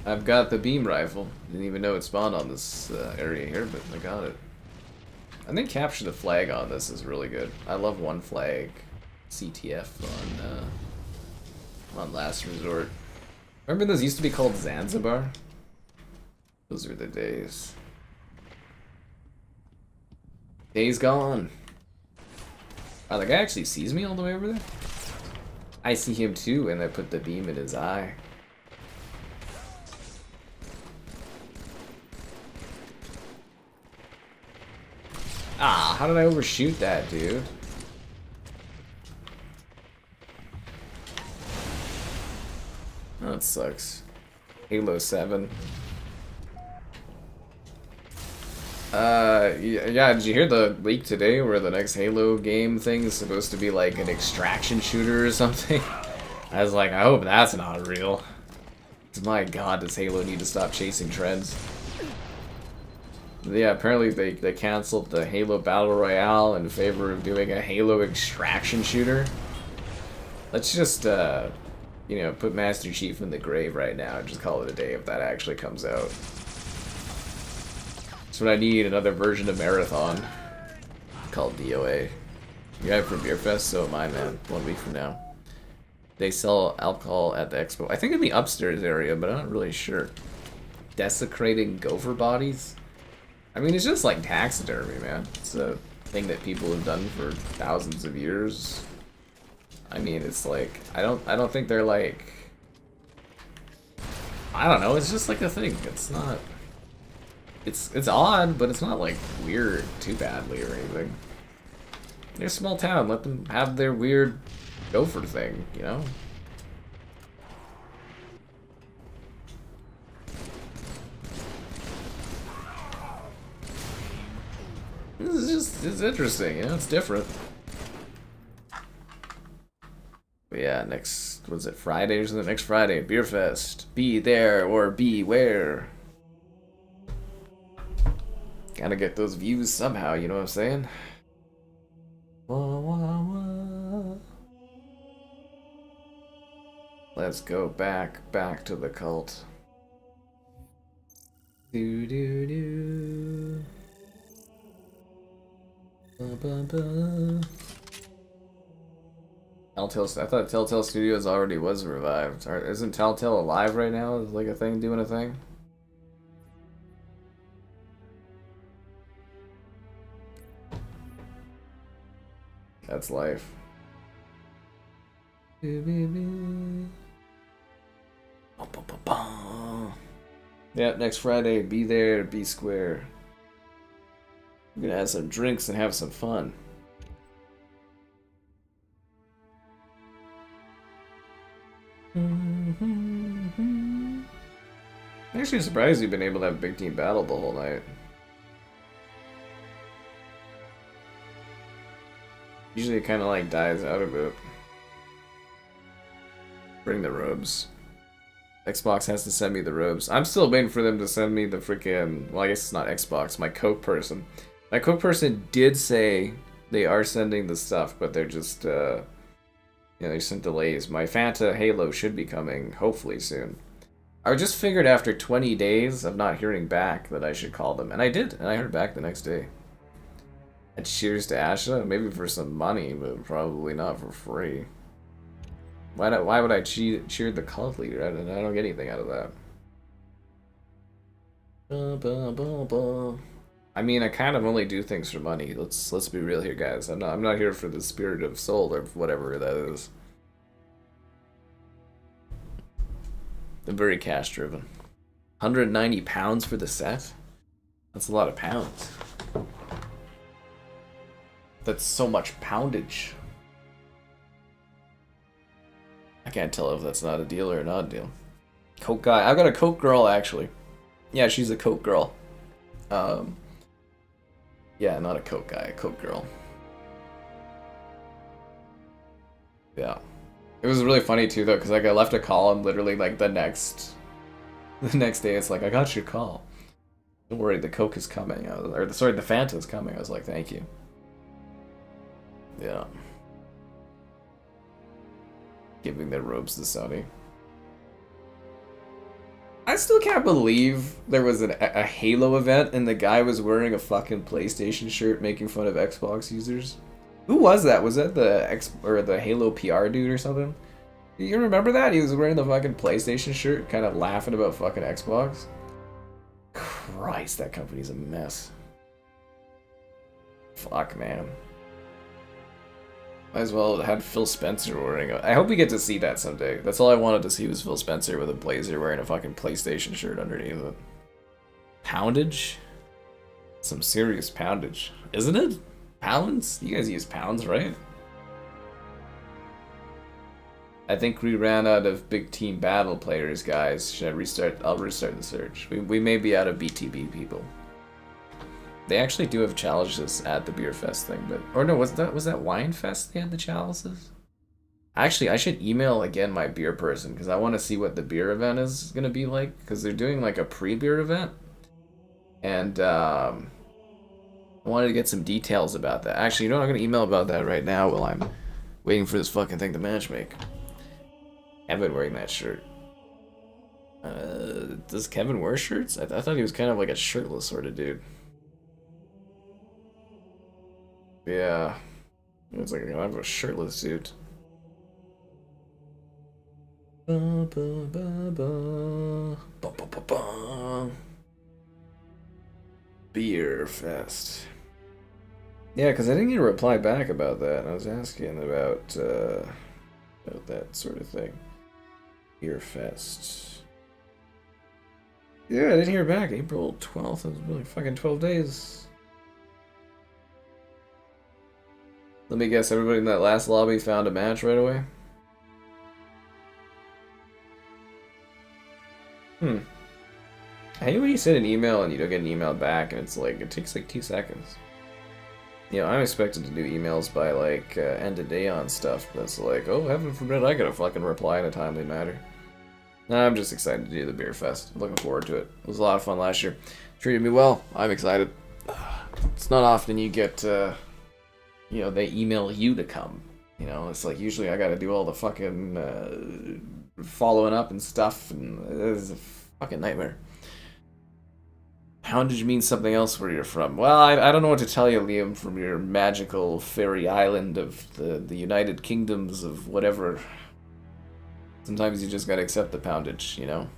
I've got the beam rifle. Didn't even know it spawned on this area here, but I got it. I think capture the flag on this is really good. I love one flag CTF on Last Resort. Remember those used to be called Zanzibar? Those were the days. Days gone. Oh, the guy actually sees me all the way over there? I see him too, and I put the beam in his eye. Ah, how did I overshoot that, dude? Oh, that sucks. Halo 7. Yeah, did you hear the leak today where the next Halo game thing is supposed to be like an extraction shooter or something? I was like, I hope that's not real. 'Cause my god, does Halo need to stop chasing trends? Yeah, apparently they canceled the Halo Battle Royale in favor of doing a Halo extraction shooter. Let's just, you know, put Master Chief in the grave right now and just call it a day if that actually comes out. That's what I need, another version of Marathon called DOA. You guys from Beer Fest? So am I, man. 1 week from now. They sell alcohol at the expo. I think in the upstairs area, but I'm not really sure. Desecrating gopher bodies? I mean, it's just like taxidermy, man. It's a thing that people have done for thousands of years. I mean, it's like, I don't think they're like, I don't know, it's just like a thing. It's not, it's odd, but it's not like weird too badly or anything. They're a small town, let them have their weird gopher thing, you know? This is just, it's interesting, you know, it's different. But yeah, next, was it Friday or something? Next Friday, Beer Fest. Be there or beware. Gotta get those views somehow, you know what I'm saying? Wah, wah, wah. Let's go back to the cult. Do do do. Ba, ba, ba. Telltale, I thought Telltale Studios already was revived. Isn't Telltale alive right now? Is like a thing doing a thing? That's life. Yeah, next Friday, be there, be square. We're gonna have some drinks and have some fun. I'm actually surprised you've been able to have big team battle the whole night. Usually it kind of like dies out a bit. Bring the robes. Xbox has to send me the robes. I'm still waiting for them to send me the freaking, well, I guess it's not Xbox, my Coke person. My Coke person did say they are sending the stuff, but they're just, you know, there's some delays. My Fanta Halo should be coming, hopefully soon. I just figured after 20 days of not hearing back that I should call them. And I did, and I heard back the next day. And cheers to Asha, maybe for some money, but probably not for free. Why would I cheer the cult leader? I don't get anything out of that. I mean, I kind of only do things for money. Let's be real here, guys. I'm not here for the spirit of soul or whatever that is. I'm very cash driven. 190 pounds for the set? That's a lot of pounds. That's so much poundage. I can't tell if that's not a deal or a not a deal. Coke guy. I've got a Coke girl, actually. Yeah, she's a Coke girl. Yeah, not a Coke guy, a Coke girl. Yeah. It was really funny, too, though, because like, I left a call and literally, like, the next day, it's like, I got your call. Don't worry, the Coke is coming. Sorry, the Fanta is coming. I was like, thank you. Yeah. Giving their robes to Sony. I still can't believe there was a Halo event and the guy was wearing a fucking PlayStation shirt making fun of Xbox users. Who was that? Was that the Halo PR dude or something? You remember that? He was wearing the fucking PlayStation shirt, kind of laughing about fucking Xbox. Christ, that company's a mess. Fuck, man. Might as well have had Phil Spencer wearing it. I hope we get to see that someday. That's all I wanted to see was Phil Spencer with a blazer wearing a fucking PlayStation shirt underneath it. Poundage? Some serious poundage. Isn't it? Pounds? You guys use pounds, right? I think we ran out of big team battle players, guys. Should I restart? I'll restart the search. We may be out of BTB people. They actually do have challenges at the beer fest thing, but or no, was that wine fest they had the challenges? Actually, I should email again my beer person because I want to see what the beer event is gonna be like because they're doing like a pre-beer event, and I wanted to get some details about that. Actually, you know what? I'm gonna email about that right now while I'm waiting for this fucking thing to matchmake. Kevin wearing that shirt. Does Kevin wear shirts? I thought he was kind of like a shirtless sort of dude. Yeah, it's like kind of a shirtless dude. Ba, ba, ba, ba. Ba, ba, ba, ba. Beer fest. Yeah, because I didn't get a reply back about that. I was asking about that sort of thing. Beer fest. Yeah, I didn't hear back. April 12th. It was really fucking 12 days. Let me guess, everybody in that last lobby found a match right away? I hate when you send an email and you don't get an email back, and it's like, it takes like 2 seconds. You know, I'm expected to do emails by like end of day on stuff, but it's like, oh, heaven forbid I gotta fucking reply in a timely manner. Nah, I'm just excited to do the beer fest. Looking forward to it. It was a lot of fun last year. Treated me well. I'm excited. It's not often you get, you know, they email you to come. You know, it's like usually I gotta do all the fucking following up and stuff, and it's a fucking nightmare. Poundage means something else where you're from. Well, I don't know what to tell you, Liam, from your magical fairy island of the United Kingdoms of whatever. Sometimes you just gotta accept the poundage, you know?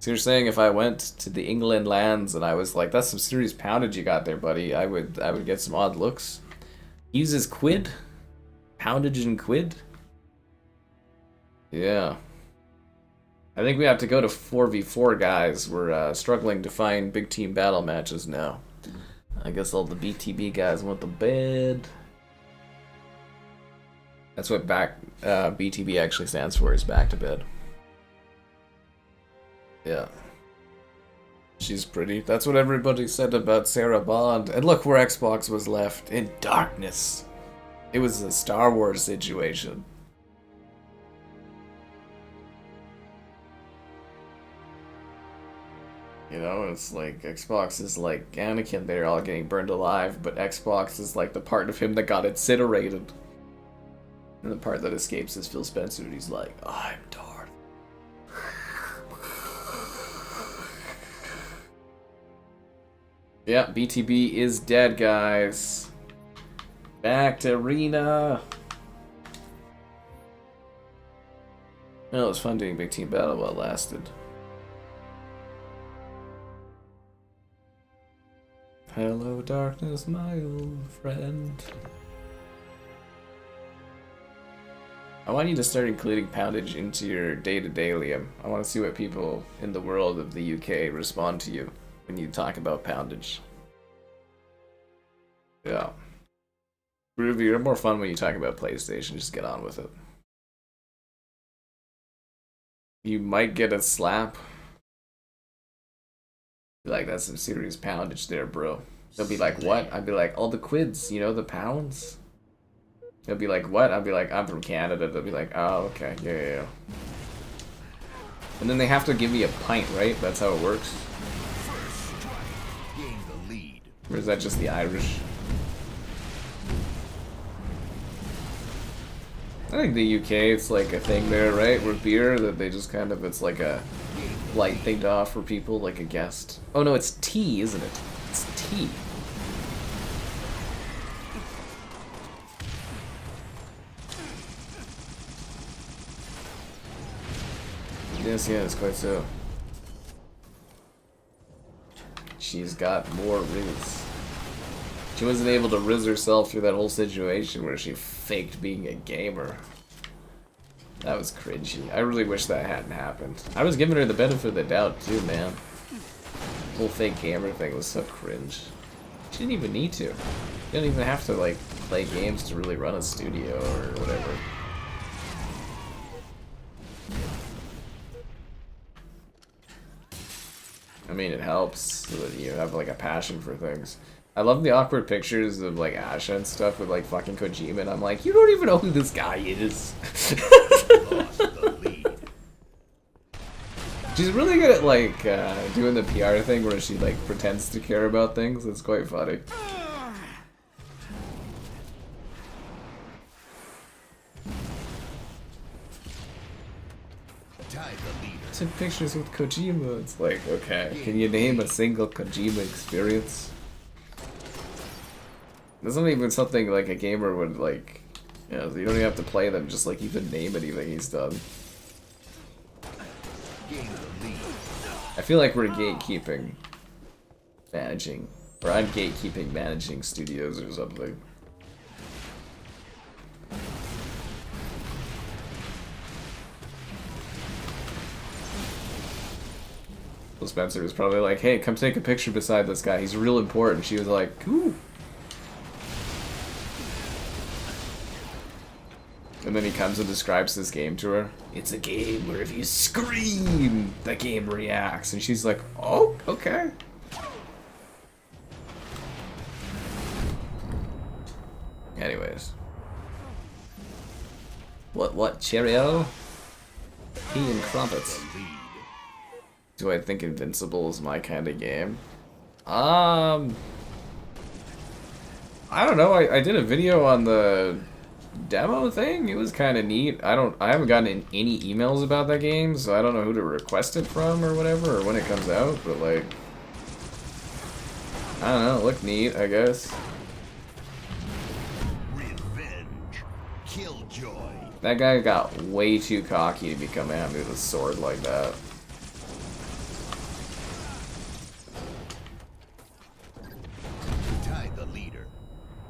So you're saying if I went to the England lands and I was like, that's some serious poundage you got there, buddy, I would get some odd looks. Uses quid? Poundage and quid? Yeah. I think we have to go to 4v4, guys. We're struggling to find big team battle matches now. I guess all the BTB guys want the bed. That's what BTB actually stands for, is back to bed. Yeah. She's pretty. That's what everybody said about Sarah Bond. And look where Xbox was left. In darkness. It was a Star Wars situation. You know, it's like Xbox is like Anakin, they're all getting burned alive, but Xbox is like the part of him that got incinerated. And the part that escapes is Phil Spencer, and he's like, I'm Darth. Yeah, BTB is dead, guys. Back to Arena. Well, it was fun doing big team battle while it lasted. Hello, darkness, my old friend. I want you to start including poundage into your day-to-day, Liam. I want to see what people in the world of the UK respond to you when you talk about poundage. Yeah. Ruby, you're more fun when you talk about PlayStation. Just get on with it. You might get a slap. Be like, that's some serious poundage there, bro. They'll be like, what? I'd be like, all the quids, you know, the pounds? They'll be like, what? I'd be like, I'm from Canada. They'll be like, oh, okay, yeah. And then they have to give me a pint, right? That's how it works? Or is that just the Irish? I think the UK, it's like a thing there, right? With beer, that they just kind of, it's like a light thing to offer people, like a guest. Oh no, it's tea, isn't it? It's tea. Yes, quite so. She's got more riz. She wasn't able to riz herself through that whole situation where she faked being a gamer. That was cringy. I really wish that hadn't happened. I was giving her the benefit of the doubt too, man. The whole fake gamer thing was so cringe. She didn't even need to. You don't even have to like play games to really run a studio or whatever. mean, it helps so that you have like a passion for things. I love the awkward pictures of like Asha and stuff with like fucking Kojima, and I'm like, you don't even know who this guy is. Lost the lead. She's really good at like doing the PR thing where she like pretends to care about things. It's quite funny. Tie the leader. Took pictures with Kojima. It's like, okay, can you name a single Kojima experience? That's not even something like a gamer would like. You know, you don't even have to play them. Just like even name anything he's done. Gain the lead. I feel like we're gatekeeping, managing, or I'm gatekeeping managing studios or something. Well, Spencer was probably like, hey, come take a picture beside this guy. He's real important. She was like, cool. And then he comes and describes this game to her. It's a game where if you scream, the game reacts. And she's like, oh, okay. Anyways. What, Cheerio? Tea and crumpets. The lead. Do I think Invincible is my kind of game? I don't know. I did a video on the demo thing. It was kind of neat. I haven't gotten any emails about that game, so I don't know who to request it from or whatever, or when it comes out, but like, I don't know, it looked neat, I guess. Revenge. Killjoy. That guy got way too cocky to become a with a sword like that. Tie the leader.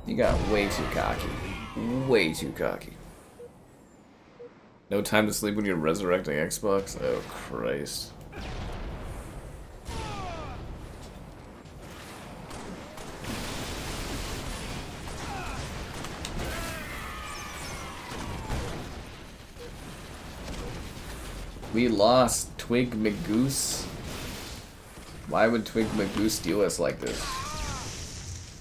He got way too cocky. Way too cocky. No time to sleep when you're resurrecting Xbox? Oh, Christ. We lost Twig McGoose. Why would Twig McGoose do us like this?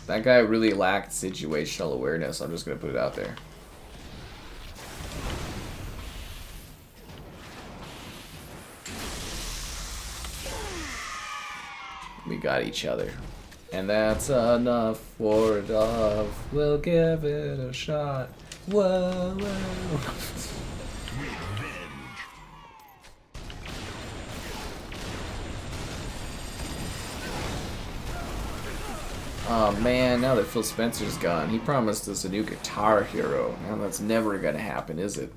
That guy really lacked situational awareness. I'm just gonna put it out there. We got each other. And that's enough for Dove. We'll give it a shot. Whoa, whoa. Oh man, now that Phil Spencer's gone, he promised us a new Guitar Hero. Now that's never gonna happen, is it?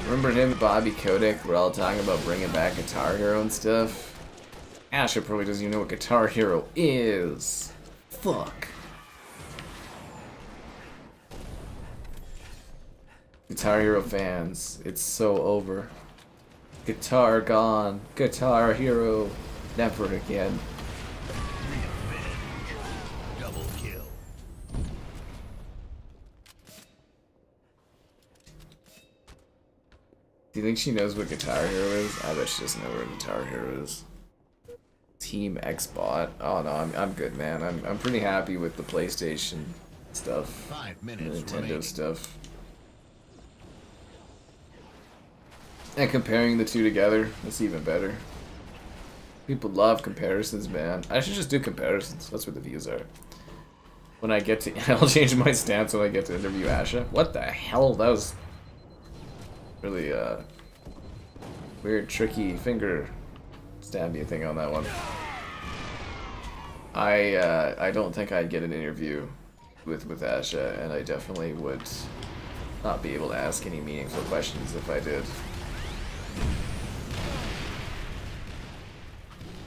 Remember him and Bobby Kotick were all talking about bringing back Guitar Hero and stuff? Asha probably doesn't even know what Guitar Hero is. Fuck. Guitar Hero fans, it's so over. Guitar gone. Guitar Hero. Never again. Double kill. Do you think she knows what Guitar Hero is? I bet she doesn't know what Guitar Hero is. Team Xbot. Oh no, I'm good, man. I'm pretty happy with the PlayStation stuff. 5 The minutes Nintendo remaining. stuff. And comparing the two together, that's even better. People love comparisons, man. I should just do comparisons. That's where the views are. When I get to... I'll change my stance when I get to interview Asha. What the hell? That was... really, weird, tricky finger stabby thing on that one. I don't think I'd get an interview with Asha, and I definitely would not be able to ask any meaningful questions if I did.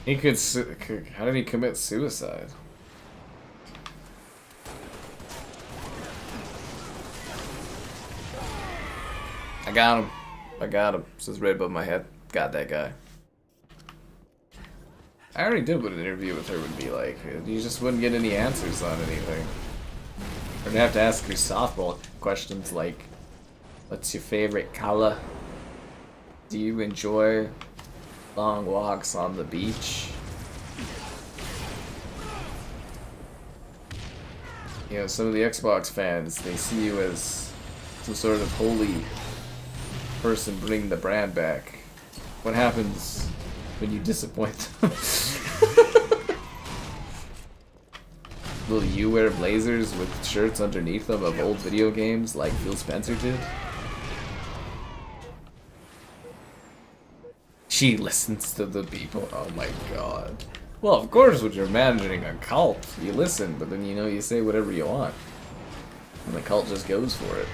He could... How did he commit suicide? I got him. I got him. Says right above my head. Got that guy. I already did what an interview with her would be like. You just wouldn't get any answers on anything. Or you'd have to ask her softball questions like, what's your favorite color? Do you enjoy Long walks on the beach. You know, some of the Xbox fans, they see you as some sort of holy person bringing the brand back. What happens when you disappoint them? Will you wear blazers with shirts underneath them of old video games like Phil Spencer did? She listens to the people. Oh my god. Well, of course, when you're managing a cult, you listen, but then you say whatever you want. And the cult just goes for it.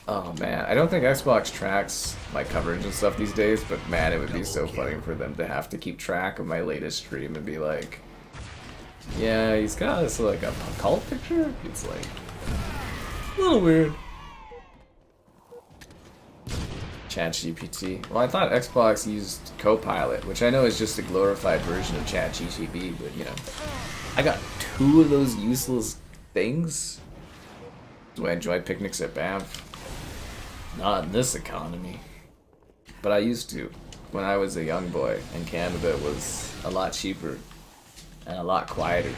Oh man, I don't think Xbox tracks my coverage and stuff these days, but man, it would be so funny for them to have to keep track of my latest stream and be like, yeah, he's got this like a cult picture? It's like a little weird. ChatGPT. Well, I thought Xbox used Copilot, which I know is just a glorified version of ChatGPT, but you know, I got 2 of those useless things. Do I enjoy picnics at Banff? Not in this economy. But I used to, when I was a young boy, and Canada was a lot cheaper and a lot quieter.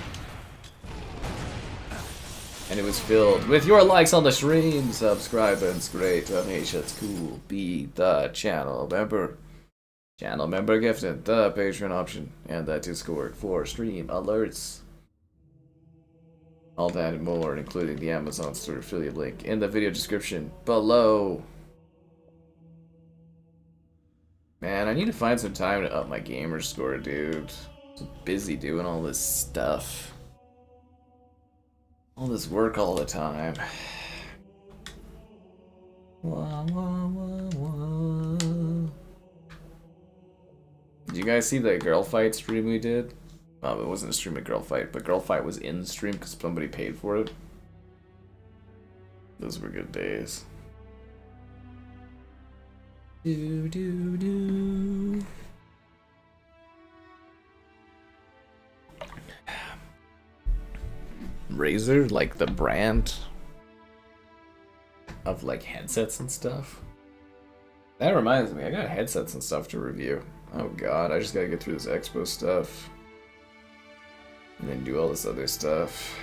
And it was filled with your likes on the stream, subscribing's great, donation's cool, be the channel member. Channel member gifted, the Patreon option, and the Discord for stream alerts. All that and more, including the Amazon store affiliate link in the video description below. Man, I need to find some time to up my gamer score, dude. I'm busy doing all this stuff. All this work all the time. Wah, wah, wah, wah. Did you guys see the girl fight stream we did? It wasn't a stream of Girl Fight, but Girl Fight was in the stream because somebody paid for it. Those were good days. Do do do. Razer, like the brand of like headsets and stuff. That reminds me, I got headsets and stuff to review. Oh god, I just gotta get through this Expo stuff. And then do all this other stuff.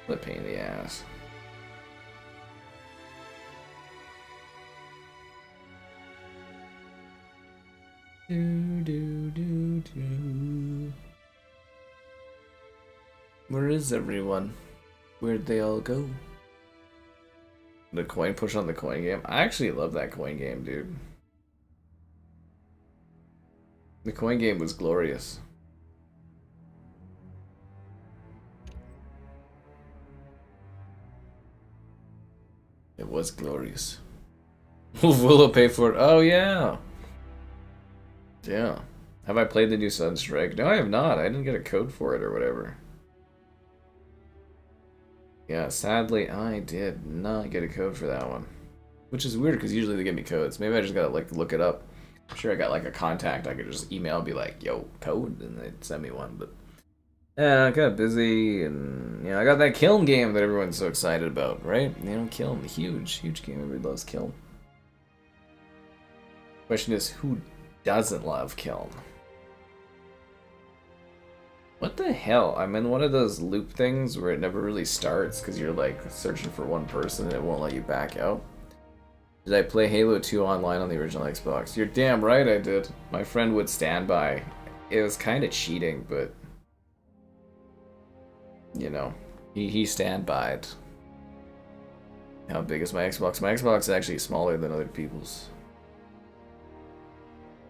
What a pain in the ass. Do, do, do, do. Where is everyone? Where'd they all go? The coin push on the coin game? I actually love that coin game, dude. The coin game was glorious. It was glorious. Will Willow pay for it? Oh yeah. Yeah. Have I played the new Sunstrike? No, I have not. I didn't get a code for it or whatever. Yeah, sadly, I did not get a code for that one. Which is weird, because usually they give me codes. Maybe I just gotta, like, look it up. I'm sure I got, like, a contact I could just email and be like, yo, code, and they'd send me one, but... Yeah, I got busy, and, you know, I got that Kiln game that everyone's so excited about, right? You know, Kiln, huge game. Everybody loves Kiln. Question is, who doesn't love Kiln? What the hell? I'm in one of those loop things where it never really starts because you're like searching for one person and it won't let you back out. Did I play Halo 2 online on the original Xbox? You're damn right I did. My friend would stand by. It was kind of cheating, but you know, he stand by'd. How big is my Xbox? My Xbox is actually smaller than other people's.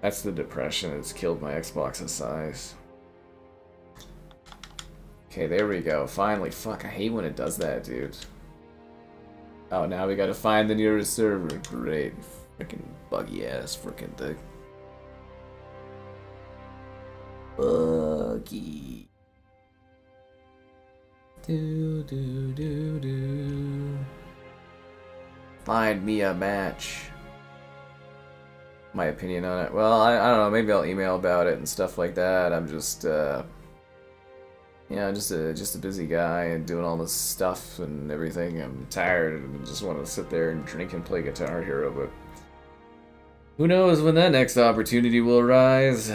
That's the depression. It's killed my Xbox's size. Okay, there we go. Finally. Fuck, I hate when it does that, dude. Oh, now we gotta find the nearest server. Great. Freaking buggy ass freaking thing. Buggy. Do do do do. Find me a match. My opinion on it. Well, I don't know. Maybe I'll email about it and stuff like that. I'm just, you Yeah, just a busy guy and doing all this stuff and everything. I'm tired and just want to sit there and drink and play Guitar Hero, but who knows when that next opportunity will arise.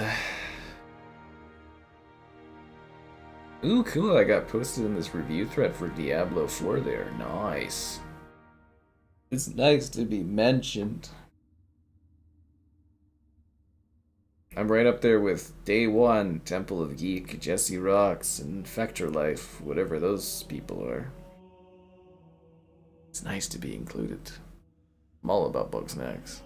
Ooh, cool, I got posted in this review thread for Diablo 4 there. Nice. It's nice to be mentioned. I'm right up there with Day One, Temple of Geek, Jesse Rocks, and Infector Life, whatever those people are. It's nice to be included. I'm all about Bugsnax.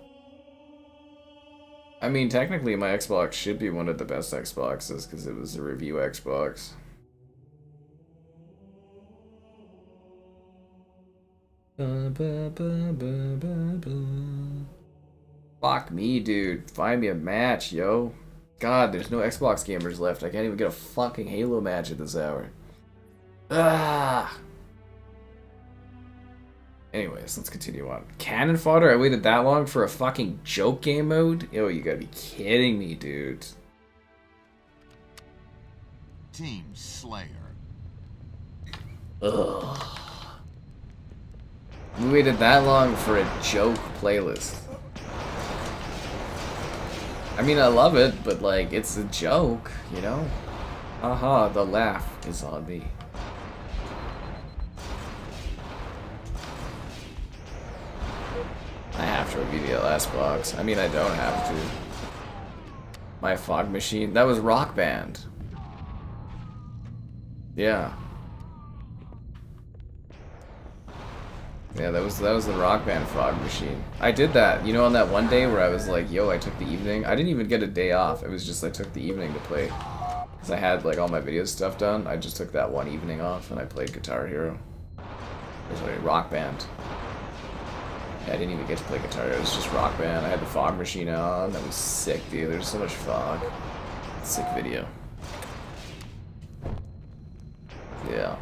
I mean, technically my Xbox should be one of the best Xboxes, because it was a review Xbox. Fuck me, dude. Find me a match, yo. God, there's no Xbox gamers left. I can't even get a fucking Halo match at this hour. Ah. Anyways, let's continue on. Cannon fodder? I waited that long for a fucking joke game mode? Yo, you gotta be kidding me, dude. Team Slayer. Ugh. We waited that long for a joke playlist. I mean, I love it, but like, it's a joke, you know? Haha, the laugh is on me. I have to review the last box. I mean, I don't have to. My Fog Machine, that was Rock Band. Yeah. Yeah, that was the Rock Band Fog Machine. I did that, you know, on that one day where I was like, yo, I took the evening. I didn't even get a day off. It was just I took the evening to play. Because I had like all my video stuff done. I just took that one evening off and I played Guitar Hero. Sorry, Rock Band. Yeah, I didn't even get to play Guitar Hero. It was just Rock Band. I had the Fog Machine on. That was sick, dude. There's so much fog. Sick video. Yeah.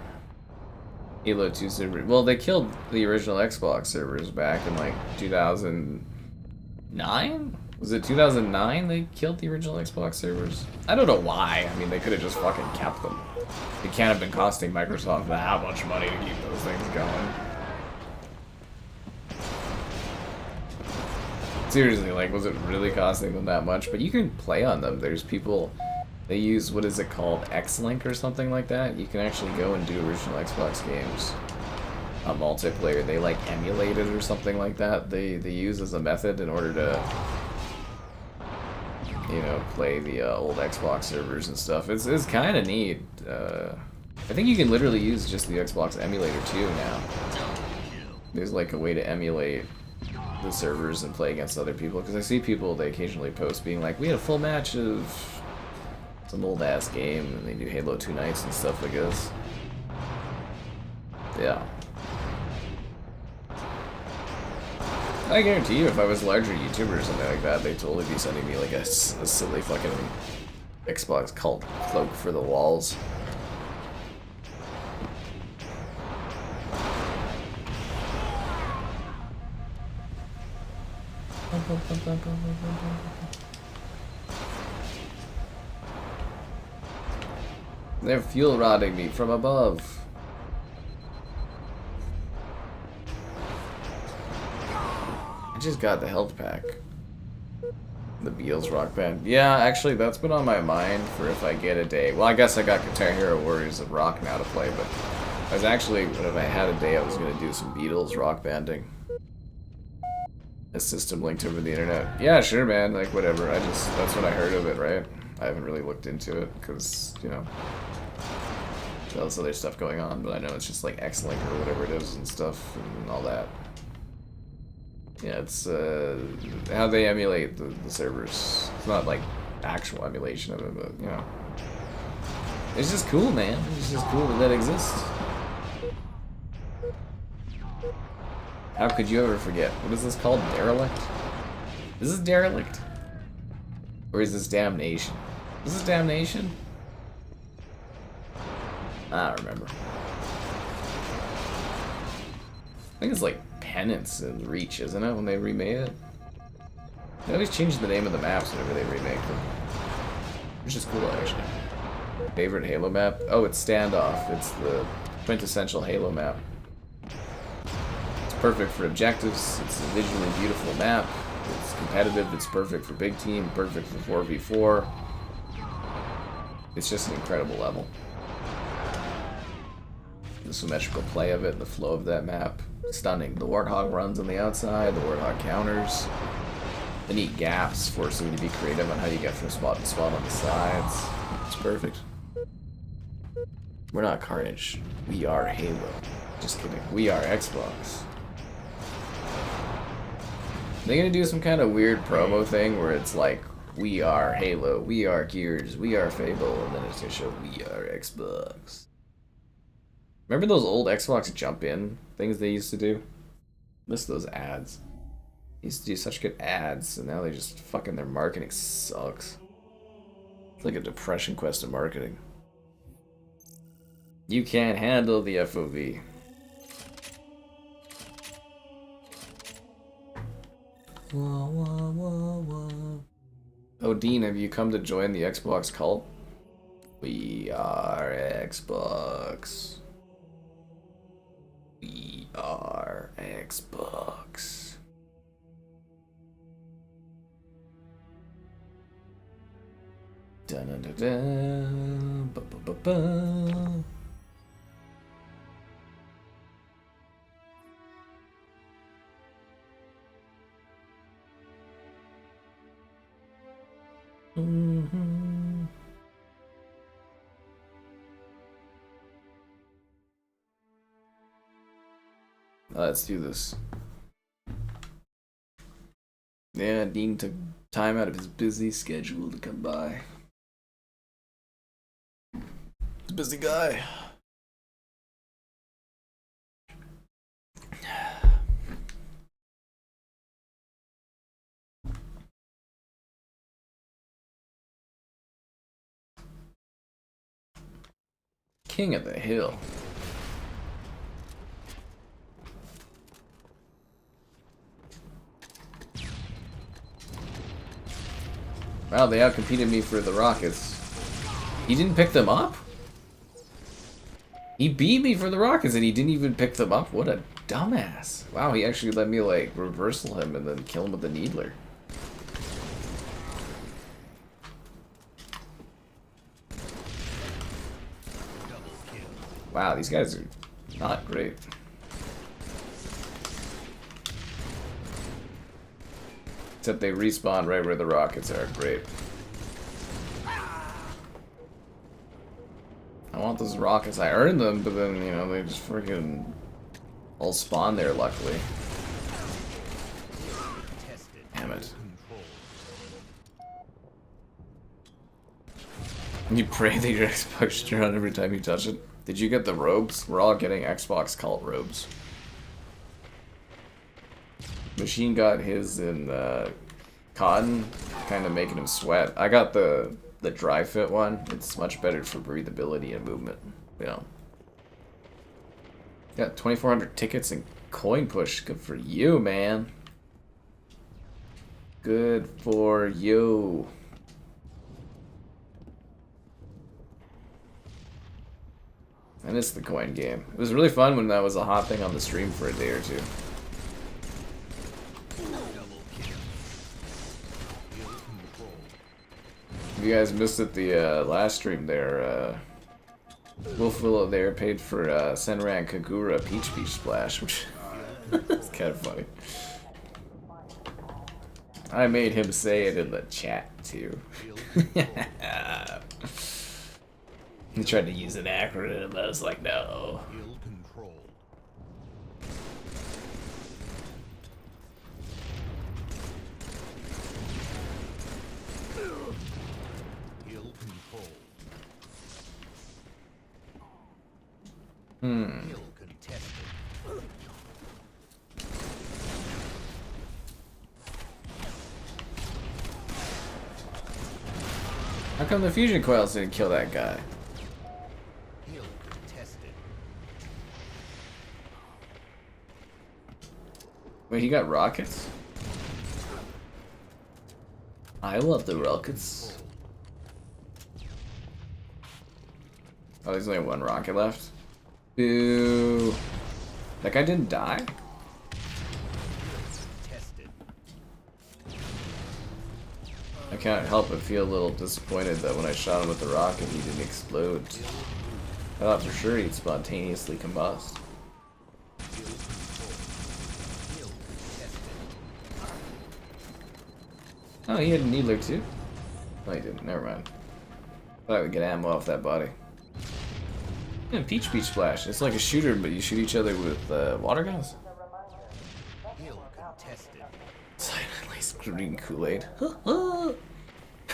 Halo 2 server. Well, they killed the original Xbox servers back in like 2009? Was it 2009 they killed the original Xbox servers? I don't know why. I mean, they could have just fucking kept them. It can't have been costing Microsoft that much money to keep those things going. Seriously, like, was it really costing them that much? But you can play on them. There's people... They use, what is it called, X-Link or something like that? You can actually go and do original Xbox games on multiplayer. They like emulate it or something like that. They use as a method in order to, you know, play the old Xbox servers and stuff. It's kind of neat. I think you can literally use just the Xbox emulator too now. There's like a way to emulate the servers and play against other people. Because I see people, they occasionally post being like, we had a full match of some old ass game, and they do Halo 2 nights and stuff, I guess. Yeah. I guarantee you, if I was a larger YouTuber or something like that, they'd totally be sending me like a silly fucking Xbox cult cloak for the walls. They're fuel rodding me from above. I just got the health pack. The Beals Rock Band. Yeah, actually, that's been on my mind for if I get a day. Well, I guess I got Guitar Hero Warriors of Rock now to play, but I was actually, if I had a day, I was going to do some Beatles rock banding. A system linked over the internet. Yeah, sure, man. Like, whatever. That's when I heard of it, right? I haven't really looked into it, because, you know, all this other stuff going on, but I know it's just like X-Link or whatever it is and stuff and all that. Yeah, it's how they emulate the servers. It's not like actual emulation of it, but, you know. It's just cool, man. It's just cool that that exists. How could you ever forget? What is this called? Derelict? Is this Derelict? Or is this Damnation? Is this Damnation? I don't remember. I think it's like Penance and Reach, isn't it, when they remade it? They always change the name of the maps whenever they remake them. Which is cool, actually. Favorite Halo map? Oh, it's Standoff. It's the quintessential Halo map. It's perfect for objectives. It's a visually beautiful map. It's competitive. It's perfect for big team. Perfect for 4v4. It's just an incredible level. The symmetrical play of it, the flow of that map, stunning. The Warthog runs on the outside, the Warthog counters, the neat gaps forcing you to be creative on how you get from spot to spot on the sides. It's perfect. We're not Carnage. We are Halo. Just kidding. We are Xbox. They're gonna do some kind of weird promo thing where it's like, we are Halo, we are Gears, we are Fable, and then it's gonna show we are Xbox. Remember those old Xbox jump in things they used to do? Miss those ads. They used to do such good ads, and now they just fucking, their marketing sucks. It's like a depression quest of marketing. You can't handle the FOV. Wah, wah, wah, wah. Oh, Dean, have you come to join the Xbox cult? We are Xbox. We are Xbox. Dun dun dun dun. Ba, ba, ba, ba. Mm-hmm. Let's do this. Yeah, Dean took time out of his busy schedule to come by. He's a busy guy. King of the Hill. Wow, they outcompeted me for the rockets. He didn't pick them up? He beat me for the rockets and he didn't even pick them up? What a dumbass. Wow, he actually let me like reversal him and then kill him with the needler. Wow, these guys are not great. Except they respawn right where the rockets are. Great. I want those rockets. I earned them, but then, you know, they just freaking all spawn there, luckily. Damn it. You pray that your Xbox should turn on every time you touch it. Did you get the robes? We're all getting Xbox cult robes. Machine got his in cotton, kind of making him sweat. I got the dry fit one. It's much better for breathability and movement. You know. Got 2,400 tickets and coin push. Good for you, man. Good for you. I missed the coin game. It was really fun when that was a hot thing on the stream for a day or two. If you guys missed it the last stream there, Wolf Willow there paid for Senran Kagura Peach Peach Splash, which is kind of funny. I made him say it in the chat too. He tried to use an acronym, I was like, no. How come the fusion coils didn't kill that guy? Wait, he got rockets? I love the rockets. Oh, there's only one rocket left. Boo. That guy didn't die? I can't help but feel a little disappointed that when I shot him with the rocket, he didn't explode. I thought for sure he'd spontaneously combust. Oh, he had a needler too? No, he didn't. Never mind. Thought I would get ammo off that body. Yeah, Peach Splash. It's like a shooter, but you shoot each other with water guns. Silently screaming Kool-Aid.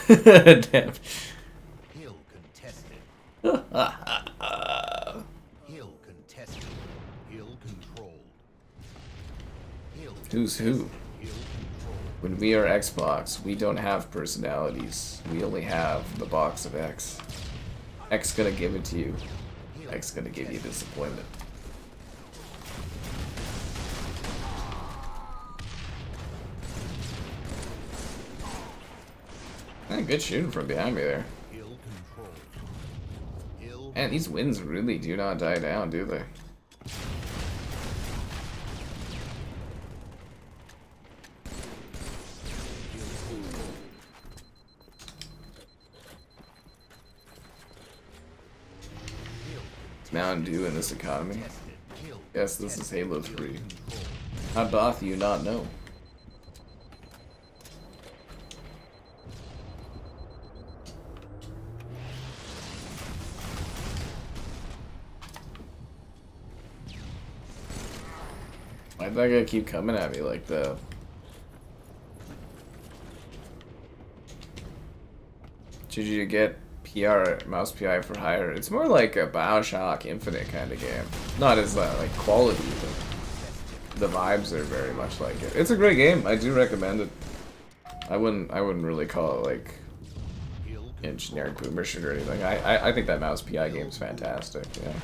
Damn. Hill contested. Hill contested. Hill controlled. Who's who? When we are Xbox, we don't have personalities. We only have the box of X. X gonna give it to you. X gonna give you disappointment. Good shooting from behind me there. Man, these winds really do not die down, do they? Mountain Dew in this economy? Yes, this is Halo 3. How doth you not know? Why'd that guy keep coming at me like that? Should you get PR, mouse PI for hire? It's more like a BioShock Infinite kind of game. Not as like quality, but the vibes are very much like it. It's a great game. I do recommend it. I wouldn't really call it like generic boomer shit or anything. I think that mouse PI game's fantastic. Yeah.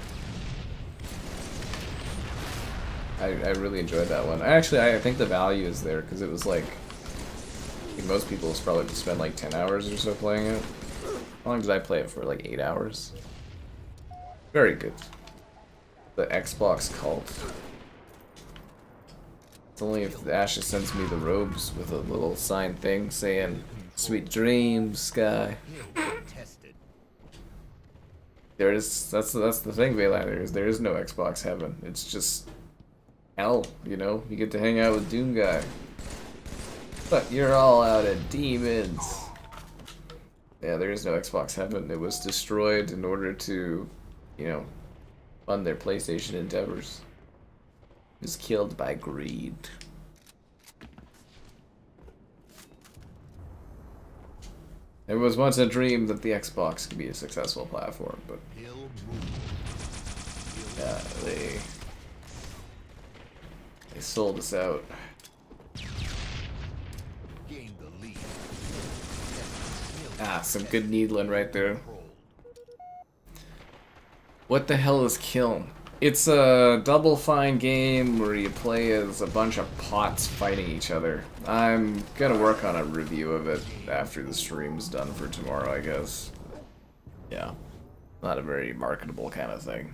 I really enjoyed that one. I think the value is there because it was like, I think most people probably just spend like 10 hours or so playing it. How long did I play it for? Like 8 hours? Very good. The Xbox cult. It's only if Ashes sends me the robes with a little signed thing saying, "Sweet dreams, Sky." That's the thing, Valhalla, there is no Xbox heaven. It's just hell, you know? You get to hang out with Doom Guy. But you're all out of demons. Yeah, there is no Xbox heaven. It was destroyed in order to, you know, fund their PlayStation endeavors. It was killed by greed. There was once a dream that the Xbox could be a successful platform, but yeah, they sold us out. Ah, some good needling right there. What the hell is Kiln? It's a Double Fine game where you play as a bunch of pots fighting each other. I'm gonna work on a review of it after the stream's done for tomorrow, I guess. Yeah, not a very marketable kind of thing.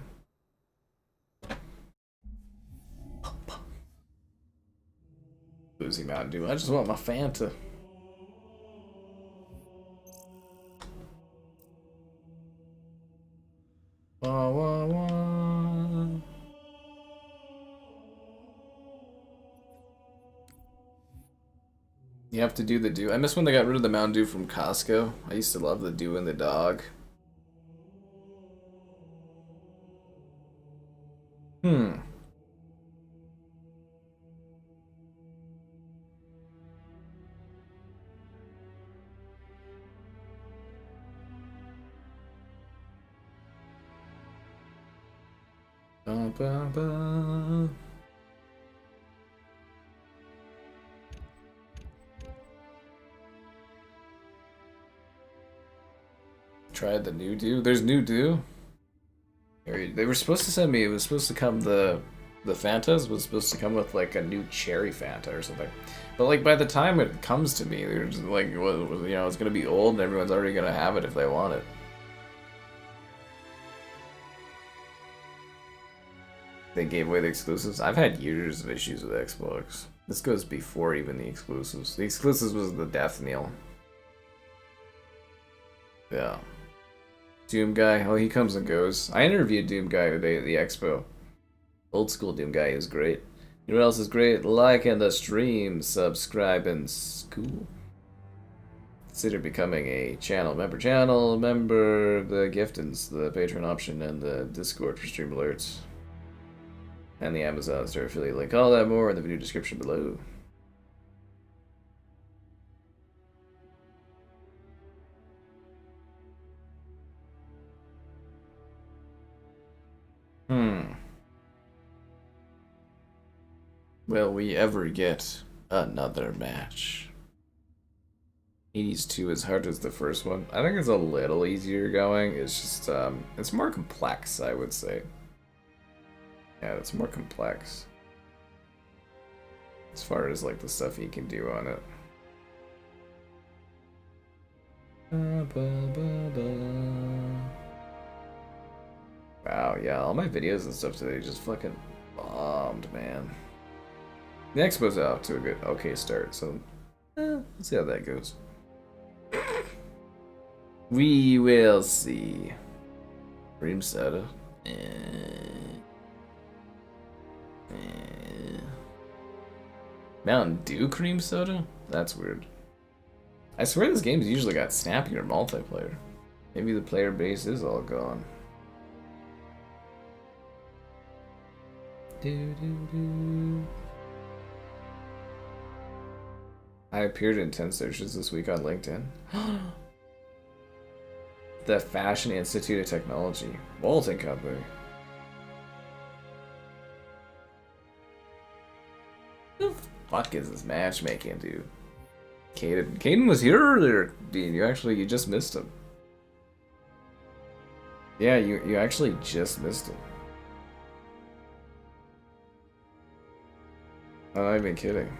Boozy Mountain Dew. I just want my Fanta. Wah, wah, wah. You have to do the Dew. I miss when they got rid of the Mountain Dew from Costco. I used to love the Dew and the dog. Ba, ba, ba. Tried the new Dew? There's new Dew? They were supposed to send me, it was supposed to come, the Fantas was supposed to come with like a new cherry Fanta or something. But like by the time it comes to me, they're just like, well, you know, it's gonna be old and everyone's already gonna have it if they want it. They gave away the exclusives. I've had years of issues with Xbox. This goes before even the exclusives. The exclusives was the death knell. Yeah. Doom Guy, oh, he comes and goes. I interviewed Doom Guy today at the expo. Old school Doom Guy is great. You know what else is great? Liking the stream, subscribe, and school. Consider becoming a channel member, the giftings, the Patreon option, and the Discord for stream alerts. And the Amazon store affiliate link. All that more in the video description below. Will we ever get another match? Hades 2 as hard as the first one. I think it's a little easier going. It's just, it's more complex, I would say. Yeah, it's more complex. As far as, like, the stuff you can do on it. Wow, yeah, all my videos and stuff today just fucking bombed, man. The expo's out to a good, okay start, so let's see how that goes. We will see. Cream soda. Mountain Dew cream soda? That's weird. I swear this game's usually got snappier multiplayer. Maybe the player base is all gone. I appeared in 10 searches this week on LinkedIn. The Fashion Institute of Technology. Walton Company. Who the fuck is this matchmaking, dude? Caden was here earlier, Dean. You just missed him. Yeah, you actually just missed him. I'm not even kidding.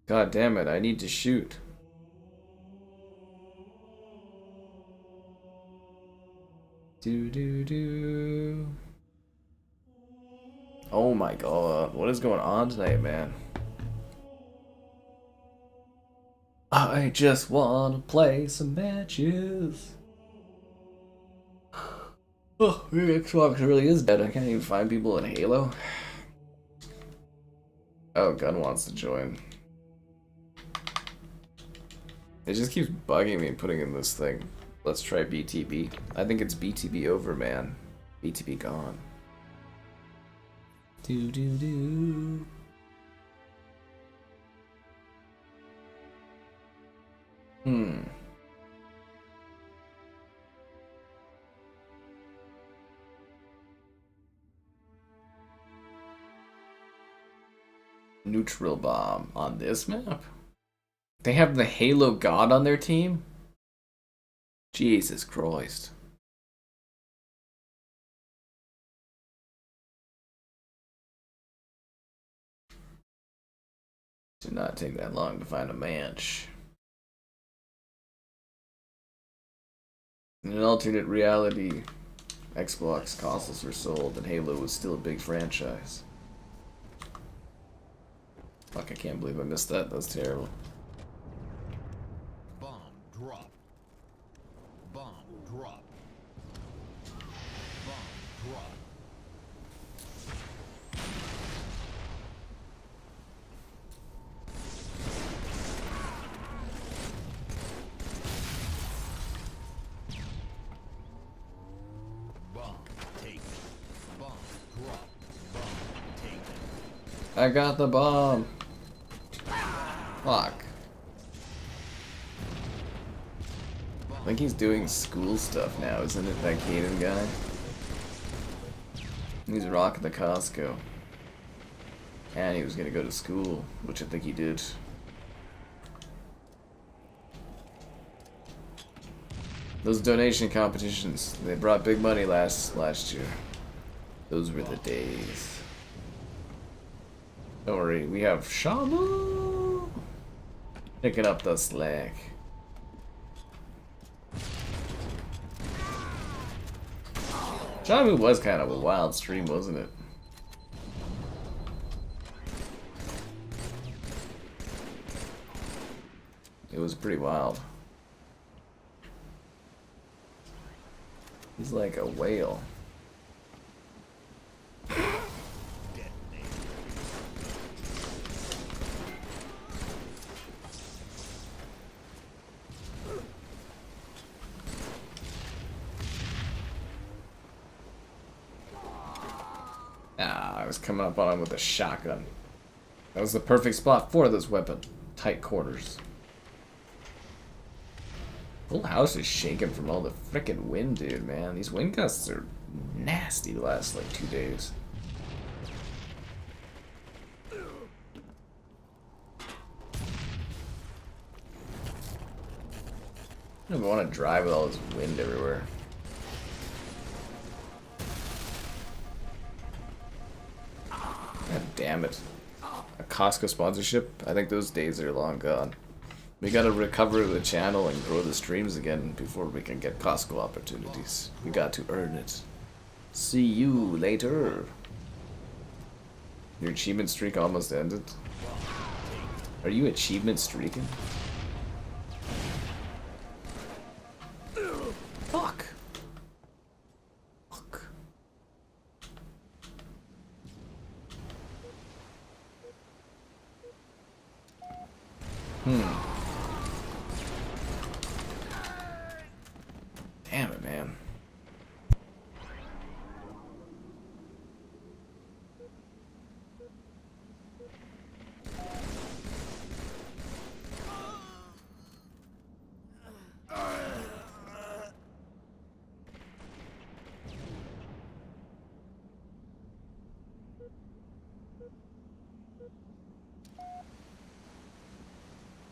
God damn it, I need to shoot. Do. Oh my god, what is going on tonight, man? I just wanna play some matches. Oh, the Xbox really is dead. I can't even find people in Halo. Oh, Gun wants to join. It just keeps bugging me putting in this thing. Let's try BTB. I think it's BTB over, man. BTB gone. Do. Neutral bomb on this map? They have the Halo God on their team? Jesus Christ. Did not take that long to find a match. In an alternate reality, Xbox consoles were sold and Halo was still a big franchise. Fuck, I can't believe I missed that. That was terrible. Bomb drop. Bomb drop. Bomb drop. Bomb taken. Bomb drop. Bomb taken. I got the bomb. Fuck. I think he's doing school stuff now, isn't it, that Caden guy? He's rocking the Costco. And he was gonna go to school, which I think he did. Those donation competitions, they brought big money last year. Those were the days. Don't worry, we have Shamu picking up the slack. Shamu was kind of a wild stream, wasn't it? It was pretty wild. He's like a whale. Ah, I was coming up on him with a shotgun. That was the perfect spot for this weapon. Tight quarters. Whole house is shaking from all the frickin' wind, dude, man. These wind gusts are nasty the last, like, 2 days. I don't even want to drive with all this wind everywhere. God damn it. A Costco sponsorship? I think those days are long gone. We gotta recover the channel and grow the streams again before we can get Costco opportunities. We got to earn it. See you later. Your achievement streak almost ended. Are you achievement streaking? Fuck. Fuck. Damn it, man.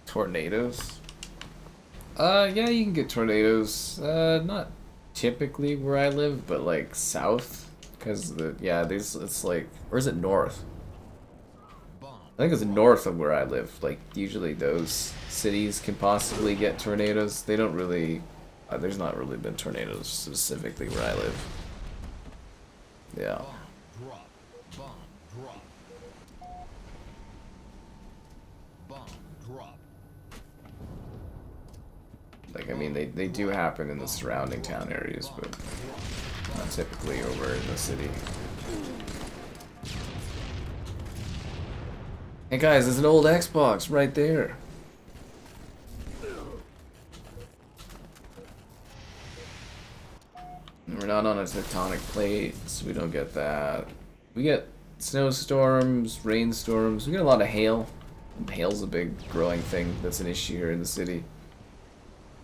Tornadoes? Yeah, you can get tornadoes. Not typically where I live, but like south, because it's like, or is it north? I think it's north of where I live. Like usually those cities can possibly get tornadoes. They don't really. There's not really been tornadoes specifically where I live. Yeah. Like, I mean, they do happen in the surrounding town areas, but not typically over in the city. Hey guys, there's an old Xbox right there. We're not on a tectonic plate, so we don't get that. We get snowstorms, rainstorms, we get a lot of hail. Hail's a big growing thing that's an issue here in the city.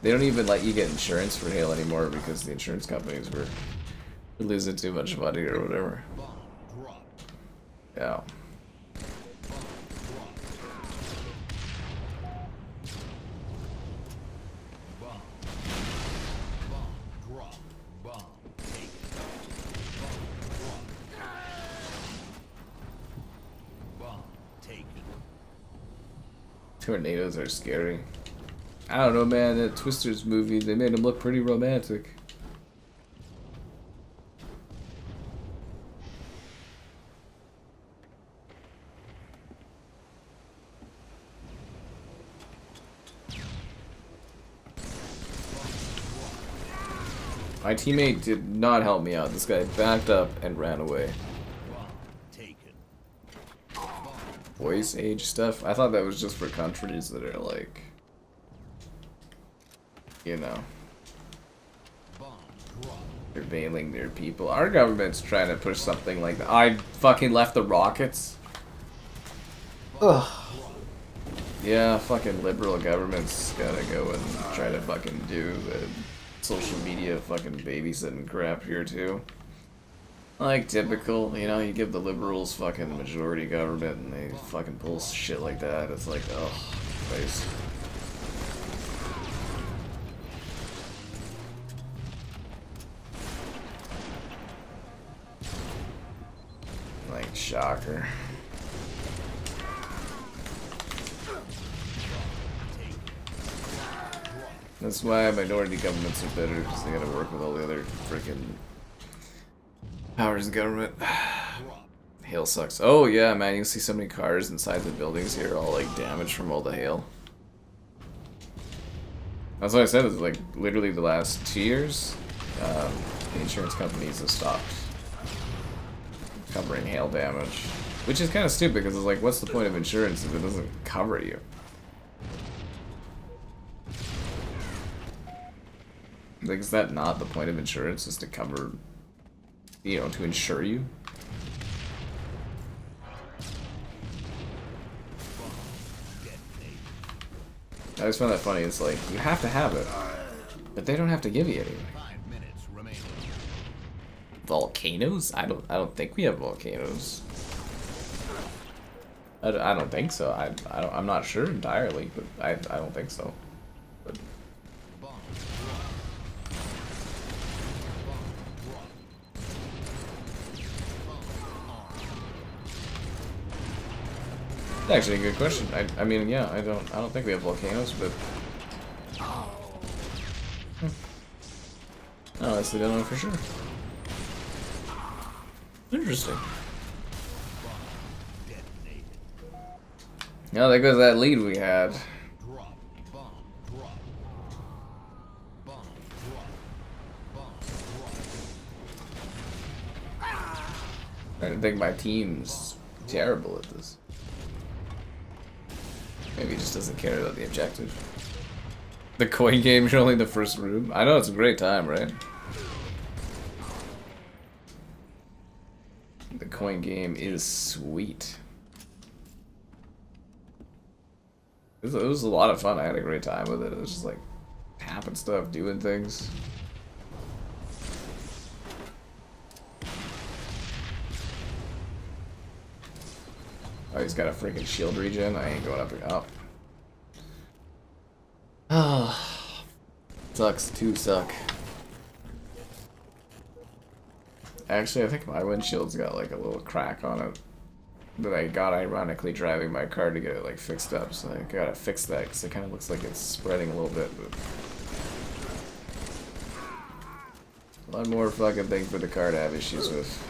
They don't even let you get insurance for hail anymore because the insurance companies were losing too much money or whatever. Yeah. Tornadoes are scary. I don't know, man. That Twisters movie, they made him look pretty romantic. My teammate did not help me out. This guy backed up and ran away. Voice age stuff? I thought that was just for countries that are like, you know, surveilling their people. Our government's trying to push something like that. I fucking left the rockets. Ugh. Yeah, fucking liberal government's gotta go and try to fucking do social media fucking babysitting crap here too. Like typical, you know, you give the liberals fucking majority government and they fucking pull shit like that. It's like, oh, Christ. Like, shocker. That's why minority governments are better, because they gotta work with all the other freaking powers of government. Hail sucks. Oh yeah, man, you see so many cars inside the buildings here, all like damaged from all the hail. That's what I said, is like literally the last 2 years, the insurance companies have stopped covering hail damage. Which is kind of stupid, because it's like, what's the point of insurance if it doesn't cover you? Like, is that not the point of insurance, is to cover, you know, to insure you? I always find that funny. It's like, you have to have it, but they don't have to give you anything. 5 minutes remaining. Volcanoes? I don't think we have volcanoes. I don't think so. I'm not sure entirely, but I don't think so. But Bomb it's actually a good question. I mean, yeah, I don't think we have volcanoes, but I honestly don't know for sure. Interesting. Yeah, there goes that lead we had. drop. Bomb drop. Bomb drop. Bomb drop. I don't think my team's terrible at this. Maybe he just doesn't care about the objective. The coin game, you're only in the first room. I know it's a great time, right? The coin game is sweet. It was a lot of fun. I had a great time with it. It was just like tapping stuff, doing things. Oh, he's got a freaking shield regen. I ain't going up and up. Ah, sucks to suck. Actually, I think my windshield's got like a little crack on it that I got ironically driving my car to get it like fixed up. So I gotta fix that because it kind of looks like it's spreading a little bit. But one more fucking thing for the car to have issues with.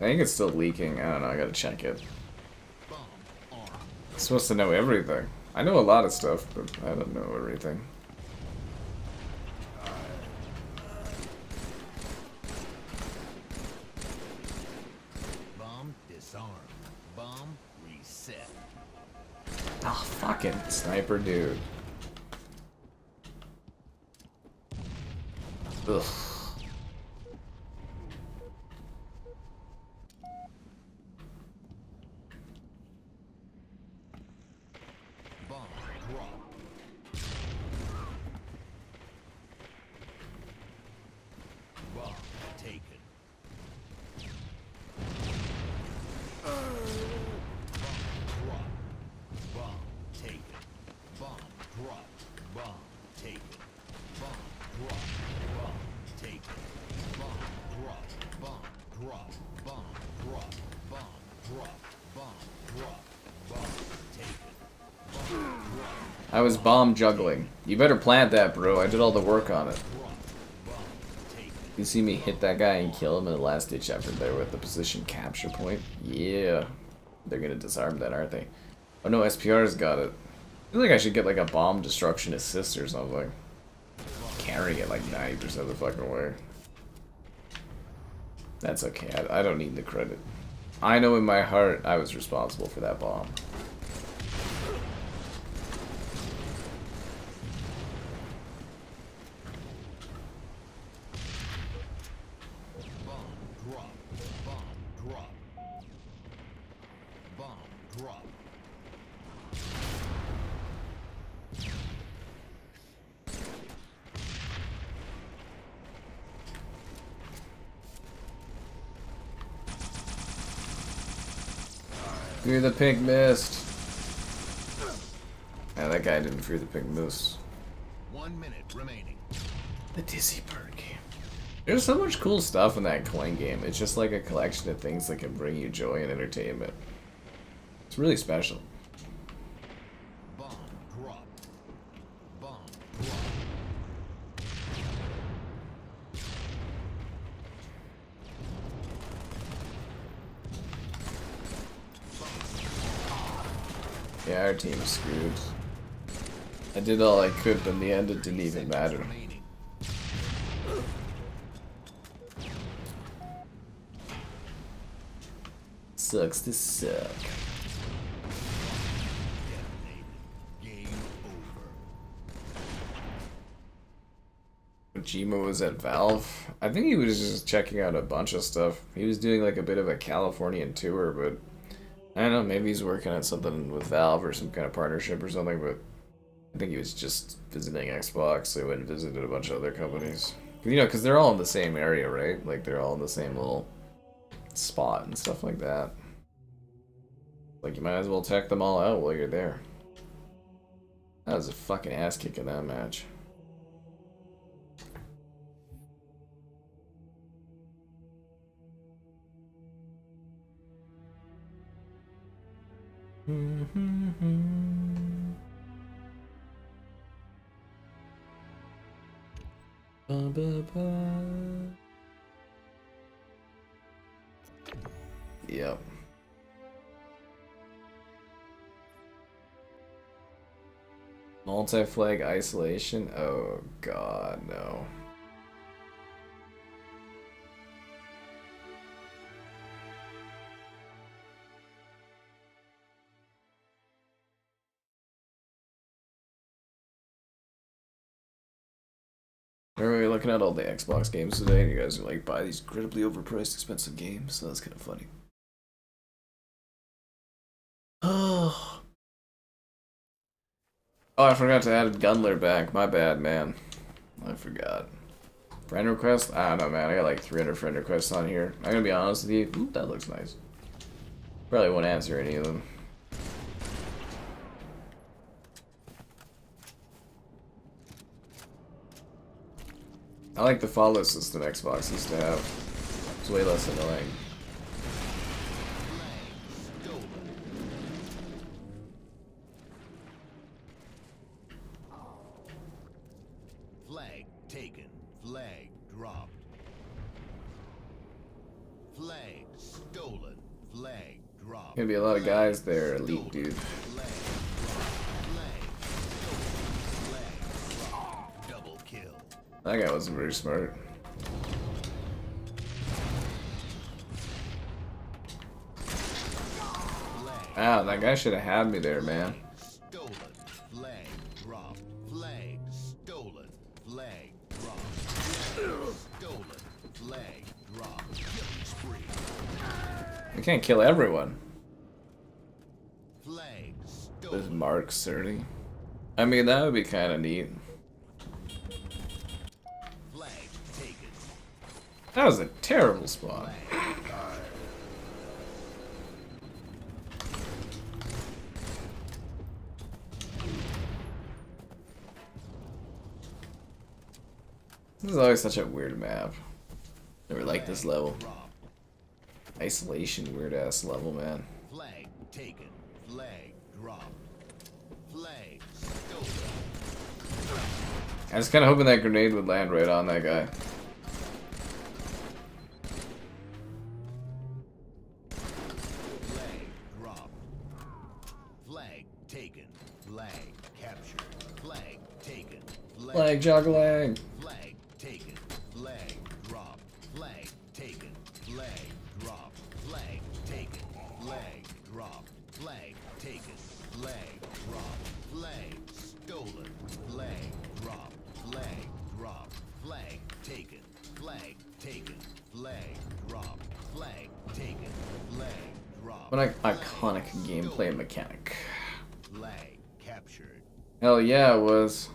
I think it's still leaking. I don't know. I gotta check it. Bomb armed. I'm supposed to know everything. I know a lot of stuff, but I don't know everything. Bomb disarmed. Bomb reset. Oh, fucking sniper dude. Ugh. Bomb drop. Bomb taken. Bomb drop. Bomb taken. Bomb drop. Bomb taken. Bomb drop. Bomb taken. Bomb drop. Bomb drop. Bomb drop. Bomb drop. Bomb drop. Bomb taken. I was bomb juggling. You better plant that, bro. I did all the work on it. You see me hit that guy and kill him in the last ditch effort there with the position capture point? Yeah. They're gonna disarm that, aren't they? Oh no, SPR's got it. I feel like I should get like a bomb destruction assist or something. Carrying it like 90% of the fucking way. That's okay. I don't need the credit. I know in my heart I was responsible for that bomb. Bomb drop. Bomb drop. Bomb drop. Fear the pink mist. Yeah, that guy didn't fear the pink mist. 1 minute remaining. The dizzy bird game. There's so much cool stuff in that coin game. It's just like a collection of things that can bring you joy and entertainment. It's really special. Bomb Okay, our team's screwed. I did all I could, but in the end it didn't even matter. Remaining. Sucks to suck. Detonated. Game over. Kojima was at Valve. I think he was just checking out a bunch of stuff. He was doing like a bit of a Californian tour, but I don't know, maybe he's working on something with Valve or some kind of partnership or something, but I think he was just visiting Xbox, so he went and visited a bunch of other companies. You know, because they're all in the same area, right? Like, they're all in the same little spot and stuff like that. Like, you might as well check them all out while you're there. That was a fucking ass kick in that match. Yep. Multi-flag isolation? Oh god, no. Remember we were looking at all the Xbox games today, and you guys are like, buy these incredibly overpriced, expensive games, so that's kind of funny. Oh, I forgot to add Gunler back. My bad, man. I forgot. Friend request? I don't know, man. I got like 300 friend requests on here. I'm gonna be honest with you. Ooh, that looks nice. Probably won't answer any of them. I like the follow system Xbox used to have. It's way less annoying. Flag taken. Flag dropped. Flag stolen. Flag dropped. Gonna be a lot of guys there, elite dude. Flag dropped. Flag stolen. Flag dropped. Double kill. That guy wasn't very smart. Ah, that guy should have had me there, man. Stolen. Flag dropped. Flag stolen. Flag dropped. Flag stolen. Flag dropped. Killing spree. We can't kill everyone. Flag This stolen. Mark 30. I mean, that would be kind of neat. Flag taken. That was a terrible spawn. This is always such a weird map. Never liked this level. Dropped. Isolation, weird ass level, man. Flag taken. Flag dropped. Flag stolen. I was kind of hoping that grenade would land right on that guy. Flag dropped. Flag taken. Flag captured. Flag taken. Flag juggling. Flag taken. Flag dropped. Flag taken. Flag dropped. Flag taken. Flag dropped. Flag taken. Flag dropped. Flag stolen. Flag dropped. Flag dropped. Flag taken. Flag taken. Flag dropped. Flag taken. Flag dropped. What an iconic gameplay mechanic. Flag captured. Hell yeah, it was.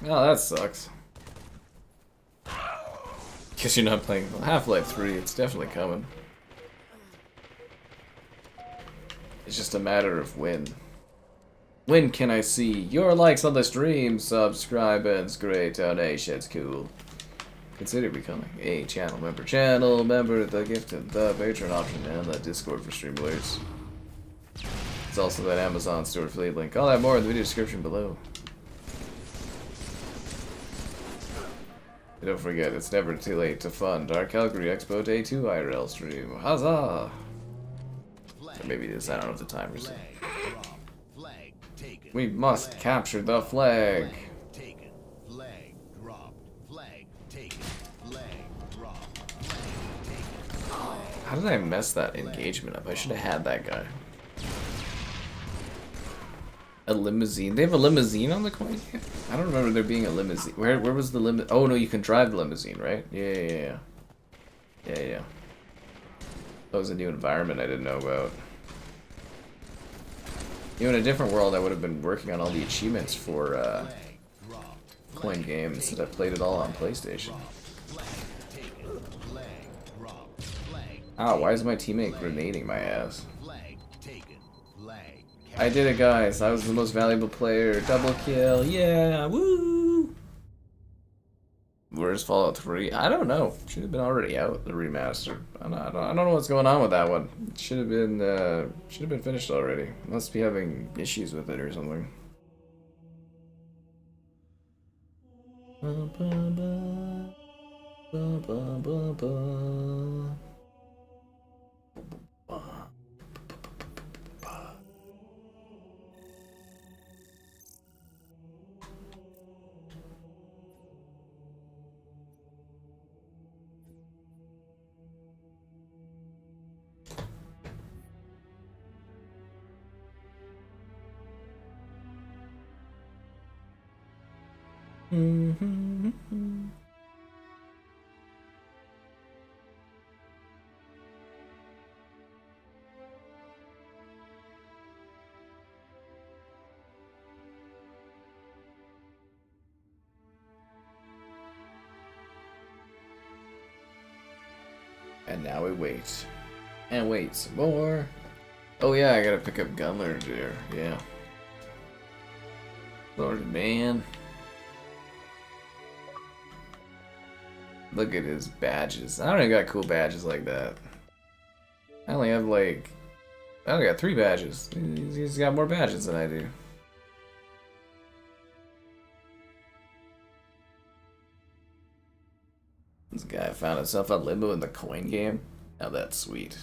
Oh, that sucks. Guess you're not playing Half-Life 3, it's definitely coming. It's just a matter of when. When can I see your likes on the stream, subscribers, great donations, cool. Consider becoming a channel member, the gifted, the Patreon option, and the Discord for stream alerts. It's also that Amazon store affiliate link. All that more in the video description below. Don't forget, it's never too late to fund our Calgary Expo Day 2 IRL stream. Huzzah! Or maybe it is, I don't know if the timer's in. Flag drop. Flag taken. We must capture the flag! Flag taken. Flag dropped. Flag taken. Flag dropped. Flag taken. Flag. How did I mess that engagement up? I should have had that guy. A limousine? They have a limousine on the coin game? I don't remember there being a limousine. Where was the limo? Oh no, you can drive the limousine, right? Yeah. That was a new environment I didn't know about. You know, in a different world, I would have been working on all the achievements for Flag dropped. coin games instead I played it all on PlayStation. Flag taken. Flag dropped. Flag. Ow, why is my teammate grenading my ass? Flag taken. Flag. I did it, guys. I was the most valuable player. Double kill. Yeah, woo! Where's Fallout 3? I don't know. Should have been already out, the remaster. I don't know what's going on with that one. It should have been finished already. Must be having issues with it or something. And now we wait. And wait some more. Oh yeah, I gotta pick up Gunler there. Yeah. Lord man. Look at his badges. I don't even got cool badges like that. I only have like... I only got 3 badges. He's got more badges than I do. This guy found himself on limbo in the coin game. Now that's sweet.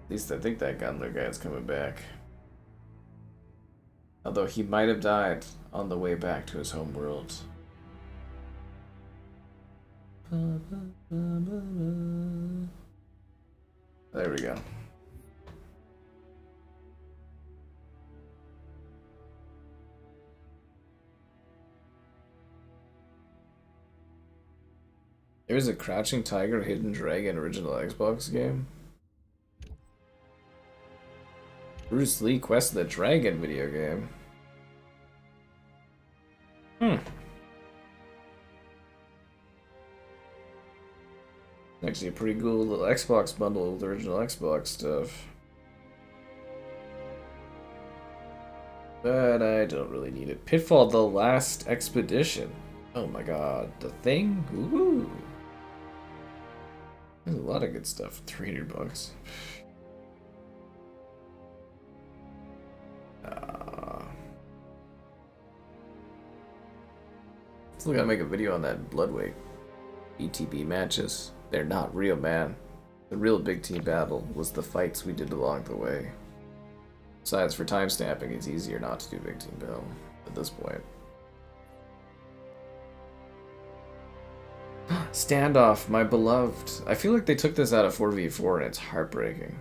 At least I think that Gunler guy's coming back. Although he might have died on the way back to his home world. There we go. There's a Crouching Tiger, Hidden Dragon original Xbox game. Bruce Lee Quest of the Dragon video game. Actually a pretty cool little Xbox bundle with original Xbox stuff. But I don't really need it. Pitfall: The Last Expedition. Oh my god. The Thing? Ooh. There's a lot of good stuff. $300. Still gotta make a video on that Bloodweight. ETB matches. They're not real, man. The real big team battle was the fights we did along the way. Besides, for time stamping, it's easier not to do big team battle at this point. Standoff, my beloved. I feel like they took this out of 4v4 and it's heartbreaking.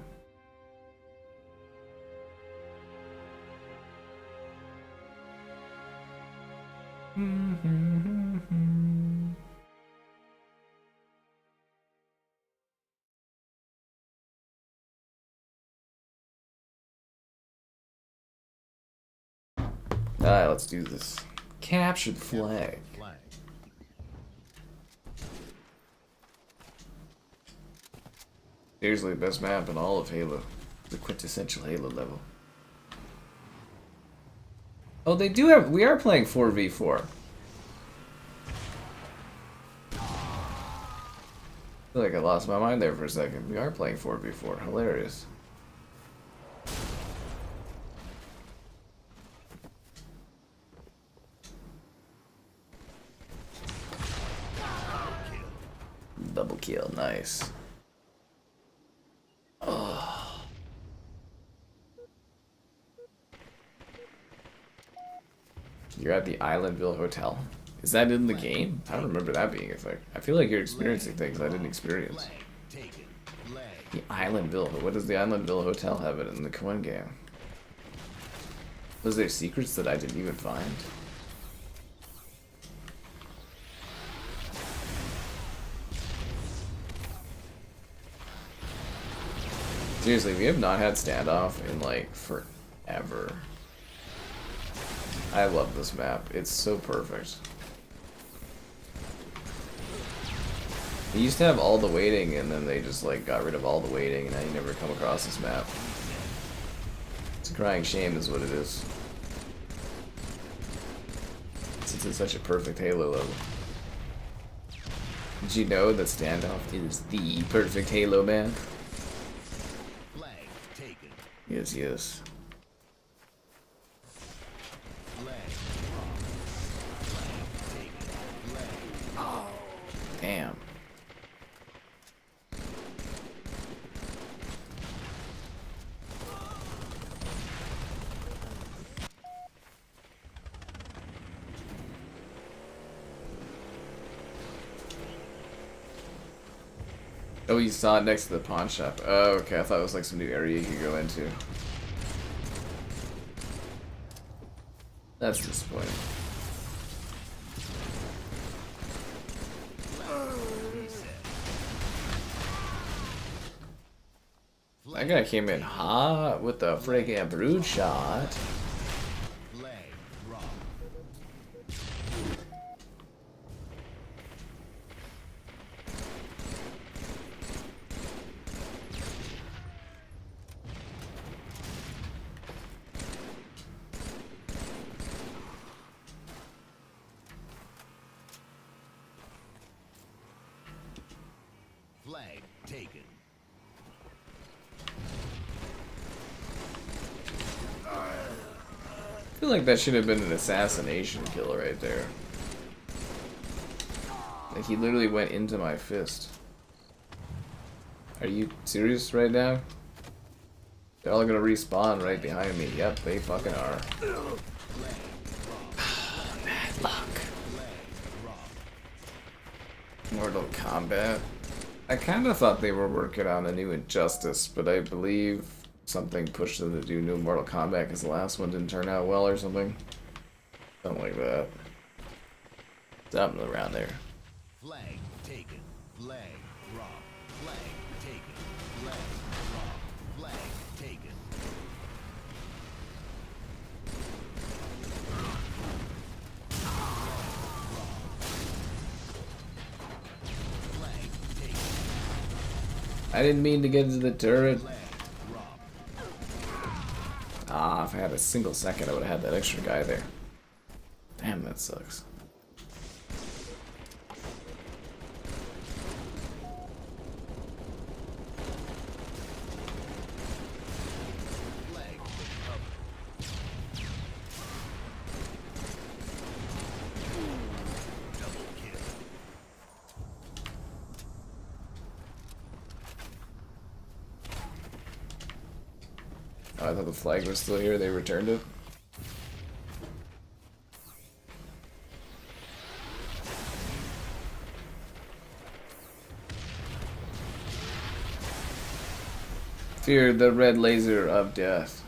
Alright, let's do this. Capture the flag. Seriously, the best map in all of Halo. The quintessential Halo level. Oh, they do have... We are playing 4v4. I feel like I lost my mind there for a second. We are playing 4v4. Hilarious. Double kill, nice. Oh. You're at the Islandville Hotel. Is that in the game? I don't remember that being a thing. I feel like you're experiencing things I didn't experience. The Islandville. What does the Islandville Hotel have it in the Coin game? Was there secrets that I didn't even find? Seriously, we have not had Standoff in like forever. I love this map. It's so perfect. They used to have all the waiting, and then they just like got rid of all the waiting, and now you never come across this map. It's a crying shame is what it is. Since it's such a perfect Halo level. Did you know that Standoff is the perfect Halo man? Yes, yes. Oh, damn. Oh, you saw it next to the pawn shop. Oh, okay. I thought it was like some new area you could go into. That's disappointing. That guy came in hot with the freaking brood shot. Flag taken. I feel like that should have been an assassination kill right there. Like he literally went into my fist. Are you serious right now? They're all gonna respawn right behind me. Yep, they fucking are. Bad luck. Mortal Kombat. I kind of thought they were working on a new Injustice, but I believe something pushed them to do new Mortal Kombat because the last one didn't turn out well or something. Something like that. Something around there. Flag taken. Flag drop. Flag taken. Flag drop. Flag taken. Flag taken. I didn't mean to get into the turret. Flag drop. Ah, if I had a single second, I would have had that extra guy there. Damn, that sucks. Flag recovered. Double kill. Oh, I thought the flag was still here. They returned it. Fear the red laser of death.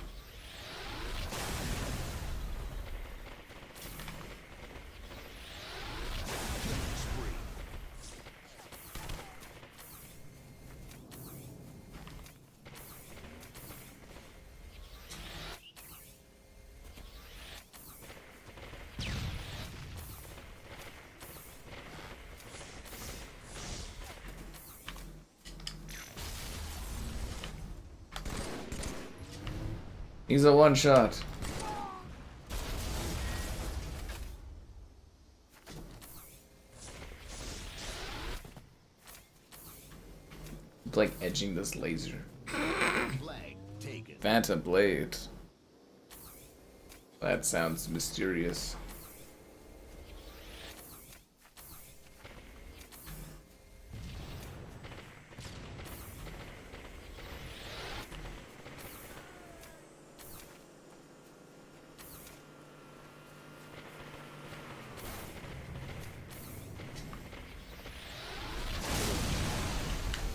He's a one shot. It's like edging this laser. Flag taken. Phantom Blade. That sounds mysterious.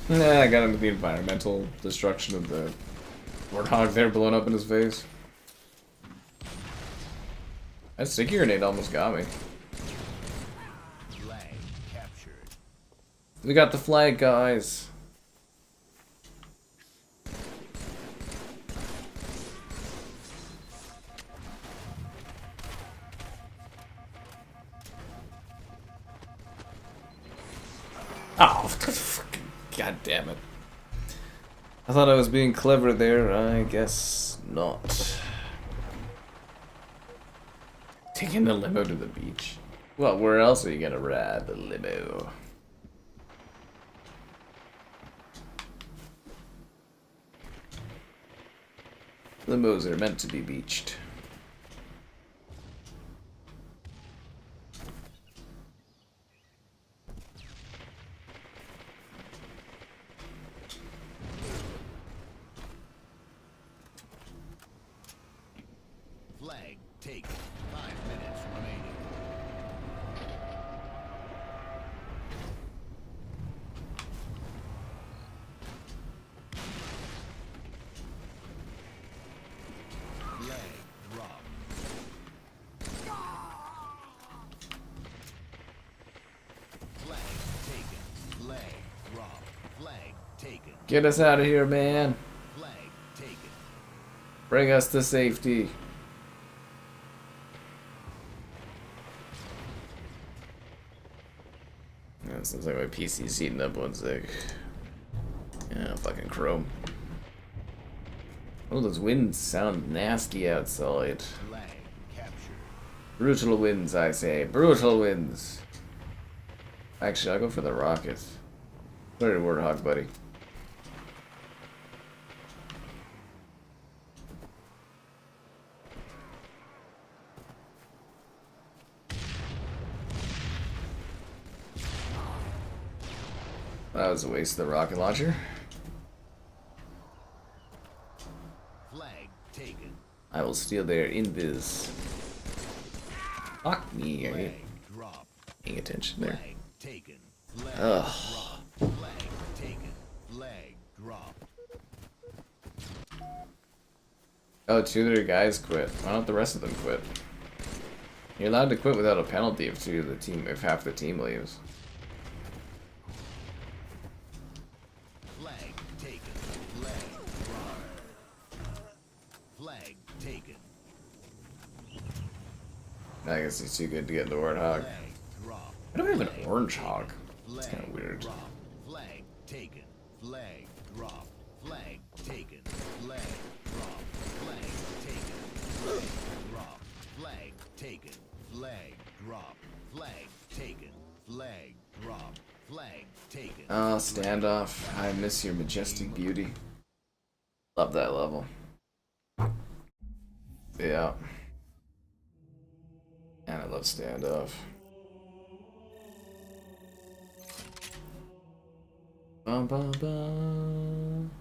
Nah, I got into the environmental destruction of the warthog there blowing up in his face. That sticky grenade almost got me. Flag captured. We got the flag, guys. Oh, fucking god damn it. I thought I was being clever there, I guess not. Taking the limo to the beach. Well, where else are you gonna ride the limo? Limos are meant to be beached. Flag taken. 5 minutes remaining. Flag drop. Flag taken. Flag drop. Flag taken. Get us out of here, man. Flag taken. Bring us to safety. Yeah, sounds like my PC's heating up one sec. Yeah, fucking Chrome. Oh, those winds sound nasty outside. Flag captured. Brutal winds, I say. Brutal winds. Actually, I'll go for the rocket. Where Warthog, buddy? That was a waste of the rocket launcher. Flag taken. I will steal their invis. Fuck me, I Flag ain't drop. paying attention there. Flag taken. Flag Ugh. drop. Flag taken. Flag drop. Oh, 2 of their guys quit. Why don't the rest of them quit? You're allowed to quit without a penalty if half the team leaves. Flag taken. Flag drop. Flag taken. I guess he's too good to get the Warthog. Flag drop. I don't have an orange hog. It's Flag kind of weird. drop. Flag taken. Flag drop. Flag taken. Flag drop. Flag taken. Flag drop. Flag taken. Flag drop. Flag taken. Flag drop. Flag taken. Oh, Standoff. I miss your majestic beauty. Love that level. Yeah. And I love Standoff. Bum, bum, bum.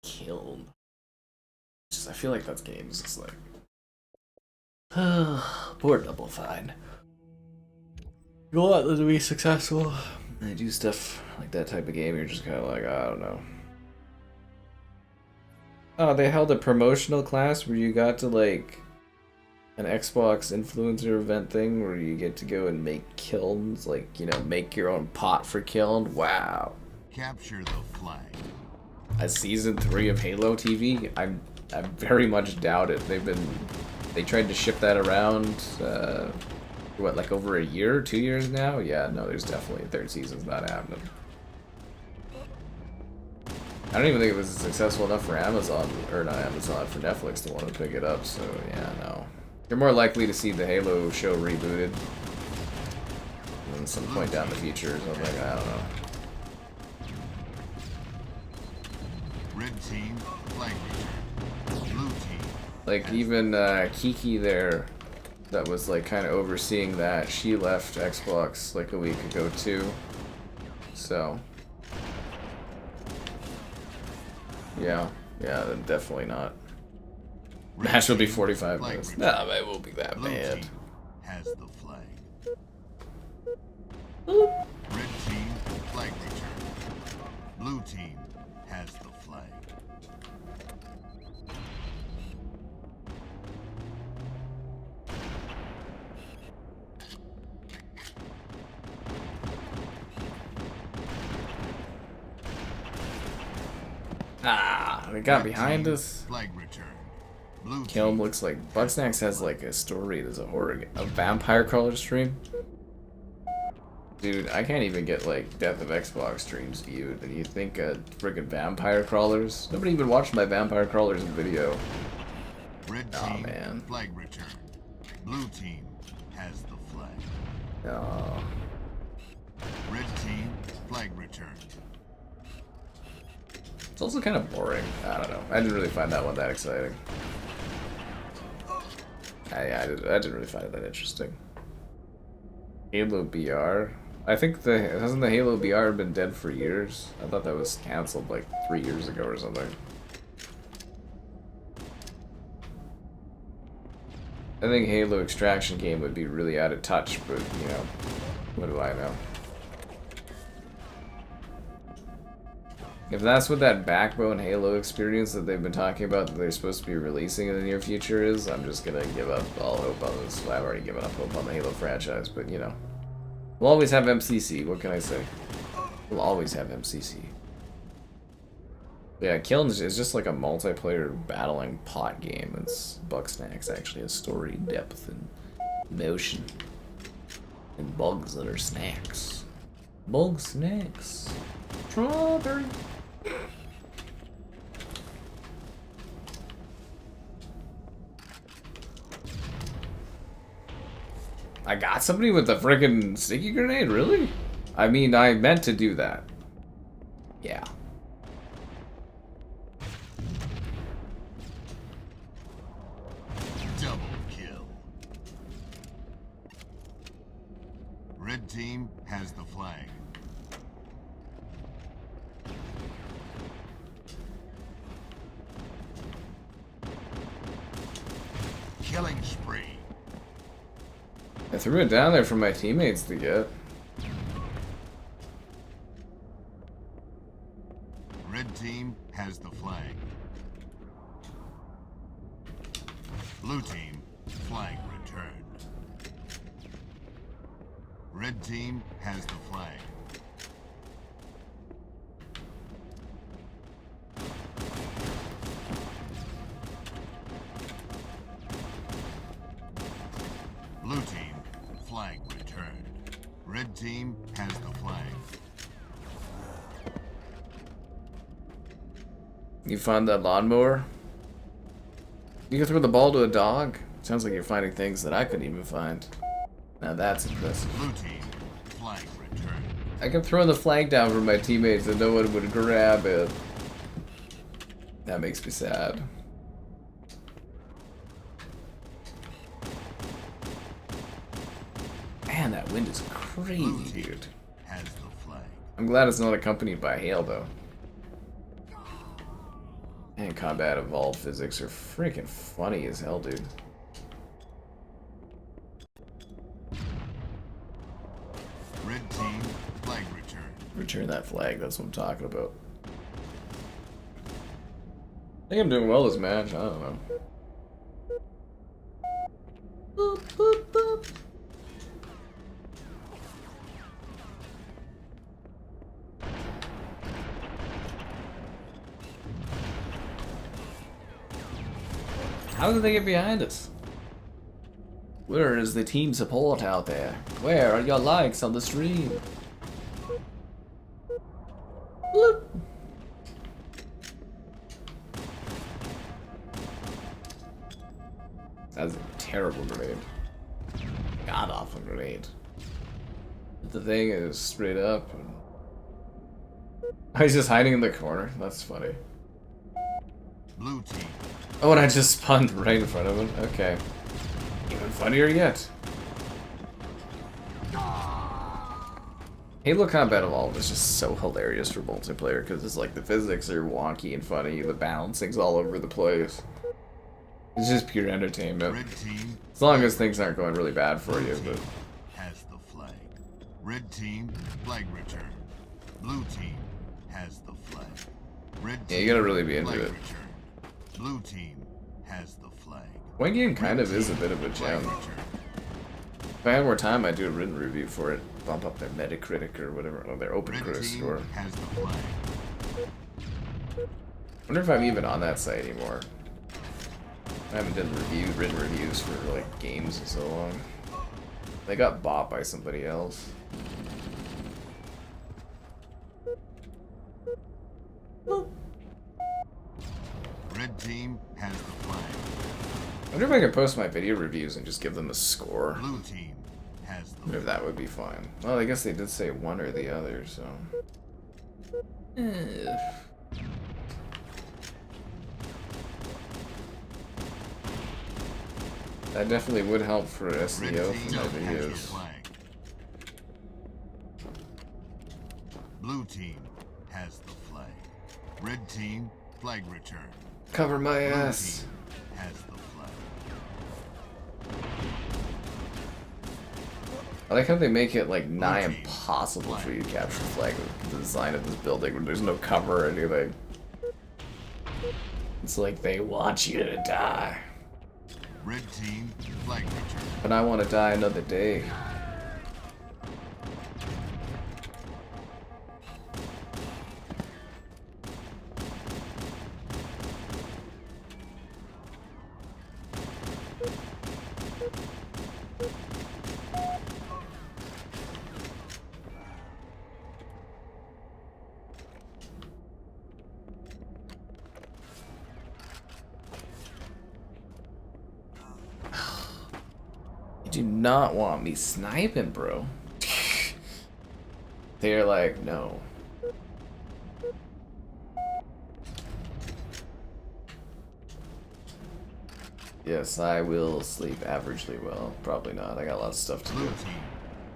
Killed. I feel like that game is just like poor Double Fine. You want them to be successful. And they do stuff like that type of game, you're just kind of like, I don't know. Oh, they held a promotional class where you got to like an Xbox influencer event thing where you get to go and make kilns, like, you know, make your own pot for kiln. Wow. Capture the flag. A season 3 of Halo TV? I very much doubt it. They tried to ship that around what, like over a year, 2 years now? Yeah, no, there's definitely a 3rd season's not happening. I don't even think it was successful enough for Amazon, or not Amazon, for Netflix to want to pick it up, so yeah, no. You're more likely to see the Halo show rebooted at some point down the future or something, I don't know. Red team, flag return. Blue team. Like even Kiki there that was like kind of overseeing that. She left Xbox like a week ago too. So yeah, then definitely not. Match will be 45 minutes. Nah, it won't be that bad. Has the flag. Boop. Red team, flag return. Blue team has the flag. Ah, they got Red behind team, us. Flag return. Blue Kiln team looks like Bugsnax has like a story. There's a vampire crawler stream. Dude, I can't even get like Death of Xbox streams viewed. And you think friggin' vampire crawlers? Nobody even watched my vampire crawlers video. Red Aw, team, man. flag return. Blue team has the flag. Oh. Red team, flag return. It's also kind of boring. I don't know. I didn't really find that one that exciting. I didn't really find it that interesting. Halo BR? I think hasn't the Halo BR been dead for years? I thought that was cancelled like 3 years ago or something. I think Halo Extraction game would be really out of touch, but you know, what do I know? If that's what that Backbone Halo experience that they've been talking about that they're supposed to be releasing in the near future is, I'm just gonna give up all hope on this. Well, I've already given up hope on the Halo franchise, but you know. We'll always have MCC, what can I say? We'll always have MCC. Yeah, Kiln is just like a multiplayer battling pot game. It's Bugsnax actually has story, depth, and motion. And bugs that are snacks. Bug snacks. Strawberry. I got somebody with a friggin' sticky grenade, really? I mean, I meant to do that. Yeah. Double kill. Red team has the flag. Killing spree. I threw it down there for my teammates to get. Red team has the flag. Blue team, flag returned. Red team has the flag. Blue team, flag returned. Red team has the flag. You found that lawnmower? You can throw the ball to a dog? Sounds like you're finding things that I couldn't even find. Now that's impressive. Blue team, flag returned. I kept throwing the flag down for my teammates and no one would grab it. That makes me sad. Man, that wind is crazy, dude. Has the flag. I'm glad it's not accompanied by hail, though. And combat evolved physics are freaking funny as hell, dude. Red team, flag returned. Return that flag, that's what I'm talking about. I think I'm doing well this match, I don't know. Boop, boop, boop. How did they get behind us? Where is the team support out there? Where are your likes on the stream? Bloop. That's a terrible grenade. God awful grenade. The thing is straight up. He's just hiding in the corner. That's funny. Blue team. Oh, and I just spawned right in front of him. Okay. Even funnier yet. Halo Combat Evolved is just so hilarious for multiplayer because it's like the physics are wonky and funny, the balancing's all over the place. It's just pure entertainment. Red team As long as things aren't going really bad for you, but has the flag. Red team flag return. Blue team has the flag. Red team yeah, you gotta really be into flag it. return. Blue team has the flag. One game kind Red of is a team, bit of a flag gem. return. If I had more time, I'd do a written review for it. Bump up their Metacritic or whatever, or their Open Red Critic team score. has the flag. Wonder if I'm even on that site anymore. I haven't done written reviews for like games in so long. They got bought by somebody else. Red team has the flag. I wonder if I could post my video reviews and just give them a score. Blue team has the If that would be fine. Well, I guess they did say one or the other, so. That definitely would help for Red SEO team for my has the videos. flag. Blue team has the flag. Red team flag return. Cover my Blue ass. team has the flag. I like how they make it like nigh team, impossible for flag. you to capture the flag with the design of this building where there's no cover or anything. It's like they want you to die. Red team flag return. But I want to die another day. You do not want me sniping, bro. They're like, no. Yes, I will sleep averagely well. Probably not. I got lots of stuff to Blue do. team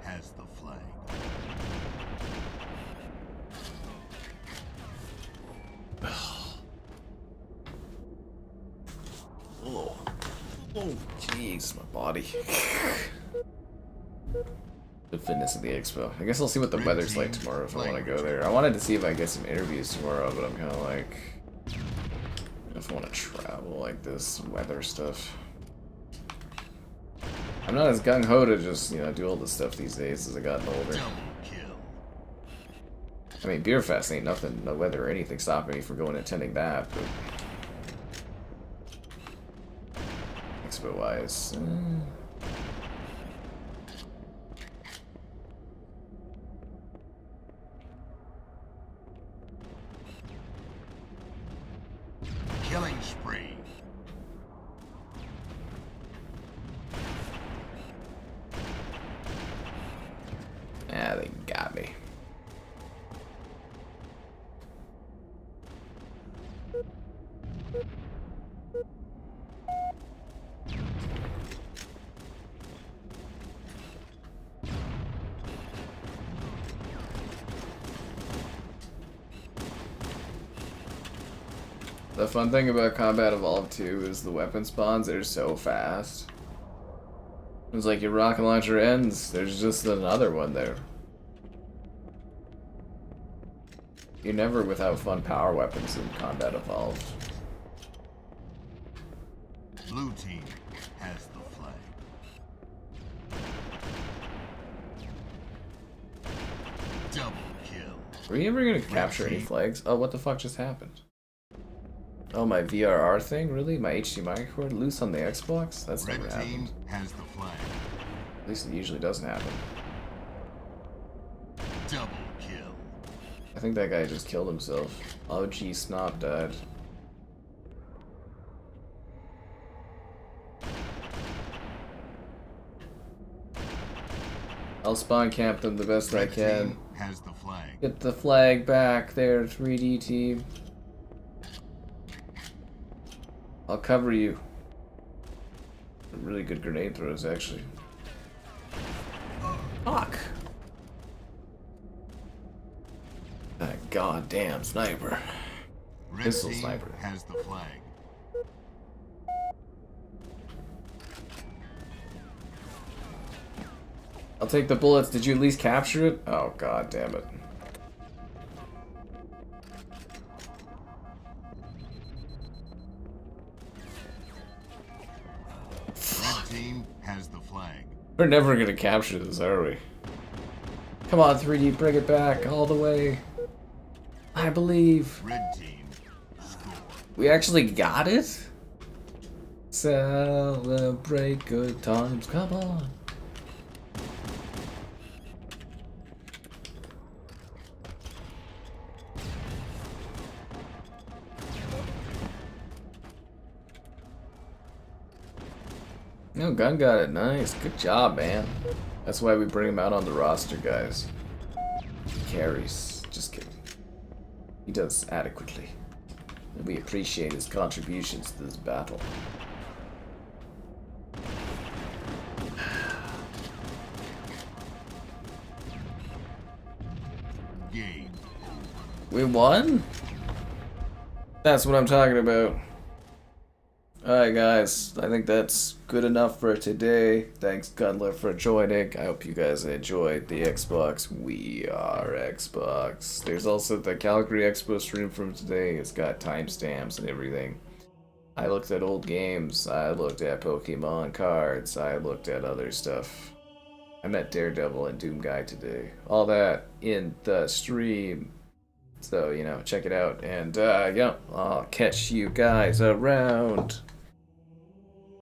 has the flag. Oh, jeez, my body. The fitness of the expo. I guess I'll see what the Red weather's like team, tomorrow if I flag want to go return. there. I wanted to see if I get some interviews tomorrow, but I'm kind of like, if I want to travel like this weather stuff. I'm not as gung ho to just, you know, do all this stuff these days as I gotten older. Double kill. I mean, Beer Fest ain't nothing, no weather or anything stopping me from going and attending that, but expo wise. Killing spree. Ah, they got me. The fun thing about Combat Evolved 2 is the weapon spawns are so fast. It's like your rocket launcher ends, there's just another one there. You're never without fun power weapons in Combat Evolved. Blue team has the flag. Double kill. Were you ever gonna capture any flags? Oh, what the fuck just happened? Oh, my VRR thing? Really? My HDMI cord loose on the Xbox? That's Red never team happened. has the flag. At least it usually doesn't happen. Double kill. I think that guy just killed himself. Oh, gee, Snot died. I'll spawn camp them the best I Red can. team has the flag. Get the flag back there, 3D team. I'll cover you. Really good grenade throws, actually. Fuck! That goddamn sniper. Red Pistol team sniper. has the flag. I'll take the bullets. Did you at least capture it? Oh, god damn it. Red team has the flag. We're never gonna capture this, are we? Come on, 3D, bring it back all the way. I believe. Red team score. We actually got it? Celebrate good times, come on. No, Gun got it. Nice. Good job, man. That's why we bring him out on the roster, guys. He carries. Just kidding. He does adequately. And we appreciate his contributions to this battle. Game. We won? That's what I'm talking about. Alright guys, I think that's good enough for today. Thanks Gunler for joining. I hope you guys enjoyed the Xbox. We are Xbox. There's also the Calgary Expo stream from today. It's got timestamps and everything. I looked at old games. I looked at Pokemon cards. I looked at other stuff. I met Daredevil and Doom Guy today. All that in the stream. So, you know, check it out. And, yeah, I'll catch you guys around.